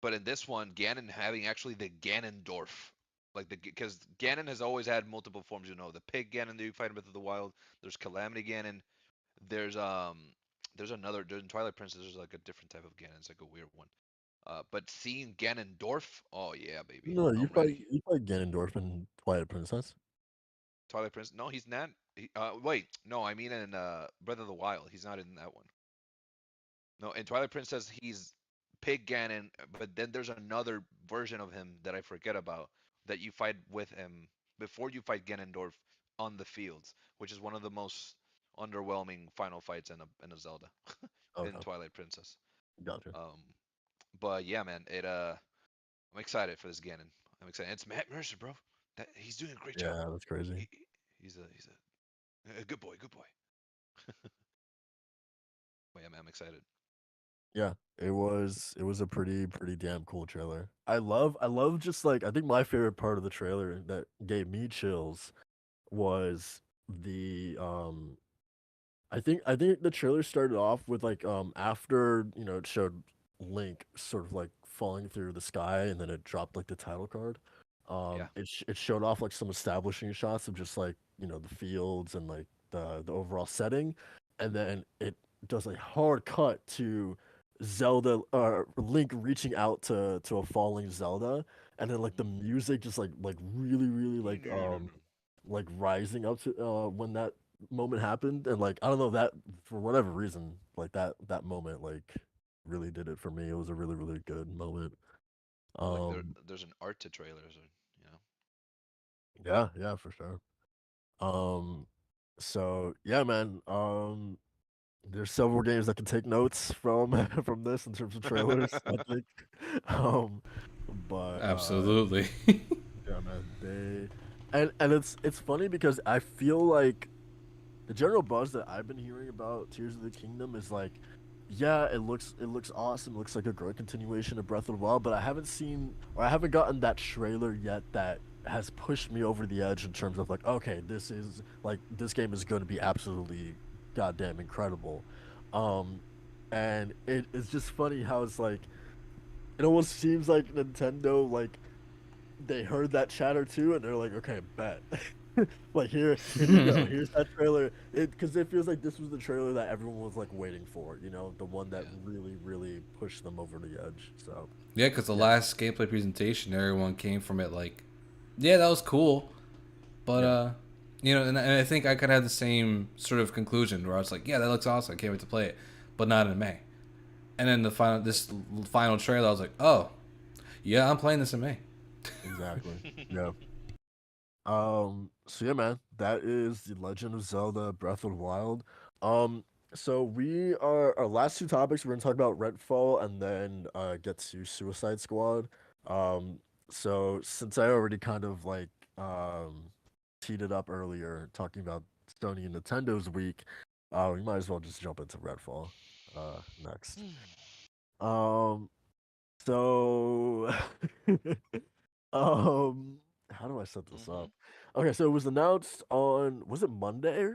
Speaker 1: but in this one, Ganon having actually the Ganondorf, like because Ganon has always had multiple forms. The pig Ganon that you fight in Breath of the Wild. There's Calamity Ganon. There's in Twilight Princess. There's like a different type of Ganon. It's like a weird one. But seeing Ganondorf, oh yeah, baby,
Speaker 3: No,
Speaker 1: I'm ready.
Speaker 3: you fight Ganondorf in Twilight Princess.
Speaker 1: Twilight Princess. No, he's not. Wait, no, I mean in Breath of the Wild. He's not in that one. No, in Twilight Princess, he's Pig Ganon, but then there's another version of him that I forget about that you fight with him before you fight Ganondorf on the fields, which is one of the most underwhelming final fights in a Zelda in
Speaker 3: Okay,
Speaker 1: Twilight Princess.
Speaker 3: gotcha.
Speaker 1: Um, but yeah, man, I'm excited for this Ganon. I'm excited. It's Matt Mercer, bro. He's doing a great job.
Speaker 3: Yeah, that's crazy.
Speaker 1: He's a good boy, good boy. But yeah, man, I'm excited.
Speaker 3: Yeah, it was a pretty damn cool trailer. I love just like I think my favorite part of the trailer that gave me chills was the I think the trailer started off with like after it showed Link sort of like falling through the sky and then it dropped like the title card.
Speaker 1: Yeah.
Speaker 3: It showed off like some establishing shots of just like the fields and like the overall setting, and then it does a hard cut to Zelda Link reaching out to a falling Zelda, and then like the music just like really like rising up to when that moment happened, and like I don't know that for whatever reason like that moment like really did it for me. It was a really good moment.
Speaker 1: Like
Speaker 3: um
Speaker 1: there's an art to trailers, or
Speaker 3: yeah, yeah, for sure. So yeah, man, there's several games that can take notes from from this in terms of trailers, I think. um but
Speaker 2: Absolutely.
Speaker 3: yeah, man, and it's funny because I feel like the general buzz that I've been hearing about Tears of the Kingdom is like, yeah, it looks awesome. It looks like a great continuation of Breath of the Wild, but I haven't seen or I haven't gotten that trailer yet that has pushed me over the edge in terms of like, okay, this game is going to be absolutely goddamn incredible. Um, and it's just funny how it's like it almost seems like Nintendo like they heard that chatter too, and they're like, okay, bet. Like here you go. Here's that trailer. It because it feels like this was the trailer that everyone was like waiting for. The one that
Speaker 1: yeah.
Speaker 3: really pushed them over the edge. So
Speaker 2: Yeah, because the
Speaker 3: yeah,
Speaker 2: last gameplay presentation, everyone came from it like, yeah, that was cool, but
Speaker 3: yeah,
Speaker 2: and I think I could have the same sort of conclusion where I was like, yeah, that looks awesome, I can't wait to play it, but not in May. And then this final trailer, I was like, oh, yeah, I'm playing this in May.
Speaker 3: exactly. Yeah. So yeah, man, that is the Legend of Zelda Breath of the Wild. Um. So we are our last two topics. We're gonna talk about Redfall and then get to Suicide Squad. Um. So since I already kind of like teed it up earlier, talking about Sony and Nintendo's week, we might as well just jump into Redfall next. Um. So Um, how do I set this
Speaker 1: Hmm.
Speaker 3: up? Okay, so it was announced on was it Monday,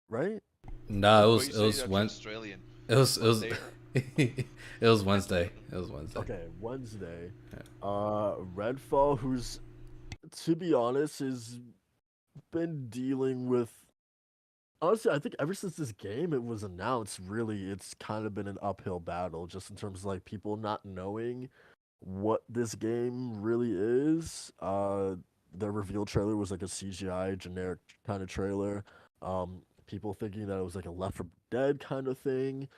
Speaker 3: right?
Speaker 2: No,
Speaker 1: Why you
Speaker 2: it
Speaker 1: say
Speaker 2: was
Speaker 1: that
Speaker 2: when
Speaker 1: Australian?
Speaker 2: it was
Speaker 1: Monday.
Speaker 2: it was Wednesday. It was Wednesday.
Speaker 3: Okay, Wednesday.
Speaker 2: Yeah.
Speaker 3: Redfall, who's to be honest, has been dealing with honestly, I think ever since this game it was announced, really, it's kind of been an uphill battle, just in terms of like people not knowing what this game really is. The reveal trailer was like a CGI generic kind of trailer. people thinking that it was like a Left 4 Dead kind of thing.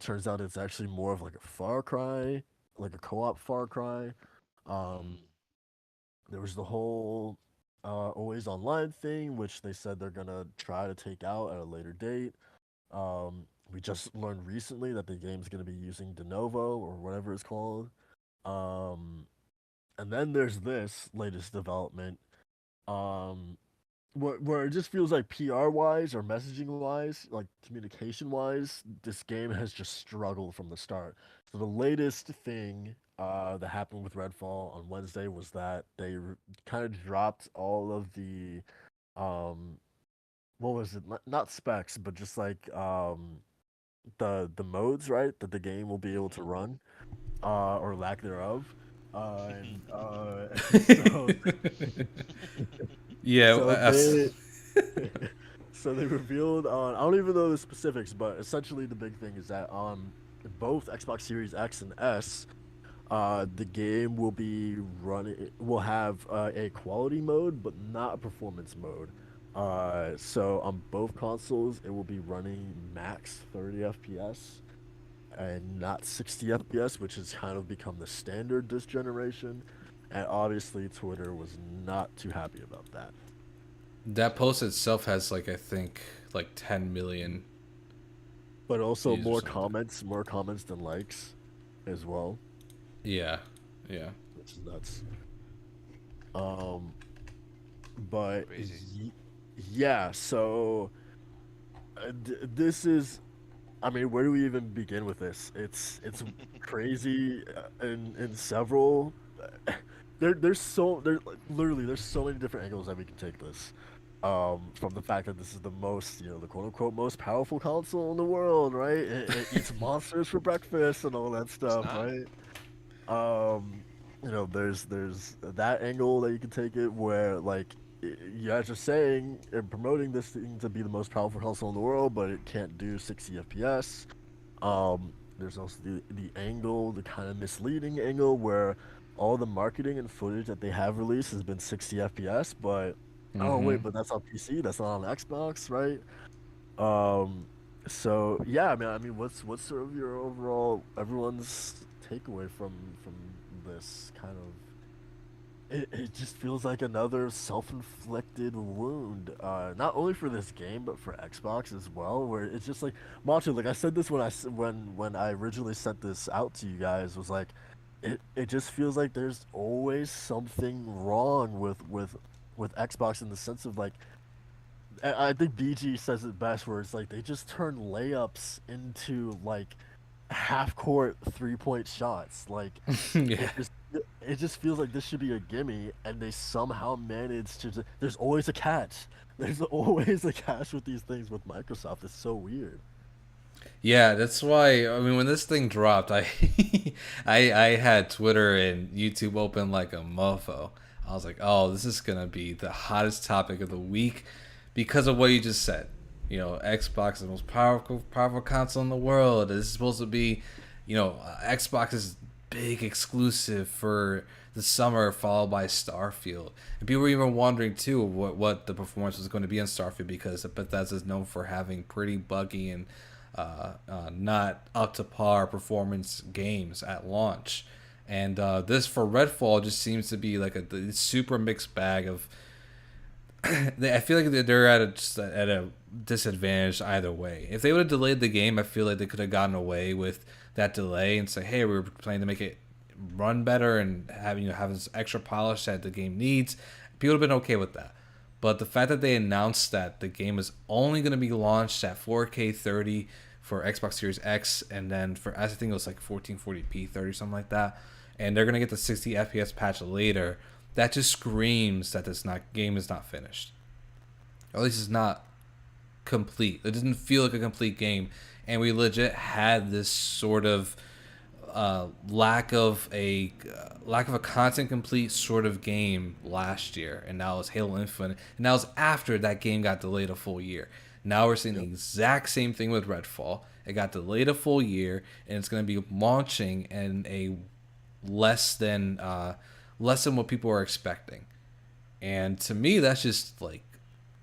Speaker 3: Turns out it's actually more of like a Far Cry, like a co-op Far Cry. Um,
Speaker 1: Mm.
Speaker 3: there was the whole always online thing, which they said they're gonna try to take out at a later date. We just learned recently that the game's gonna be using de novo or whatever it's called. Um, and then there's this latest development. Um, where it just feels like PR wise or messaging wise, like communication wise, this game has just struggled from the start. So the latest thing that happened with Redfall on Wednesday was that they kind of dropped all of the um what was it? Not specs, but just like the modes, right? That the game will be able to
Speaker 1: Mhm.
Speaker 3: run, or lack thereof. And so
Speaker 2: Yeah,
Speaker 3: so they so they revealed on I don't even know the specifics, but essentially the big thing is that on both Xbox Series X and S, the game will have a quality mode, but not a performance mode. So on both consoles, it will be running max 30 FPS and not 60 FPS, which has kind of become the standard this generation. And obviously, Twitter was not too happy about that.
Speaker 2: that post itself has like I think like 10 million
Speaker 3: But also
Speaker 2: views or something like that.
Speaker 3: more comments than likes as well,
Speaker 2: Yeah, yeah.
Speaker 3: which is nuts. Um, but
Speaker 1: Crazy.
Speaker 3: yeah, so this is. I mean, where do we even begin with this? It's crazy in several. Literally there's so many different angles that we can take this. From the fact that this is the most, the quote unquote most powerful console in the world, right? It eats monsters for breakfast and all that
Speaker 1: It's
Speaker 3: stuff,
Speaker 1: not.
Speaker 3: right? Um, there's that angle that you can take it where like you guys are saying and promoting this thing to be the most powerful console in the world, but it can't do 60 FPS. There's also the angle, the kind of misleading angle where all the marketing and footage that they have released has been 60 FPS, but oh
Speaker 2: Mm-hmm.
Speaker 3: wait, but that's on PC, that's not on Xbox, right? Um, so yeah, I mean, what's sort of your overall everyone's takeaway from this kind of? It just feels like another self-inflicted wound, not only for this game but for Xbox as well. Where it's just like Macho, like I said this when I originally sent this out to you guys, was like, it just feels like there's always something wrong with Xbox in the sense of like I think BG says it best, where it's like they just turn layups into like half court 3-point shots. Like
Speaker 2: Yeah.
Speaker 3: it just it just feels like this should be a gimme, and they somehow manage to. There's always a catch. There's always a catch with these things with Microsoft. It's so weird.
Speaker 2: Yeah, that's why. I mean, when this thing dropped, I, I had Twitter and YouTube open like a mofo. I was like, oh, this is gonna be the hottest topic of the week because of what you just said. You know, Xbox is the most powerful console in the world. This is supposed to be, Xbox's big exclusive for the summer, followed by Starfield. And people were even wondering too what the performance was going to be on Starfield because Bethesda is known for having pretty buggy and not up to par performance games at launch. And this for Redfall just seems to be like a super mixed bag of. I feel like they're at a disadvantage either way. If they would have delayed the game, I feel like they could have gotten away with that delay and say, "Hey, we were planning to make it run better and have this extra polish that the game needs." People would have been okay with that. But the fact that they announced that the game is only going to be launched at 4K 30 for Xbox Series X, and then for I think it was like 1440p 30 something like that, and they're going to get the 60 FPS patch later, that just screams that this not game is not finished. Or at least it's not complete. It doesn't feel like a complete game, and we legit had this sort of lack of a content complete sort of game last year, and now it's Halo Infinite, and that was after that game got delayed a full year. Now we're seeing the
Speaker 3: Yep.
Speaker 2: exact same thing with Redfall. It got delayed a full year, and it's going to be launching in a less than uh, less than what people are expecting. And to me, that's just like,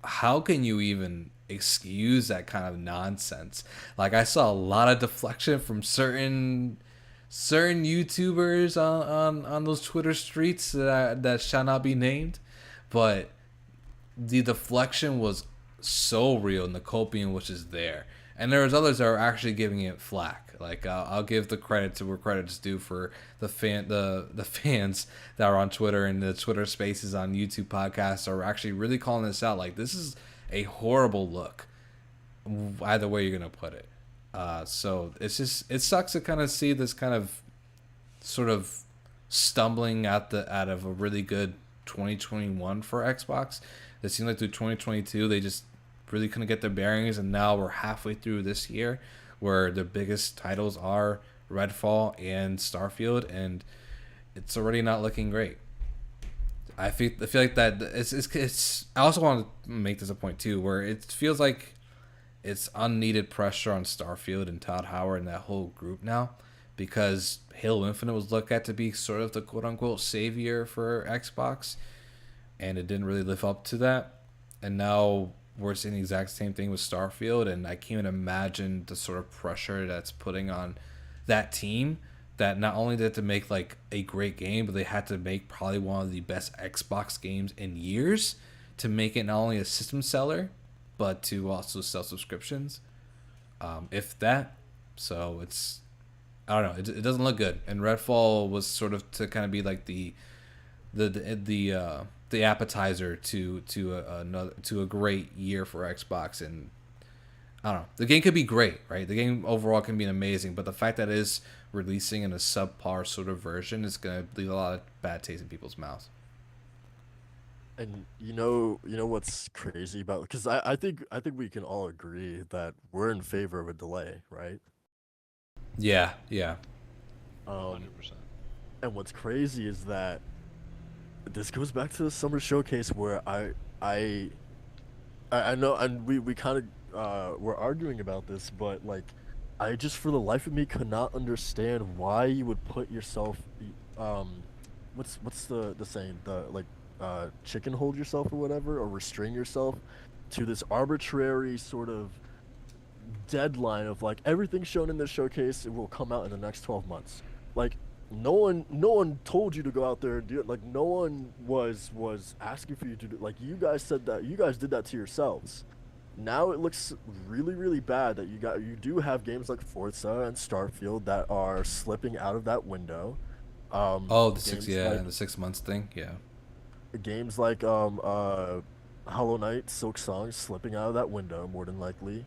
Speaker 2: how can you even excuse that kind of nonsense. Like I saw a lot of deflection from certain YouTubers on those Twitter streets that shall not be named, but the deflection was so real and the copium which is there. And there was others that were actually giving it flack. Like I'll give the credit to where credit's due for the fans that are on Twitter and the Twitter Spaces on YouTube podcasts are actually really calling this out. Like this is a horrible look, either way you're gonna put it. So it sucks to kind of see this kind of sort of stumbling out of a really good 2021 for Xbox. It seemed like through 2022 they just really couldn't get their bearings, and now we're halfway through this year, where the biggest titles are Redfall and Starfield, and it's already not looking great. I feel like that it's. I also want to make this a point too, where it feels like it's unneeded pressure on Starfield and Todd Howard and that whole group now, because Halo Infinite was looked at to be sort of the quote unquote savior for Xbox, and it didn't really live up to that. And now we're seeing the exact same thing with Starfield, and I can't even imagine the sort of pressure that's putting on that team. That not only did to make like a great game, but they had to make probably one of the best Xbox games in years to make it not only a system seller, but to also sell subscriptions, if that. So it's I don't know. It doesn't look good. And Redfall was sort of to kind of be like the appetizer to a great year for Xbox. And I don't know. The game could be great, right? The game overall can be amazing, but the fact that it is releasing in a subpar sort of version is going to leave a lot of bad taste in people's mouths.
Speaker 3: And you know what's crazy about, because I think we can all agree that we're in favor of a delay, right?
Speaker 2: Yeah, yeah.
Speaker 3: Um,
Speaker 1: 100%.
Speaker 3: and what's crazy is that this goes back to the summer showcase where I I know, and we kind of were arguing about this, but like, I just for the life of me could not understand why you would put yourself, um, what's the saying, the like, chicken hold yourself or whatever, or restrain yourself to this arbitrary sort of deadline of like everything shown in this showcase it will come out in the next 12 months. Like no one told you to go out there and do it. Like no one was asking for you to do, like you guys said that you guys did that to yourselves. Now it looks really bad that you do have games like Forza and Starfield that are slipping out of that window.
Speaker 2: Oh, the six
Speaker 3: Games
Speaker 2: yeah,
Speaker 3: like
Speaker 2: the 6 months thing. Yeah.
Speaker 3: games like Hollow Knight, Silk Song slipping out of that window more than likely.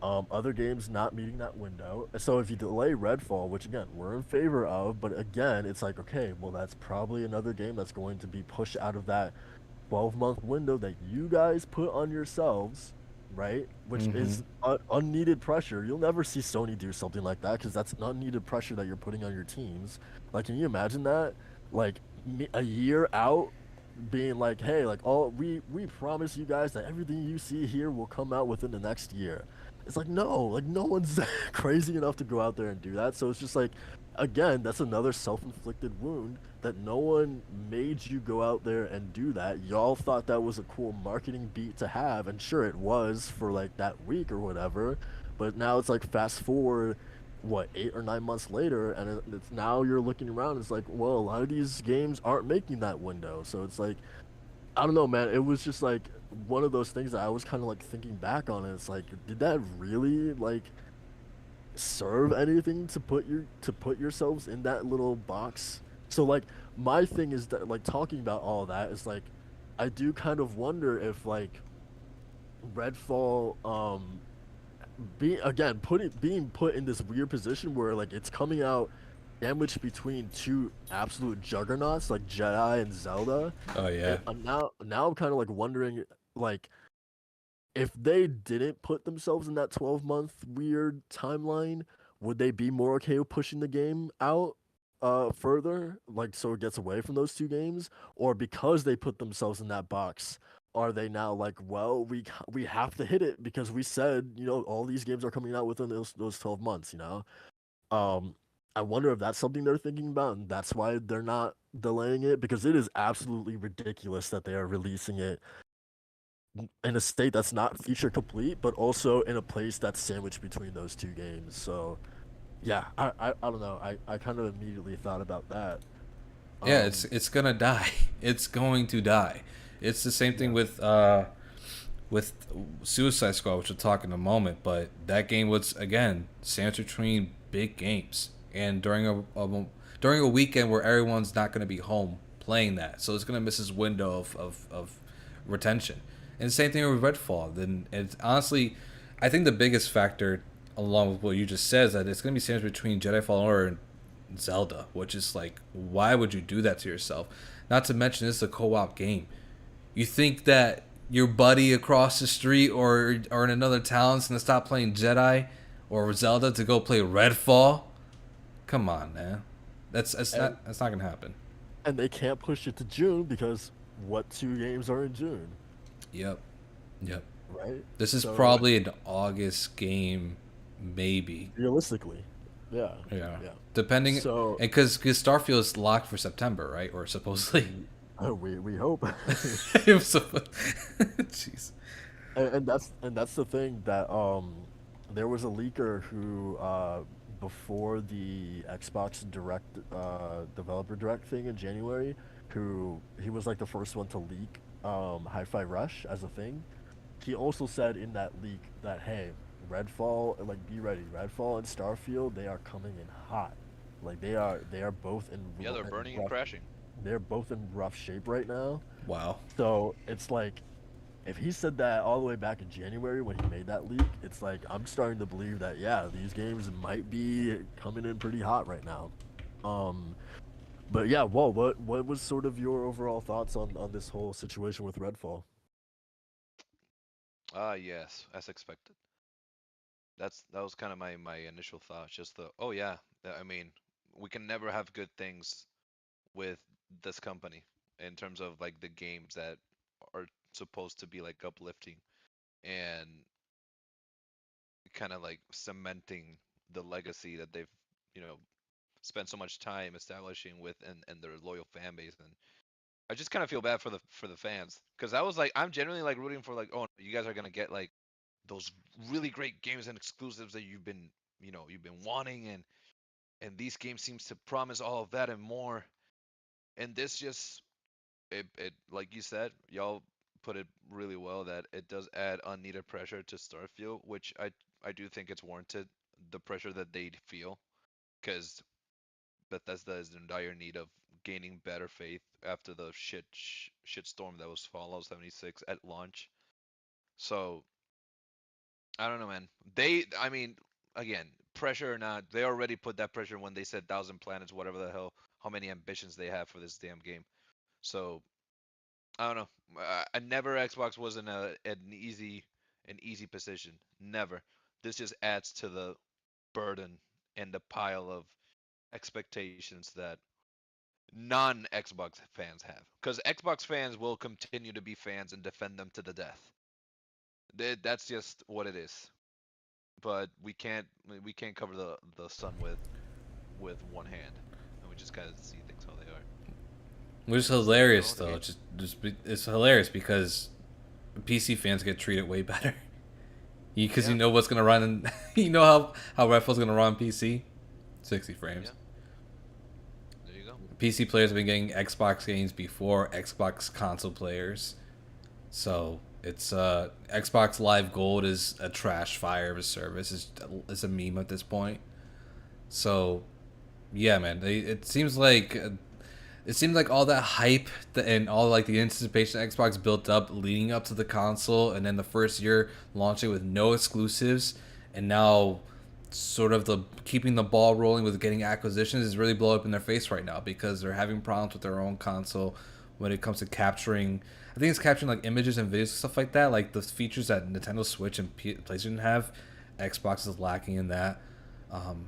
Speaker 3: Other games not meeting that window. So if you delay Redfall, which again we're in favor of, but again it's like okay, well that's probably another game that's going to be pushed out of that 12-month window that you guys put on yourselves, right? Which
Speaker 2: Mm-hmm.
Speaker 3: is unneeded pressure. You'll never see Sony do something like that because that's an unneeded pressure that you're putting on your teams. Like, can you imagine that? Like a year out, being like, hey, like all we promise you guys that everything you see here will come out within the next year. It's like no one's crazy enough to go out there and do that. So it's just like, again, that's another self-inflicted wound that no one made you go out there and do that. Y'all thought that was a cool marketing beat to have, and sure it was for like that week or whatever. But now it's like fast forward, what, 8 or 9 months later, and it's now you're looking around. It's like, well, a lot of these games aren't making that window. So it's like, I don't know, man. It was just like one of those things that I was kind of like thinking back on. And it's like, did that really like serve anything to put yourselves in that little box? So like my thing is that like talking about all that is like I do kind of wonder if like Redfall being again putting being put in this weird position where like it's coming out sandwiched between two absolute juggernauts like Jedi and Zelda.
Speaker 2: Oh yeah.
Speaker 3: I'm now I'm kind of like wondering like if they didn't put themselves in that 12-month weird timeline, would they be more okay with pushing the game out further, like so it gets away from those two games? Or because they put themselves in that box, are they now like, well, we have to hit it because we said, all these games are coming out within those 12 months, you know? Um I wonder if that's something they're thinking about and that's why they're not delaying it, because it is absolutely ridiculous that they are releasing it in a state that's not feature complete, but also in a place that's sandwiched between those two games. So yeah, I don't know. I kind of immediately thought about that.
Speaker 2: Yeah,
Speaker 3: Um,
Speaker 2: it's gonna die. It's going to die. It's the same thing
Speaker 3: yeah,
Speaker 2: with Suicide Squad, which we'll talk in a moment. But that game was again sandwiched between big games, and during a weekend where everyone's not going to be home playing that, so it's going to miss this window of retention. And the same thing with Redfall. Then it's honestly, I think the biggest factor, along with what you just said, is that it's going to be sandwiched between Jedi Fallen Order and Zelda, which is like, why would you do that to yourself? Not to mention, this is a co-op game. You think that your buddy across the street or in another town is gonna stop playing Jedi or Zelda to go play Redfall? Come on, man.
Speaker 3: and
Speaker 2: That's not gonna happen.
Speaker 3: and they can't push it to June because what two games are in June,
Speaker 2: Yep, yep.
Speaker 3: right?
Speaker 2: This is
Speaker 3: So
Speaker 2: probably an August game, maybe.
Speaker 3: realistically, yeah,
Speaker 2: Yeah,
Speaker 3: yeah.
Speaker 2: depending, and
Speaker 3: So
Speaker 2: because Starfield is locked for September, right? Or supposedly.
Speaker 3: we we hope.
Speaker 2: It was jeez.
Speaker 3: And that's the thing that there was a leaker who before the Xbox Direct developer direct thing in January, who he was like the first one to leak Hi-Fi Rush as a thing. He also said in that leak that, hey, Redfall, like, be ready, Redfall and Starfield, they are coming in hot. Like they are both
Speaker 1: Yeah, they're
Speaker 3: in
Speaker 1: burning and
Speaker 3: rough,
Speaker 1: crashing.
Speaker 3: they're both in rough shape right now.
Speaker 2: Wow.
Speaker 3: So it's like, if he said that all the way back in January when he made that leak, it's like I'm starting to believe that, yeah, these games might be coming in pretty hot right now. Um, but yeah, whoa, what was sort of your overall thoughts on this whole situation with Redfall?
Speaker 1: Ah, yes, as expected. That was kind of my initial thought. Just the, oh yeah, I mean, we can never have good things with this company in terms of like the games that are supposed to be like uplifting and kind of like cementing the legacy that they've, you know, spent so much time establishing with and their loyal fan base. And I just kind of feel bad for the fans because I was like, I'm genuinely like rooting for like, oh, you guys are gonna get like those really great games and exclusives that you've been, you've been wanting, and these games seems to promise all of that and more. And this just, it like you said, y'all put it really well, that it does add unneeded pressure to Starfield, which I do think it's warranted, the pressure that they feel, because Bethesda is in dire need of gaining better faith after the shitstorm that was Fallout 76 at launch. So I don't know, man. I mean, again, pressure or not, they already put that pressure when they said Thousand Planets, whatever the hell, how many ambitions they have for this damn game. So I don't know. I never Xbox was in an easy position. Never. This just adds to the burden and the pile of expectations that non Xbox fans have. Because Xbox fans will continue to be fans and defend them to the death. That's just what it is. But we can't cover the sun with one hand, and we just gotta see things how they are.
Speaker 2: Which is
Speaker 1: Because you
Speaker 2: hilarious
Speaker 1: know the
Speaker 2: though.
Speaker 1: game.
Speaker 2: It's hilarious because PC fans get treated way better. Because you
Speaker 1: Yeah,
Speaker 2: know what's gonna run, and you know how Redfall's gonna run on PC, 60 frames.
Speaker 1: yeah. There you go.
Speaker 2: PC players have been getting Xbox games before Xbox console players, so it's Xbox Live Gold is a trash fire of a service. It's a meme at this point. So yeah, man, it seems like all that hype and all like the anticipation that Xbox built up leading up to the console, and then the first year launching with no exclusives, and now sort of the keeping the ball rolling with getting acquisitions is really blowing up in their face right now because they're having problems with their own console when it comes to capturing. I think it's capturing like images and videos and stuff like that, like the features that Nintendo Switch and PlayStation have. Xbox is lacking in that. Um,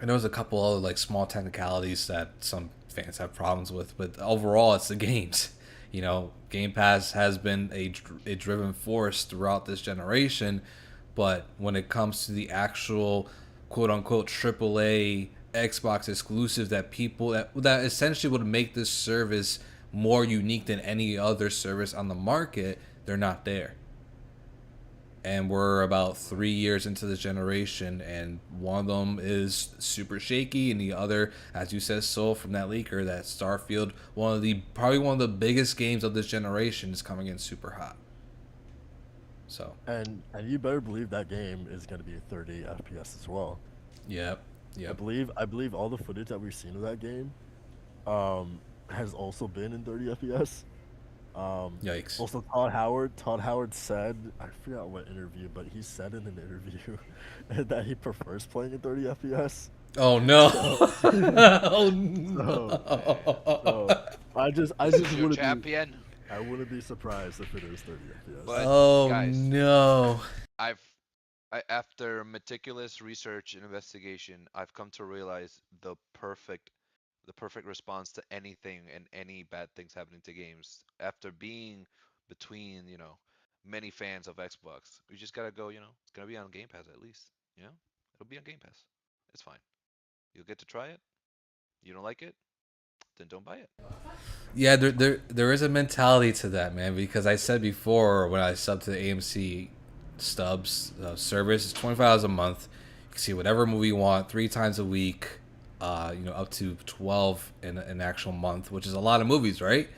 Speaker 2: and there was a couple other like small technicalities that some fans have problems with, but overall, it's the games. You know, Game Pass has been a driven force throughout this generation, but when it comes to the actual quote unquote AAA Xbox exclusive that people that essentially would make this service more unique than any other service on the market, They're not there. And we're about 3 years into this generation, and one of them is super shaky, and the other, as you said, Soul from that leaker, that Starfield, probably one of the biggest games of this generation, is coming in super hot. So,
Speaker 3: And you better believe that game is going to be 30 FPS as well.
Speaker 2: yep, yep.
Speaker 3: I believe all the footage that we've seen of that game has also been in 30 FPS.
Speaker 2: Yikes.
Speaker 3: Also, Todd Howard said, I forgot what interview, but he said in an interview that he prefers playing in 30 FPS.
Speaker 2: Oh no!
Speaker 3: So,
Speaker 2: Oh
Speaker 3: so,
Speaker 2: no!
Speaker 3: so I
Speaker 1: This
Speaker 3: just
Speaker 1: is your
Speaker 3: wouldn't be,
Speaker 1: champion.
Speaker 3: I wouldn't be surprised if it is 30 FPS.
Speaker 1: But
Speaker 2: Oh
Speaker 1: guys,
Speaker 2: no!
Speaker 1: I've after meticulous research and investigation, I've come to realize the perfect response to anything and any bad things happening to games. After being between, many fans of Xbox, we just gotta go, it's gonna be on Game Pass at least. It'll be on Game Pass. It's fine. You'll get to try it. You don't like it, then don't buy it.
Speaker 2: Yeah, there is a mentality to that, man. Because I said before, when I subbed to the AMC stubs service, it's $25 a month. You can see whatever movie you want 3 times a week. Up to 12 in an actual month, which is a lot of movies, right?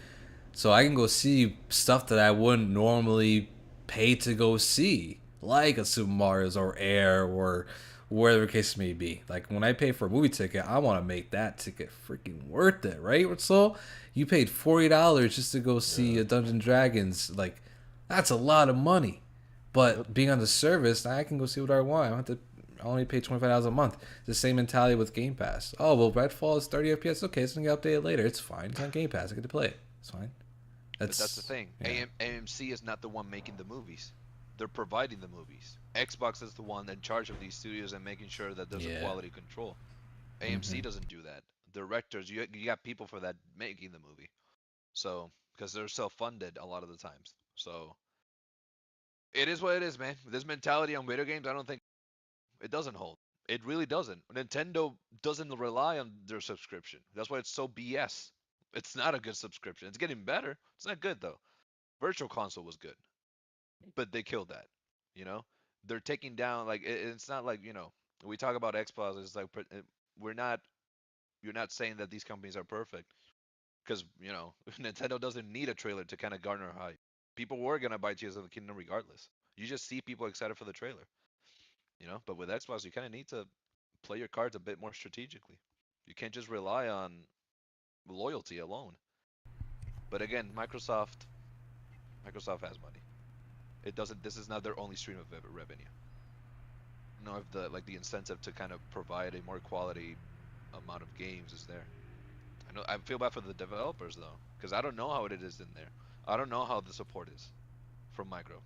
Speaker 2: So I can go see stuff that I wouldn't normally pay to go see, like a Super Mario's or Air or whatever the case may be. Like when I pay for a movie ticket, I want to make that ticket freaking worth it, right? So you paid $40 just to go see
Speaker 3: Yeah.
Speaker 2: a Dungeons Dragons. Like that's a lot of money.
Speaker 3: Yep.
Speaker 2: But being on the service, I can go see what I want. I don't have to. I only pay $25 a month. The same mentality with Game Pass. Oh well, Redfall is 30 FPS. Okay, it's gonna get updated later. It's fine. It's on Game Pass. I get to play it. It's fine.
Speaker 1: But that's the
Speaker 2: That's
Speaker 1: thing.
Speaker 2: yeah.
Speaker 1: AMC is not the one making the movies. They're providing the movies. Xbox is the one in charge of these studios and making sure that there's a
Speaker 2: Yeah.
Speaker 1: quality control. AMC
Speaker 2: Hmm.
Speaker 1: doesn't do that. Directors, you got people for that making the movie. So, because they're self-funded a lot of the times. So, it is what it is, man. This mentality on video games, I don't think it doesn't hold. It really doesn't. Nintendo doesn't rely on their subscription. That's why it's so BS. It's not a good subscription. It's getting better. It's not good though. Virtual Console was good, but they killed that. You know, they're taking down like it's not like we talk about Xbox. It's like we're not. You're not saying that these companies are perfect because Nintendo doesn't need a trailer to kind of garner hype. People were gonna buy Tears of the Kingdom regardless. You just see people excited for the trailer. But with Xbox, you kind of need to play your cards a bit more strategically. You can't just rely on loyalty alone. But again, Microsoft has money. It doesn't. This is not their only stream of revenue. If the incentive to kind of provide a more quality amount of games is there. I feel bad for the developers though, because I don't know how it is in there. I don't know how the support is from Micro.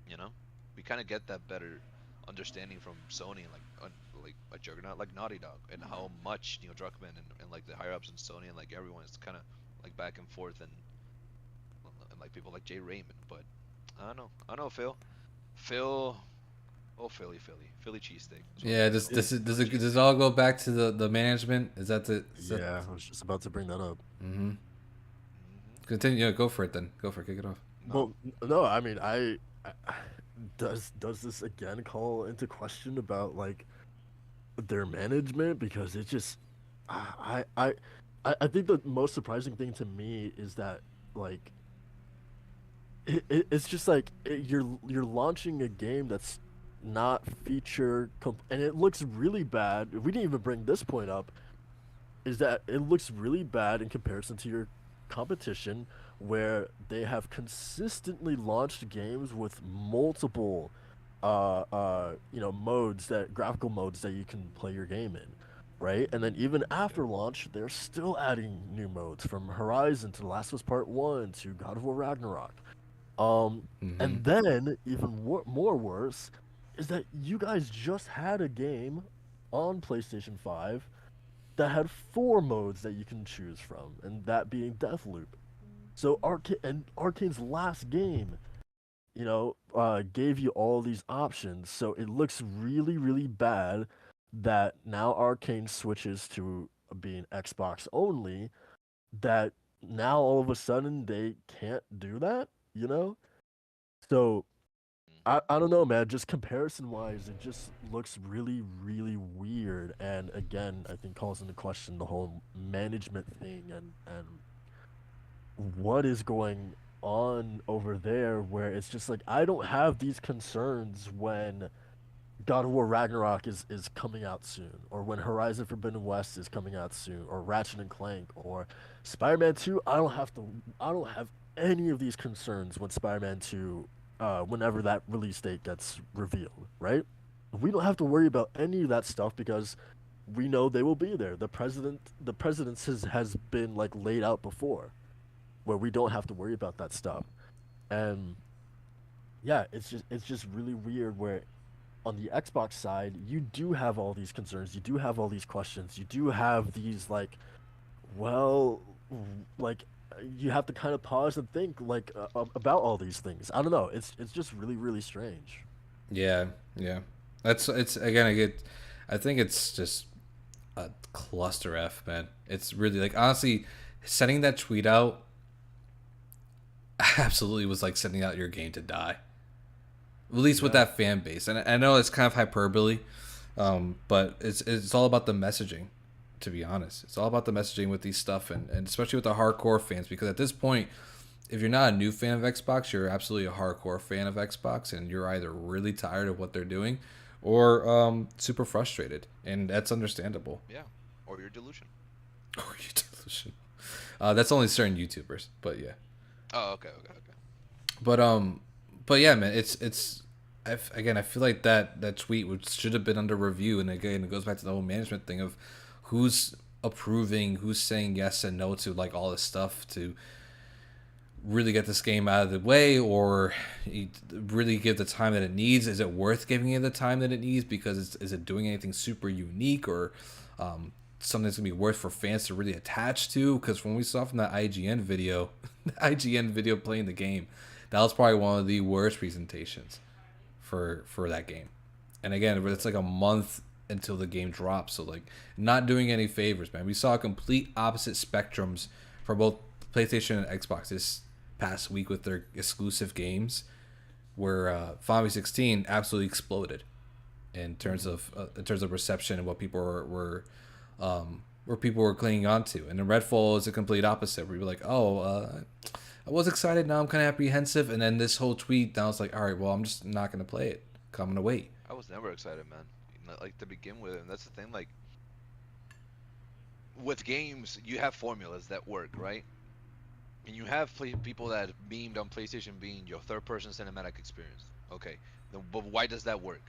Speaker 1: You know, we kind of get that better understanding from Sony and like a juggernaut like Naughty Dog, and how much Neil Druckmann and like the higher ups in Sony and like everyone is kind of like back and forth and like people like Jay Raymond. But I don't know. I don't know, Phil. Oh, Philly cheesesteak. That's what I'm
Speaker 2: Yeah.
Speaker 1: gonna
Speaker 2: Does
Speaker 1: call it.
Speaker 2: does it does
Speaker 1: Philly
Speaker 2: it does it
Speaker 1: cheesesteak.
Speaker 2: all go back to the management? Is that the? Is that?
Speaker 3: Yeah, I was just about to bring that up.
Speaker 2: Mm-hmm.
Speaker 1: Hmm.
Speaker 2: Continue. Yeah, go for it then. Go for it. Kick it off.
Speaker 1: No.
Speaker 3: Well, no, I mean, I does this again call into question about like their management, because it just I I I think the most surprising thing to me is that like it's just like you're launching a game that's not and it looks really bad. We didn't even bring this point up, is that it looks really bad in comparison to your competition, where they have consistently launched games with multiple modes, that graphical modes that you can play your game in, right? And then even
Speaker 1: Yep.
Speaker 3: after launch, they're still adding new modes, from Horizon to The Last of Us Part 1 to God of War Ragnarok. um
Speaker 2: Mm-hmm.
Speaker 3: and then even more worse is that you guys just had a game on PlayStation 5 that had four modes that you can choose from, and that being Deathloop. So Arcane's last game, gave you all these options. So it looks really, really bad that now Arcane switches to being Xbox only. That now all of a sudden they can't do that. You know? So I don't know, man. Just comparison wise, it just looks really, really weird. And again, I think calls into question the whole management thing and what is going on over there where it's just like I don't have these concerns when God of War Ragnarok is coming out soon, or when Horizon Forbidden West is coming out soon, or Ratchet and Clank, or Spider-Man 2. I don't have any of these concerns when Spider-Man 2, whenever that release date gets revealed, right? We don't have to worry about any of that stuff because we know they will be there. The president's has been like laid out before, where we don't have to worry about that stuff. And yeah, it's just really weird where on the Xbox side, you do have all these concerns, you do have all these questions, you do have these like, well, like you have to kind of pause and think like about all these things. I don't know. It's just really really strange.
Speaker 2: Yeah, yeah. That's it's again. I think it's just a cluster F, man. It's really like honestly, sending that tweet out absolutely was like sending out your game to die. At least with
Speaker 3: Yeah.
Speaker 2: that fan base, and I know it's kind of hyperbole, but it's all about the messaging. To be honest, it's all about the messaging with these stuff, and especially with the hardcore fans, because at this point, if you're not a new fan of Xbox, you're absolutely a hardcore fan of Xbox, and you're either really tired of what they're doing, or super frustrated, and that's understandable.
Speaker 1: Yeah, or your delusion.
Speaker 2: Or you delusion. That's only certain YouTubers, but yeah.
Speaker 1: Oh, okay, okay, okay.
Speaker 2: But but yeah, man, again, I feel like that tweet which should have been under review, and again, it goes back to the whole management thing of who's approving, who's saying yes and no to like all this stuff to really get this game out of the way, or really give the time that it needs. Is it worth giving it the time that it needs because is it doing anything super unique or something that's gonna be worth for fans to really attach to? Because when we saw from that IGN video, the IGN video playing the game, that was probably one of the worst presentations for that game. And again, it's like a month until the game drops, so like not doing any favors, man. We saw complete opposite spectrums for both PlayStation and Xbox this past week with their exclusive games, where Final 16 absolutely exploded in terms of reception and what people where people were clinging on to. And then Redfall is a complete opposite, where you're like, I was excited, now I'm kind of apprehensive, and then this whole tweet, now I was like, all right, well, I'm just not gonna play it. I'm gonna wait.
Speaker 1: I was never excited, man. Like to begin with, and that's the thing. Like with games, you have formulas that work, right? And you have people that memed on PlayStation being your third-person cinematic experience. Okay, but why does that work?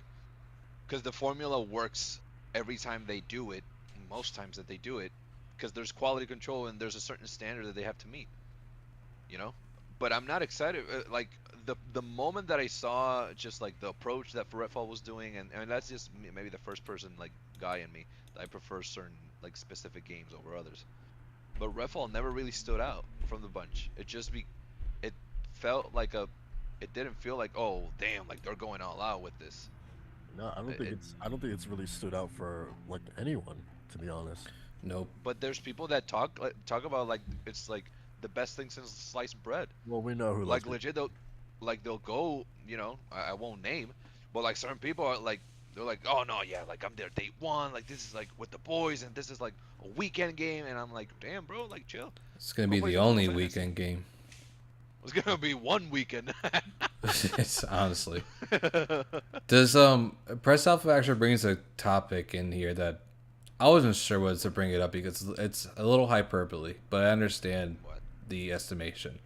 Speaker 1: Because the formula works every time they do it, most times that they do it, because there's quality control and there's a certain standard that they have to meet, you know? But I'm not excited. Like the moment that I saw just like the approach that Redfall was doing, and that's just maybe the first person like guy in me. I prefer certain like specific games over others. But Redfall never really stood out from the bunch. It felt like it didn't feel like, oh damn, like they're going all out with this.
Speaker 3: No,
Speaker 1: It,
Speaker 3: I don't think it's really stood out for like anyone, to be honest.
Speaker 2: Nope.
Speaker 1: but there's people that talk about like it's like the best thing since sliced bread.
Speaker 3: Well, we know who
Speaker 1: Like
Speaker 3: likes it.
Speaker 1: legit, they'll go, I won't name, but like certain people are like, they're like, oh no, yeah, like I'm there day one, like this is like with the boys, and this is like a weekend game, and I'm like, damn, bro, like chill.
Speaker 2: It's gonna
Speaker 1: Go
Speaker 2: be
Speaker 1: play
Speaker 2: the
Speaker 1: some Final
Speaker 2: only
Speaker 1: Fantasy.
Speaker 2: weekend game.
Speaker 1: It's gonna be one weekend.
Speaker 2: It's honestly. Does Press Alpha actually brings a topic in here that I wasn't sure whether to bring it up because it's a little hyperbole, but I understand
Speaker 1: What?
Speaker 2: the estimation.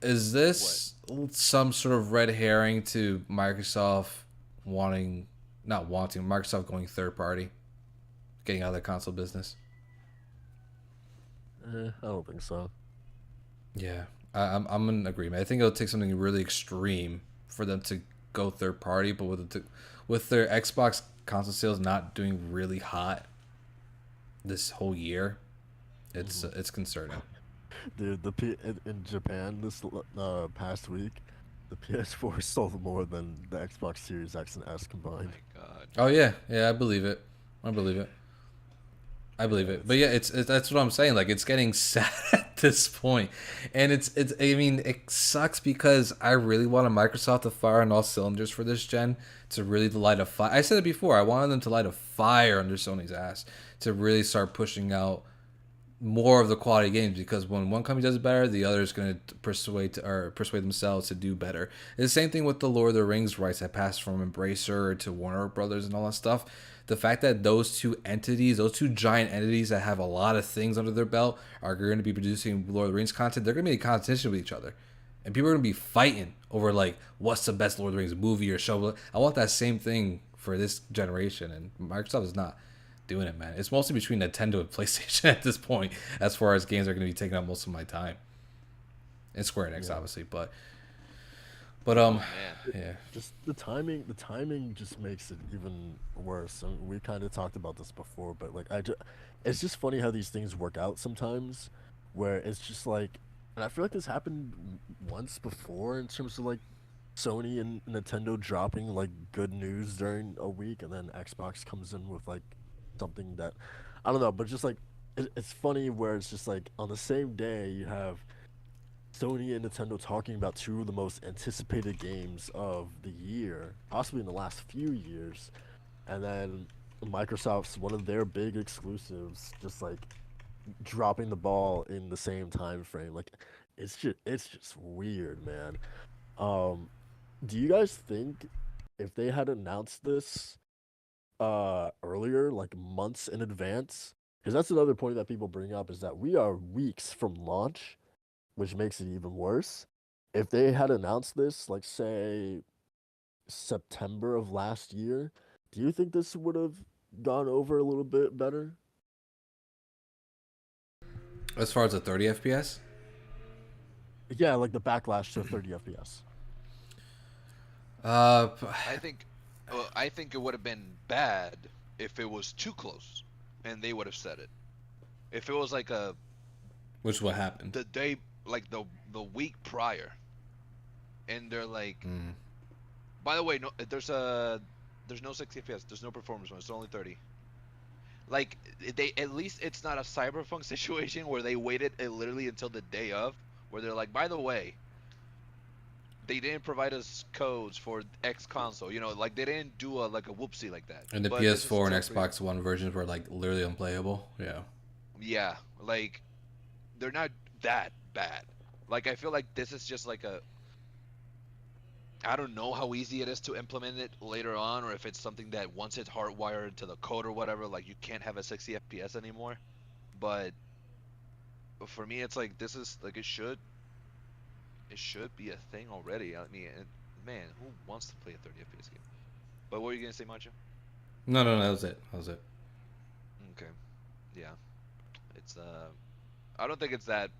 Speaker 2: Is
Speaker 1: What?
Speaker 2: this some sort of red herring to Microsoft not wanting, Microsoft going third party, getting out of the console business?
Speaker 3: I don't think so.
Speaker 2: Yeah, I'm in agreement. I think it'll take something really extreme for them to go third party, but with their Xbox console sales not doing really hot this whole year, it's concerning.
Speaker 3: Dude, in Japan this past week, the PS4 sold more than the Xbox Series X and S
Speaker 1: Oh
Speaker 3: combined.
Speaker 1: my god.
Speaker 2: Oh yeah, yeah, I believe it. I believe it. I believe
Speaker 3: Yeah,
Speaker 2: it. But yeah, it's that's what I'm saying. Like it's getting sad at this point. And it's I mean, it sucks because I really wanted Microsoft to fire on all cylinders for this gen, to really light a fire. I said it before, I wanted them to light a fire under Sony's ass to really start pushing out more of the quality games, because when one company does it better, the other is going to persuade themselves to do better. It's the same thing with the Lord of the Rings rights that passed from Embracer to Warner Brothers and all that stuff. The fact that those two entities, those two giant entities that have a lot of things under their belt, are going to be producing Lord of the Rings content, they're going to be in competition with each other. And people are going to be fighting over, like, what's the best Lord of the Rings movie or show. I want that same thing for this generation, and Microsoft is not doing it, man. It's mostly between Nintendo and PlayStation at this point, as far as games are going to be taking up most of my time. And Square Enix, obviously, but
Speaker 1: Oh man.
Speaker 2: yeah.
Speaker 3: Just the timing just makes it even worse. And we kind of talked about this before, but like it's just funny how these things work out sometimes, where it's just like, and I feel like this happened once before in terms of like Sony and Nintendo dropping like good news during a week, and then Xbox comes in with like something that I don't know, but just like it's funny where it's just like on the same day you have Sony and Nintendo talking about two of the most anticipated games of the year, possibly in the last few years, and then Microsoft's one of their big exclusives just like dropping the ball in the same time frame. Like it's just weird, man. Um, do you guys think if they had announced this earlier, like months in advance, because that's another point that people bring up, is that we are weeks from launch, which makes it even worse. If they had announced this, like say September of last year, do you think this would have gone over a little bit better?
Speaker 2: As far as the 30 FPS,
Speaker 3: Yeah, like the backlash to 30 FPS.
Speaker 2: uh,
Speaker 1: I think I think it would have been bad if it was too close, and they would have said it. If it was like
Speaker 2: which is what happened.
Speaker 1: the day, like the week prior, and they're like,
Speaker 2: Mm.
Speaker 1: by the way, no, there's no 60 FPS, there's no performance one, it's only 30. Like they, at least it's not a cyberpunk situation where they waited literally until the day of, where they're like, by the way, they didn't provide us codes for X console. You know, like they didn't do a like a whoopsie like that.
Speaker 2: And the
Speaker 1: But this is
Speaker 2: PS4 and
Speaker 1: still pretty.
Speaker 2: Xbox One versions were like literally unplayable. Yeah.
Speaker 1: Yeah, like they're not that bad. Like I feel like this is just like a. I don't know how easy it is to implement it later on, or if it's something that once it's hardwired to the code or whatever, like you can't have a 60 FPS anymore. But for me, it's like this is like it should be a thing already. I mean, man, who wants to play a 30 FPS game? But what were you gonna say, Macho?
Speaker 2: No, that was it. That was it.
Speaker 1: Okay, yeah, it's I don't think it's that.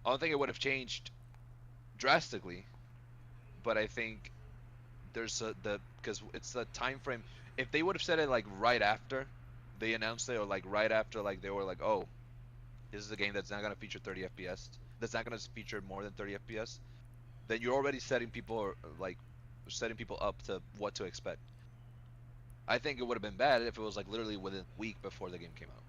Speaker 1: I don't think it would have changed drastically, but I think there's the because it's the time frame. If they would have said it like right after they announced it, or like right after, like they were like, oh, this is a game that's not gonna feature 30 FPS, that's not gonna feature more than 30 FPS, then you're already setting people, or like setting people up to what to expect. I think it would have been bad if it was like literally within a week before the game came out.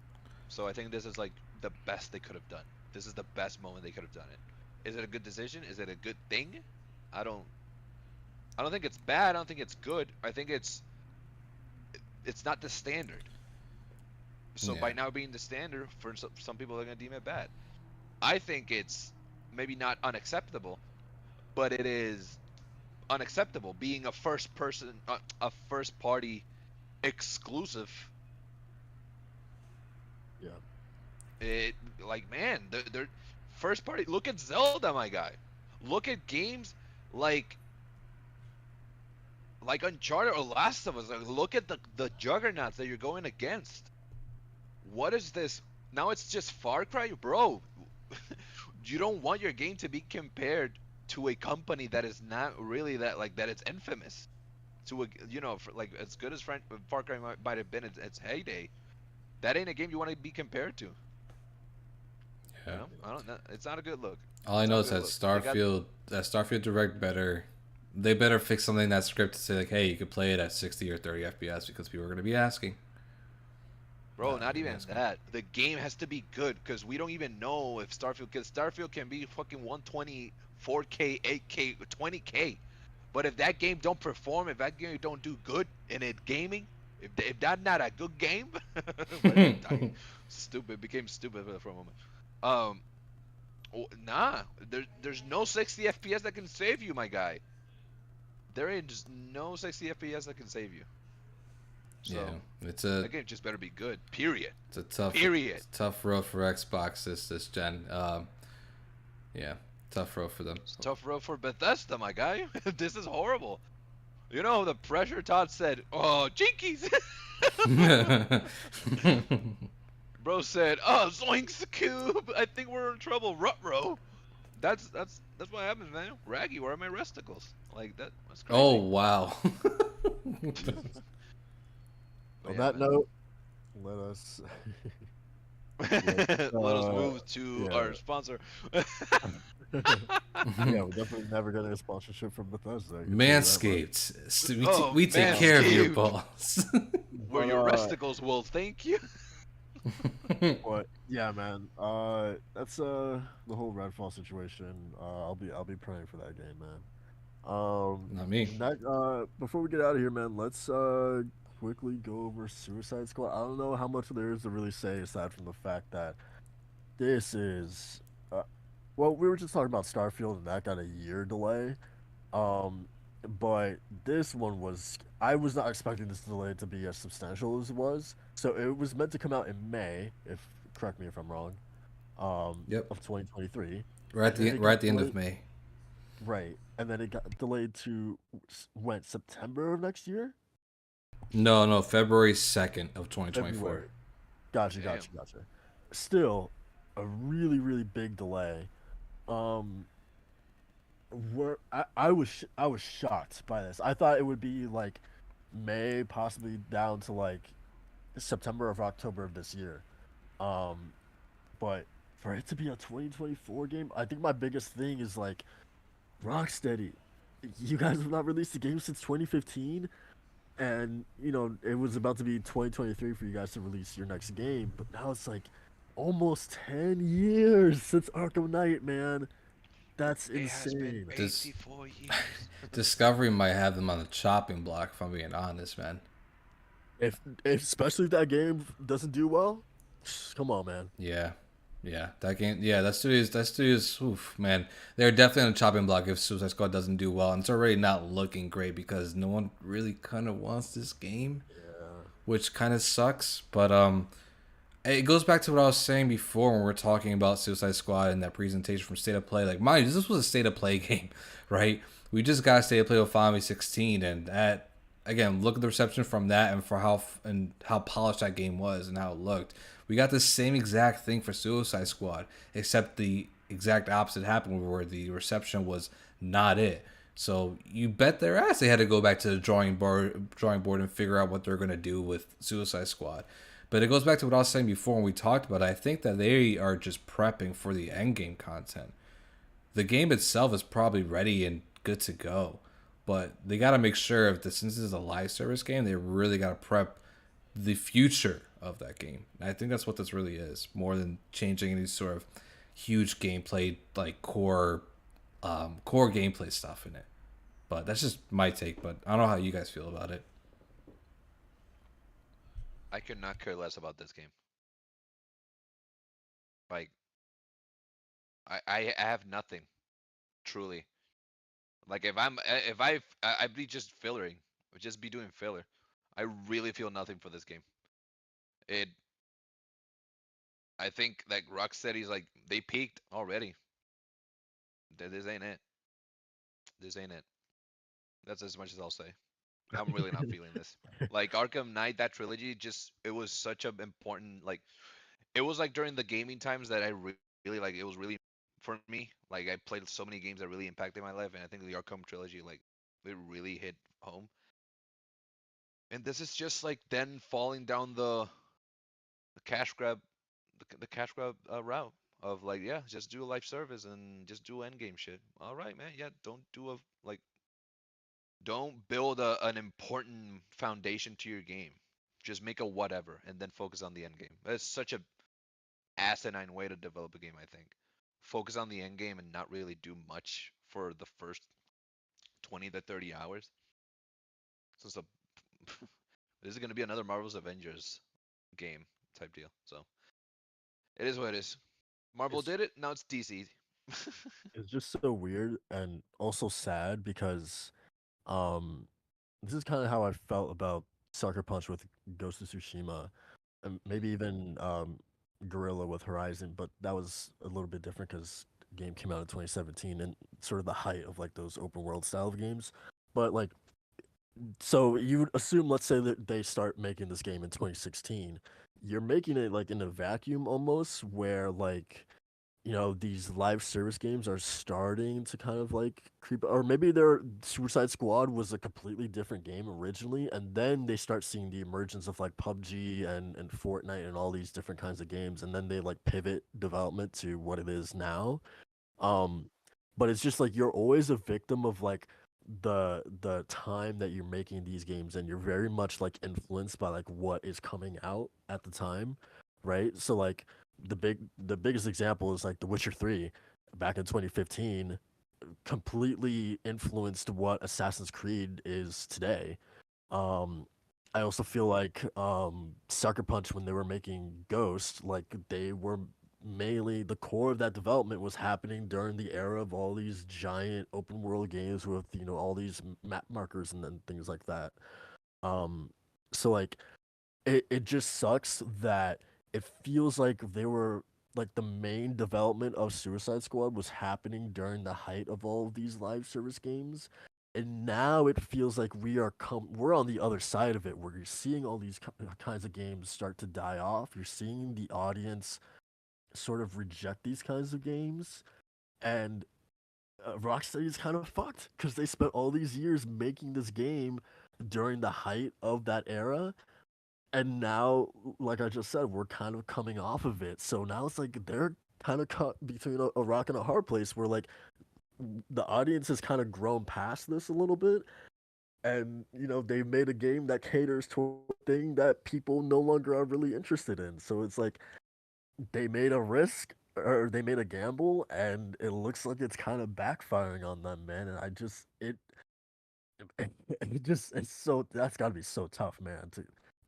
Speaker 1: So I think this is like the best they could have done. This is the best moment they could have done it. Is it a good decision? Is it a good thing? I don't. I don't think it's bad. I don't think it's good. I think it's not the standard. So
Speaker 2: Yeah.
Speaker 1: by now being the standard, for some people are gonna deem it bad. I think it's maybe not unacceptable, but it is unacceptable being a first person, a first party exclusive.
Speaker 3: Yeah.
Speaker 1: It, like, man, they're first party. Look at Zelda, my guy. Look at games like Uncharted or Last of Us. Like, look at the juggernauts that you're going against. What is this? Now it's just Far Cry, bro. You don't want your game to be compared to a company that is not really that, like, that it's infamous. To a, for, like, as good as Far Cry might have been its heyday, that ain't a game you want to be compared to.
Speaker 2: Yeah.
Speaker 1: I don't know. It's not a good look.
Speaker 2: All I
Speaker 1: It's
Speaker 2: know
Speaker 1: not a
Speaker 2: is
Speaker 1: good
Speaker 2: that
Speaker 1: look. They got
Speaker 2: Starfield Direct better. They better fix something in that script to say like, hey, you could play it at 60 or 30 FPS because people are going to be asking.
Speaker 1: Bro, not
Speaker 2: Yeah,
Speaker 1: even
Speaker 2: it's good.
Speaker 1: that. The game has to be good because we don't even know if Starfield, because Starfield can be fucking 120, 4K, 8K, 20K. But if that game don't perform, if that game don't do good in it gaming, if that not a good game, why did I stupid became stupid for a moment. Um, nah, there's no 60 FPS that can save you, my guy. There is no 60 FPS that can save you.
Speaker 2: Yeah,
Speaker 1: So
Speaker 2: it's a
Speaker 1: that game just better be good. Period.
Speaker 2: it's a tough
Speaker 1: Period.
Speaker 2: road for Xbox this gen. Yeah, tough road for them.
Speaker 1: It's a tough road for Bethesda, my guy. This is horrible. You know the pressure Todd said, "Oh, jinkies." Bro said, "Oh, zoinks, cube. I think we're in trouble, rutro." That's what happens, man. Raggy, where are my resticles? Like that's
Speaker 2: Oh
Speaker 1: crazy.
Speaker 2: wow.
Speaker 1: But
Speaker 3: On
Speaker 1: yeah,
Speaker 3: that
Speaker 1: man.
Speaker 3: note, let us let
Speaker 1: Let us move to
Speaker 3: yeah.
Speaker 1: our sponsor.
Speaker 3: Yeah, we're definitely never getting a sponsorship from Bethesda, I can tell you that much.
Speaker 2: Manscaped.
Speaker 1: Oh,
Speaker 2: We take
Speaker 3: Um,
Speaker 2: care of your
Speaker 1: Manscaped,
Speaker 2: balls.
Speaker 1: where
Speaker 3: but
Speaker 1: your resticles will thank you.
Speaker 3: but yeah, man. That's the whole Redfall situation. I'll be praying for that game, man.
Speaker 2: Not me.
Speaker 3: That before we get out of here, man, let's quickly go over Suicide Squad. I don't know how much there is to really say aside from the fact that this is uh, well, we were just talking about Starfield and that got a year delay. Um, but this one was I was not expecting this delay to be as substantial as it was. So it was meant to come out in May, if correct me if I'm wrong,
Speaker 2: Yep.
Speaker 3: of 2023,
Speaker 2: Right at
Speaker 3: and then
Speaker 2: the
Speaker 3: it
Speaker 2: right
Speaker 3: got
Speaker 2: at the end of
Speaker 3: delayed.
Speaker 2: May.
Speaker 3: Right, and then it got delayed to went September of next year.
Speaker 2: No, no, February 2nd of 2024.
Speaker 3: February. Gotcha,
Speaker 1: Damn.
Speaker 3: gotcha, gotcha. Still, a really, really big delay. Um, I was shocked by this. I thought it would be like May, possibly down to like September or October of this year. Um, but for it to be a 2024 game, I think my biggest thing is like Rocksteady. You guys have not released a game since 2015, and it was about to be 2023 for you guys to release your next game, but now it's like almost 10 years since Arkham Knight, man. That's
Speaker 1: It has been
Speaker 3: insane.
Speaker 2: This
Speaker 1: 84 years.
Speaker 2: Discovery might have them on the chopping block. If I'm being honest, man.
Speaker 3: If especially if that game doesn't do well, come on, man.
Speaker 2: Yeah, yeah. That game. Yeah, that studio's. Oof, man. They're definitely on the chopping block if Suicide Squad doesn't do well, and it's already not looking great because no one really kind of wants this game,
Speaker 3: Yeah.
Speaker 2: which kind of sucks. But it goes back to what I was saying before when we are talking about Suicide Squad and that presentation from State of Play. Like, mind you, this was a State of Play game, right? We just got a State of Play with Final Fantasy 16, and that again, look at the reception from that and for how polished that game was and how it looked. We got the same exact thing for Suicide Squad, except the exact opposite happened where the reception was not it. So you bet their ass they had to go back to the drawing board and figure out what they're gonna do with Suicide Squad. But it goes back to what I was saying before when we talked about it. I think that they are just prepping for the end game content. The game itself is probably ready and good to go, but they got to make sure if since this is a live service game, they really got to prep the future of that game. And I think that's what this really is, more than changing any sort of huge gameplay like core gameplay stuff in it. But that's just my take. But I don't know how you guys feel about it.
Speaker 1: I could not care less about this game. Like I have nothing truly. Like I'd be just fillering, would just be doing filler. I really feel nothing for this game. It I think like Rocksteady's like they peaked already. This ain't it. This ain't it. That's as much as I'll say. I'm really not feeling this. Like Arkham Knight, that trilogy, just it was such a important like it was like during the gaming times that I really like it was really for me. Like I played so many games that really impacted my life, and I think the Arkham trilogy like it really hit home. And this is just like then falling down the cash grab the cash grab route of like yeah, just do a live service and just do end game shit. All right, man. Yeah, don't do a like don't build an important foundation to your game. Just make a whatever and then focus on the end game. That's such a asinine way to develop a game, I think. Focus on the end game and not really do much for the first 20 to 30 hours. So it's a this is going to be another Marvel's Avengers game type deal. So it is what it is. Marvel
Speaker 3: It's
Speaker 1: did it. Now it's DC.
Speaker 3: it's just so weird and also sad because um this is kind of how I felt about Sucker Punch with Ghost of Tsushima, and maybe
Speaker 1: Mm,
Speaker 3: even Gorilla with Horizon, but that was a little bit different because game came out in 2017 and sort of the height of like those open world style of games. But like, so you would assume, let's say that they start making this game in 2016, you're making it like in a vacuum almost, where like these live service games are starting to kind of like creep, or maybe their Suicide Squad was a completely different game originally, and then they start seeing the emergence of like PUBG and Fortnite and all these different kinds of games, and then they like pivot development to what it is now. Um, but it's just like you're always a victim of like the time that you're making these games, and you're very much like influenced by like what is coming out at the time, right? So like the biggest example is like The Witcher 3 back in 2015 completely influenced what Assassin's Creed is today. um, I also feel like Sucker Punch, when they were making Ghost, like they were mainly the core of that development was happening during the era of all these giant open world games with all these map markers and then things like that. Um, so like it just sucks that it feels like they were like the main development of Suicide Squad was happening during the height of all of these live service games. And now it feels like we're on the other side of it, where you're seeing all these kinds of games start to die off. You're seeing the audience sort of reject these kinds of games, and Rocksteady is kind of fucked because they spent all these years making this game during the height of that era, and now, like I just said, we're kind of coming off of it. So now it's like they're kind of caught between a rock and a hard place, where like the audience has kind of grown past this a little bit, and they made a game that caters to a thing that people no longer are really interested in. So it's like they made a risk, or they made a gamble, and it looks like it's kind of backfiring on them, man. And I just it just it's so that's got to be so tough, man, to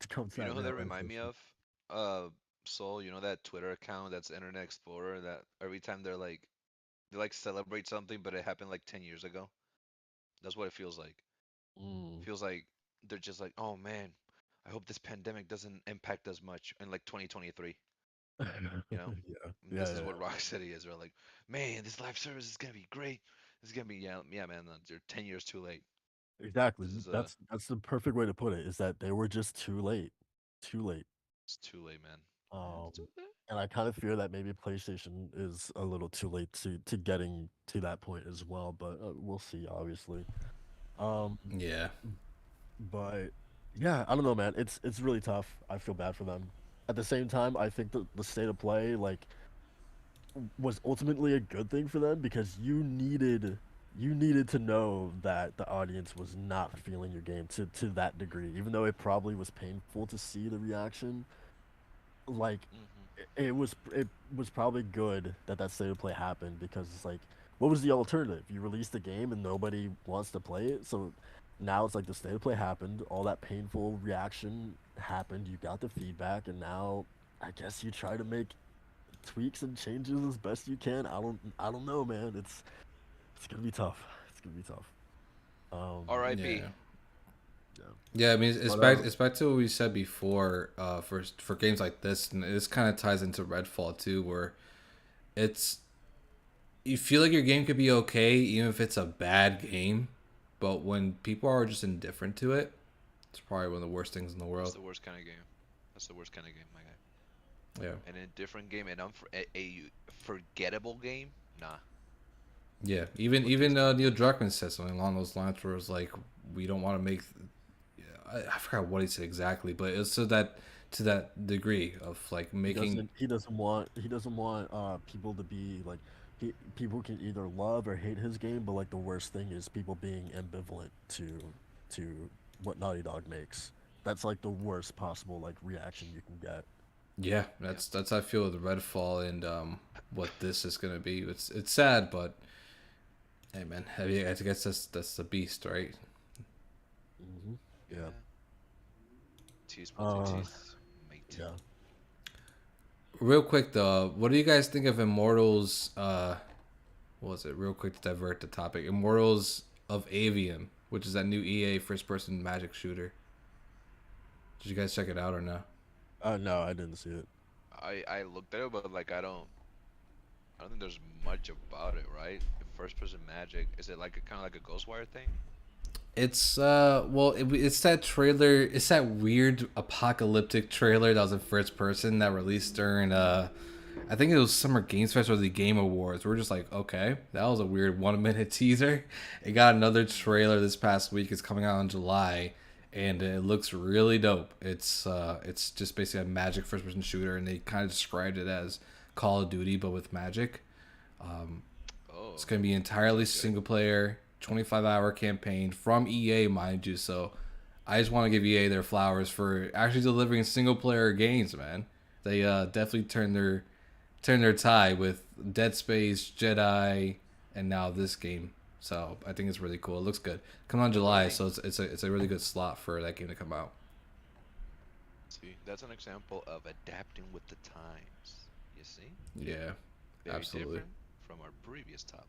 Speaker 3: come to
Speaker 1: You know
Speaker 3: that
Speaker 1: who they remind me
Speaker 3: realization.
Speaker 1: of? Uh, Soul. You know that Twitter account that's Internet Explorer that every time they like celebrate something, but it happened like 10 years ago. That's what it feels like.
Speaker 3: Mm.
Speaker 1: Feels like they're just like, oh man, I hope this pandemic doesn't impact us much in like 2023. You know,
Speaker 3: Yeah,
Speaker 1: and
Speaker 3: yeah,
Speaker 1: this is
Speaker 3: yeah,
Speaker 1: what Rocksteady is. They're like, man, this live service is gonna be great. This is gonna be yeah, man. They're 10 years too late.
Speaker 3: exactly.
Speaker 1: This is
Speaker 3: That's the perfect way to put it. Is that they were just too late, too late.
Speaker 1: it's too late, man.
Speaker 3: Um,
Speaker 1: It's too late.
Speaker 3: and I kind of fear that maybe PlayStation is a little too late to getting to that point as well. But we'll see, obviously. Um,
Speaker 2: Yeah.
Speaker 3: but yeah, I don't know, man. It's really tough. I feel bad for them. At the same time, I think the state of play like was ultimately a good thing for them, because you needed to know that the audience was not feeling your game to that degree, even though it probably was painful to see the reaction. Like
Speaker 1: Hmm.
Speaker 3: it was probably good that state of play happened, because it's like, what was the alternative? You release the game and nobody wants to play it. So now it's like the state of play happened, all that painful reaction happened, you got the feedback, and now I guess you try to make tweaks and changes as best you can. I don't know, man. It's gonna be tough. It's gonna be tough.
Speaker 1: R.I.P.
Speaker 2: Yeah.
Speaker 3: Yeah.
Speaker 2: Yeah, I mean,
Speaker 3: But
Speaker 2: it's back to what we said before. For games like this, and this kind of ties into Redfall too, where it's you feel like your game could be okay even if it's a bad game, but when people are just indifferent to it, it's probably one of the worst things in the
Speaker 1: That's
Speaker 2: world.
Speaker 1: the worst kind of game. That's the worst kind of game, my guy.
Speaker 2: Yeah,
Speaker 1: And a different game, and a forgettable game. Nah,
Speaker 2: yeah.
Speaker 1: that's what this game
Speaker 2: Neil
Speaker 1: was.
Speaker 2: Druckmann said something along those lines, where it's like we don't want to make. I forgot what he said exactly, but it's to that degree of like
Speaker 3: he
Speaker 2: making.
Speaker 3: doesn't he doesn't want people to be like, people can either love or hate his game, but like the worst thing is people being ambivalent to what Naughty Dog makes. that's like the worst possible like reaction you can get.
Speaker 2: Yeah,
Speaker 1: Yeah.
Speaker 2: that's how I feel with Redfall and what this is gonna be. It's sad, but hey man, I mean, I guess that's the beast, right?
Speaker 3: Yeah.
Speaker 1: Yeah. Tease multi
Speaker 3: Uh,
Speaker 1: tease, mate.
Speaker 3: yeah.
Speaker 2: Real quick though, what do you guys think of Immortals? What was it? Real quick to divert the topic, Immortals of Avium, which is that new EA first-person Magic shooter. Did you guys check it out or no?
Speaker 3: No, I didn't see it.
Speaker 1: I looked at it, but like I don't think there's much about it, right? First person magic. Is it like a kind of like a Ghostwire thing?
Speaker 2: It's it's that trailer. It's that weird apocalyptic trailer that was in first person that released during I think it was Summer Games Fest or the Game Awards. We're just like, okay, that was a weird 1 minute teaser. It got another trailer this past week. It's coming out in July, and it looks really dope. It's just basically a Magic first person shooter, and they kind of described it as Call of Duty but with Magic. It's
Speaker 1: Oh,
Speaker 2: going to be entirely
Speaker 1: sounds good.
Speaker 2: single player, 25-hour campaign from EA, mind you. So I just want to give EA their flowers for actually delivering single player games, man. They definitely turned their tie with Dead Space, Jedi, and now this game. So I think it's really cool. It looks good. Come on
Speaker 1: What are
Speaker 2: July,
Speaker 1: they?
Speaker 2: so it's a really good slot for that game to come out.
Speaker 1: See, that's an example of adapting with the times. You see?
Speaker 2: Yeah,
Speaker 1: Very
Speaker 2: absolutely.
Speaker 1: different from our previous topic.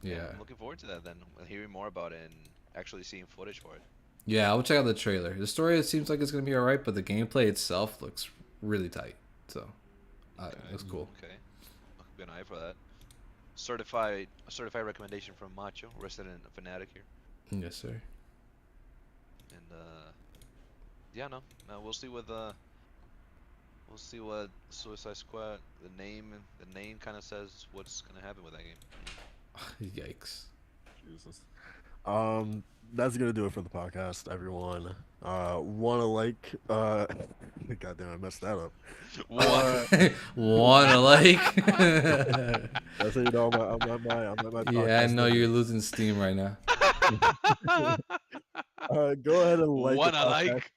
Speaker 1: Yeah,
Speaker 2: Yeah.
Speaker 1: I'm looking forward to that then. Hearing more about it and actually seeing footage for it.
Speaker 2: Yeah, I'll check out the trailer. The story it seems like it's gonna be alright, but the gameplay itself looks really tight. So it
Speaker 1: Okay,
Speaker 2: looks cool.
Speaker 1: okay. I'll keep an eye for that. A certified recommendation from Macho, resident fanatic here.
Speaker 2: Yes, sir.
Speaker 1: And yeah, no, no, we'll see what Suicide Squad the name kind of says what's gonna happen with that game.
Speaker 2: Yikes.
Speaker 3: Jesus. Um, that's gonna do it for the podcast, everyone. Wanna like goddamn, I messed that up.
Speaker 1: What?
Speaker 3: Uh,
Speaker 2: Wanna like?
Speaker 3: that's how you know I'm at my
Speaker 2: Yeah, I
Speaker 3: podcast
Speaker 2: know you're
Speaker 3: limit.
Speaker 2: losing steam right now.
Speaker 3: Go ahead and like the
Speaker 1: Wanna
Speaker 3: podcast,
Speaker 1: like?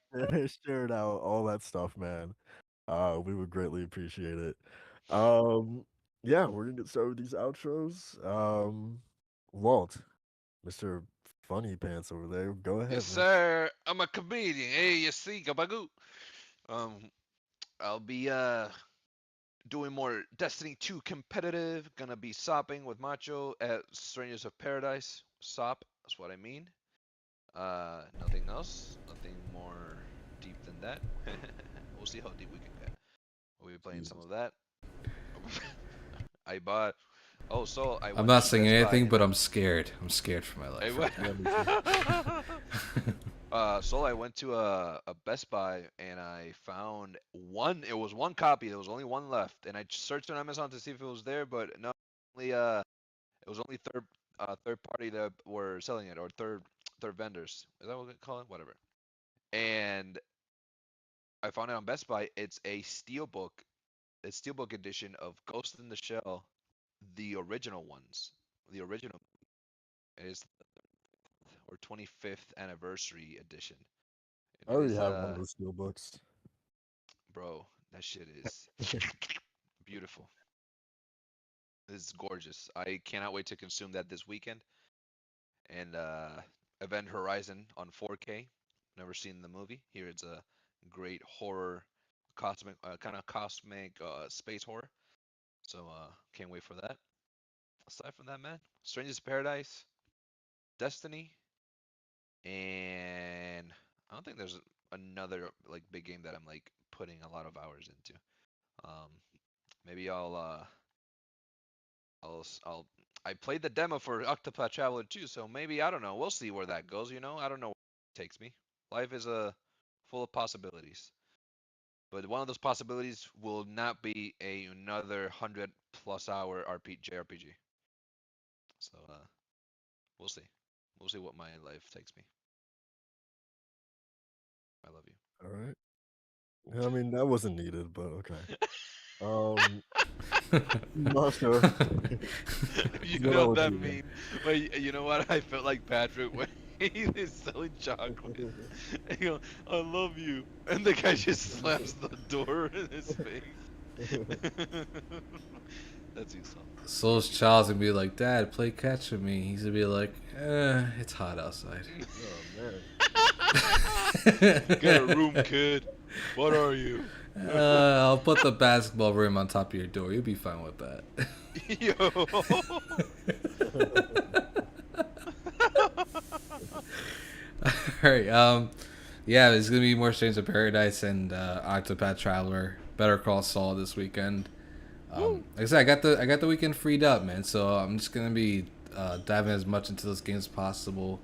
Speaker 3: share it out, all that stuff, man. We would greatly appreciate it. Um, yeah, we're gonna get started with these outros. Walt, Mr. Funny Pants over there, go
Speaker 1: Yes,
Speaker 3: ahead, man.
Speaker 1: sir. I'm a comedian. Hey, you see, gabagoo. Um, I'll be doing more Destiny 2 competitive. Gonna be sopping with Macho at Strangers of Paradise. Sop, that's what I mean. Nothing else. Nothing more deep than that. We'll see how deep we can get. We'll be playing some
Speaker 3: Jesus.
Speaker 1: of that. I bought. Oh, so I
Speaker 2: I'm
Speaker 1: went
Speaker 2: not
Speaker 1: to
Speaker 2: saying
Speaker 1: Best Buy
Speaker 2: anything,
Speaker 1: and
Speaker 2: but I'm scared. I'm scared for my
Speaker 1: I
Speaker 2: life
Speaker 1: went.
Speaker 2: right
Speaker 3: Yeah, me too.
Speaker 1: So I went to a Best Buy and I found one. It was one copy. There was only one left, and I searched on Amazon to see if it was there, but no. Only it was only third party that were selling it, or third vendors. Is that what we call it? Whatever. And I found it on Best Buy. It's a steelbook edition of Ghost in the Shell, the original ones. The original is or 25th anniversary edition.
Speaker 3: I
Speaker 1: And it
Speaker 3: already
Speaker 1: is
Speaker 3: have one of those steel books.
Speaker 1: bro, that shit is beautiful. It's gorgeous. I cannot wait to consume that this weekend. And Event Horizon on 4K. Never seen the movie. Here it's a great horror, cosmic, kind of cosmic space horror. So can't wait for that. Aside from that, man, Strangers Paradise, Destiny, and I don't think there's another like big game that I'm like putting a lot of hours into. Um, maybe I'll I played the demo for Octopath Traveler 2, so maybe I don't know. We'll see where that goes. I don't know where it takes me. Life is full of possibilities, but one of those possibilities will not be another 100+ hour JRPG. So we'll see. We'll see what my life takes me. I love
Speaker 3: All right. I mean, that wasn't needed, but okay. Um,
Speaker 2: now.
Speaker 3: Master,
Speaker 1: you
Speaker 3: go
Speaker 1: know
Speaker 3: on with
Speaker 1: that
Speaker 3: you, man.
Speaker 1: meme. Wait, you know what? I felt like Patrick when He's selling chocolate. And you go, I love you. And the guy just slams the door in his face. That's Usopp.
Speaker 2: Soul's child's gonna be like, Dad, play catch with me. He's gonna be like, it's hot outside.
Speaker 3: Oh man.
Speaker 1: Get a room, kid. What are you?
Speaker 2: I'll put the basketball rim on top of your door. You'll be fine with that.
Speaker 1: Yo.
Speaker 2: Alright, yeah, there's gonna be more Strains of Paradise and Octopath Traveler, Better Call Saul this weekend. Like I said, I got the weekend freed up, man. So I'm just gonna be diving as much into those games as possible,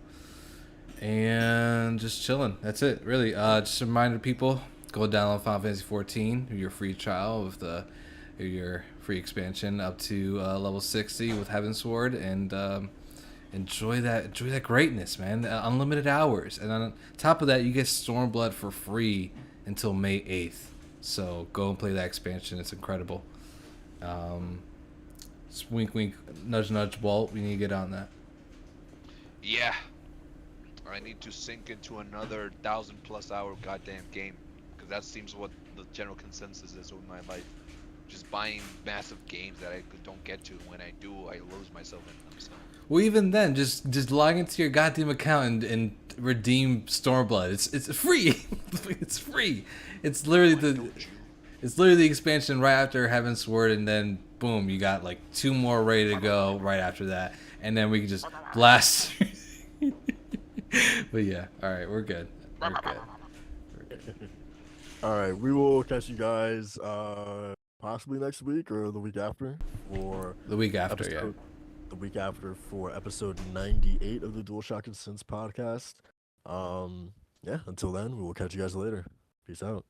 Speaker 2: and just chilling. That's it, really. Just a reminder, people, go download Final Fantasy 14, your free trial with your free expansion up to level 60 with Heaven's Sword, and enjoy that greatness, man. Unlimited hours, and on top of that, you get Stormblood for free until May 8th. So go and play that expansion. It's incredible. Wink, wink, nudge, nudge, Walt. We need to get on that.
Speaker 1: Yeah. I need to sink into another 1,000+ hour goddamn game, because that seems what the general consensus is with my life. Just buying massive games that I don't get to. When I do, I lose myself in them. So.
Speaker 2: Well, even then, just log into your goddamn account and redeem Stormblood. It's free. It's free. It's literally It's literally the expansion right after Heaven's Sword, and then boom, you got like 2 more ready to go right after that, and then we can just blast. But yeah, all right, we're good. We're good.
Speaker 3: All right, we will catch you guys possibly next week or the week after for
Speaker 2: The week after, yeah.
Speaker 3: The week after for episode 98 of the DualShock Sense podcast. Yeah, until then, we will catch you guys later. Peace out.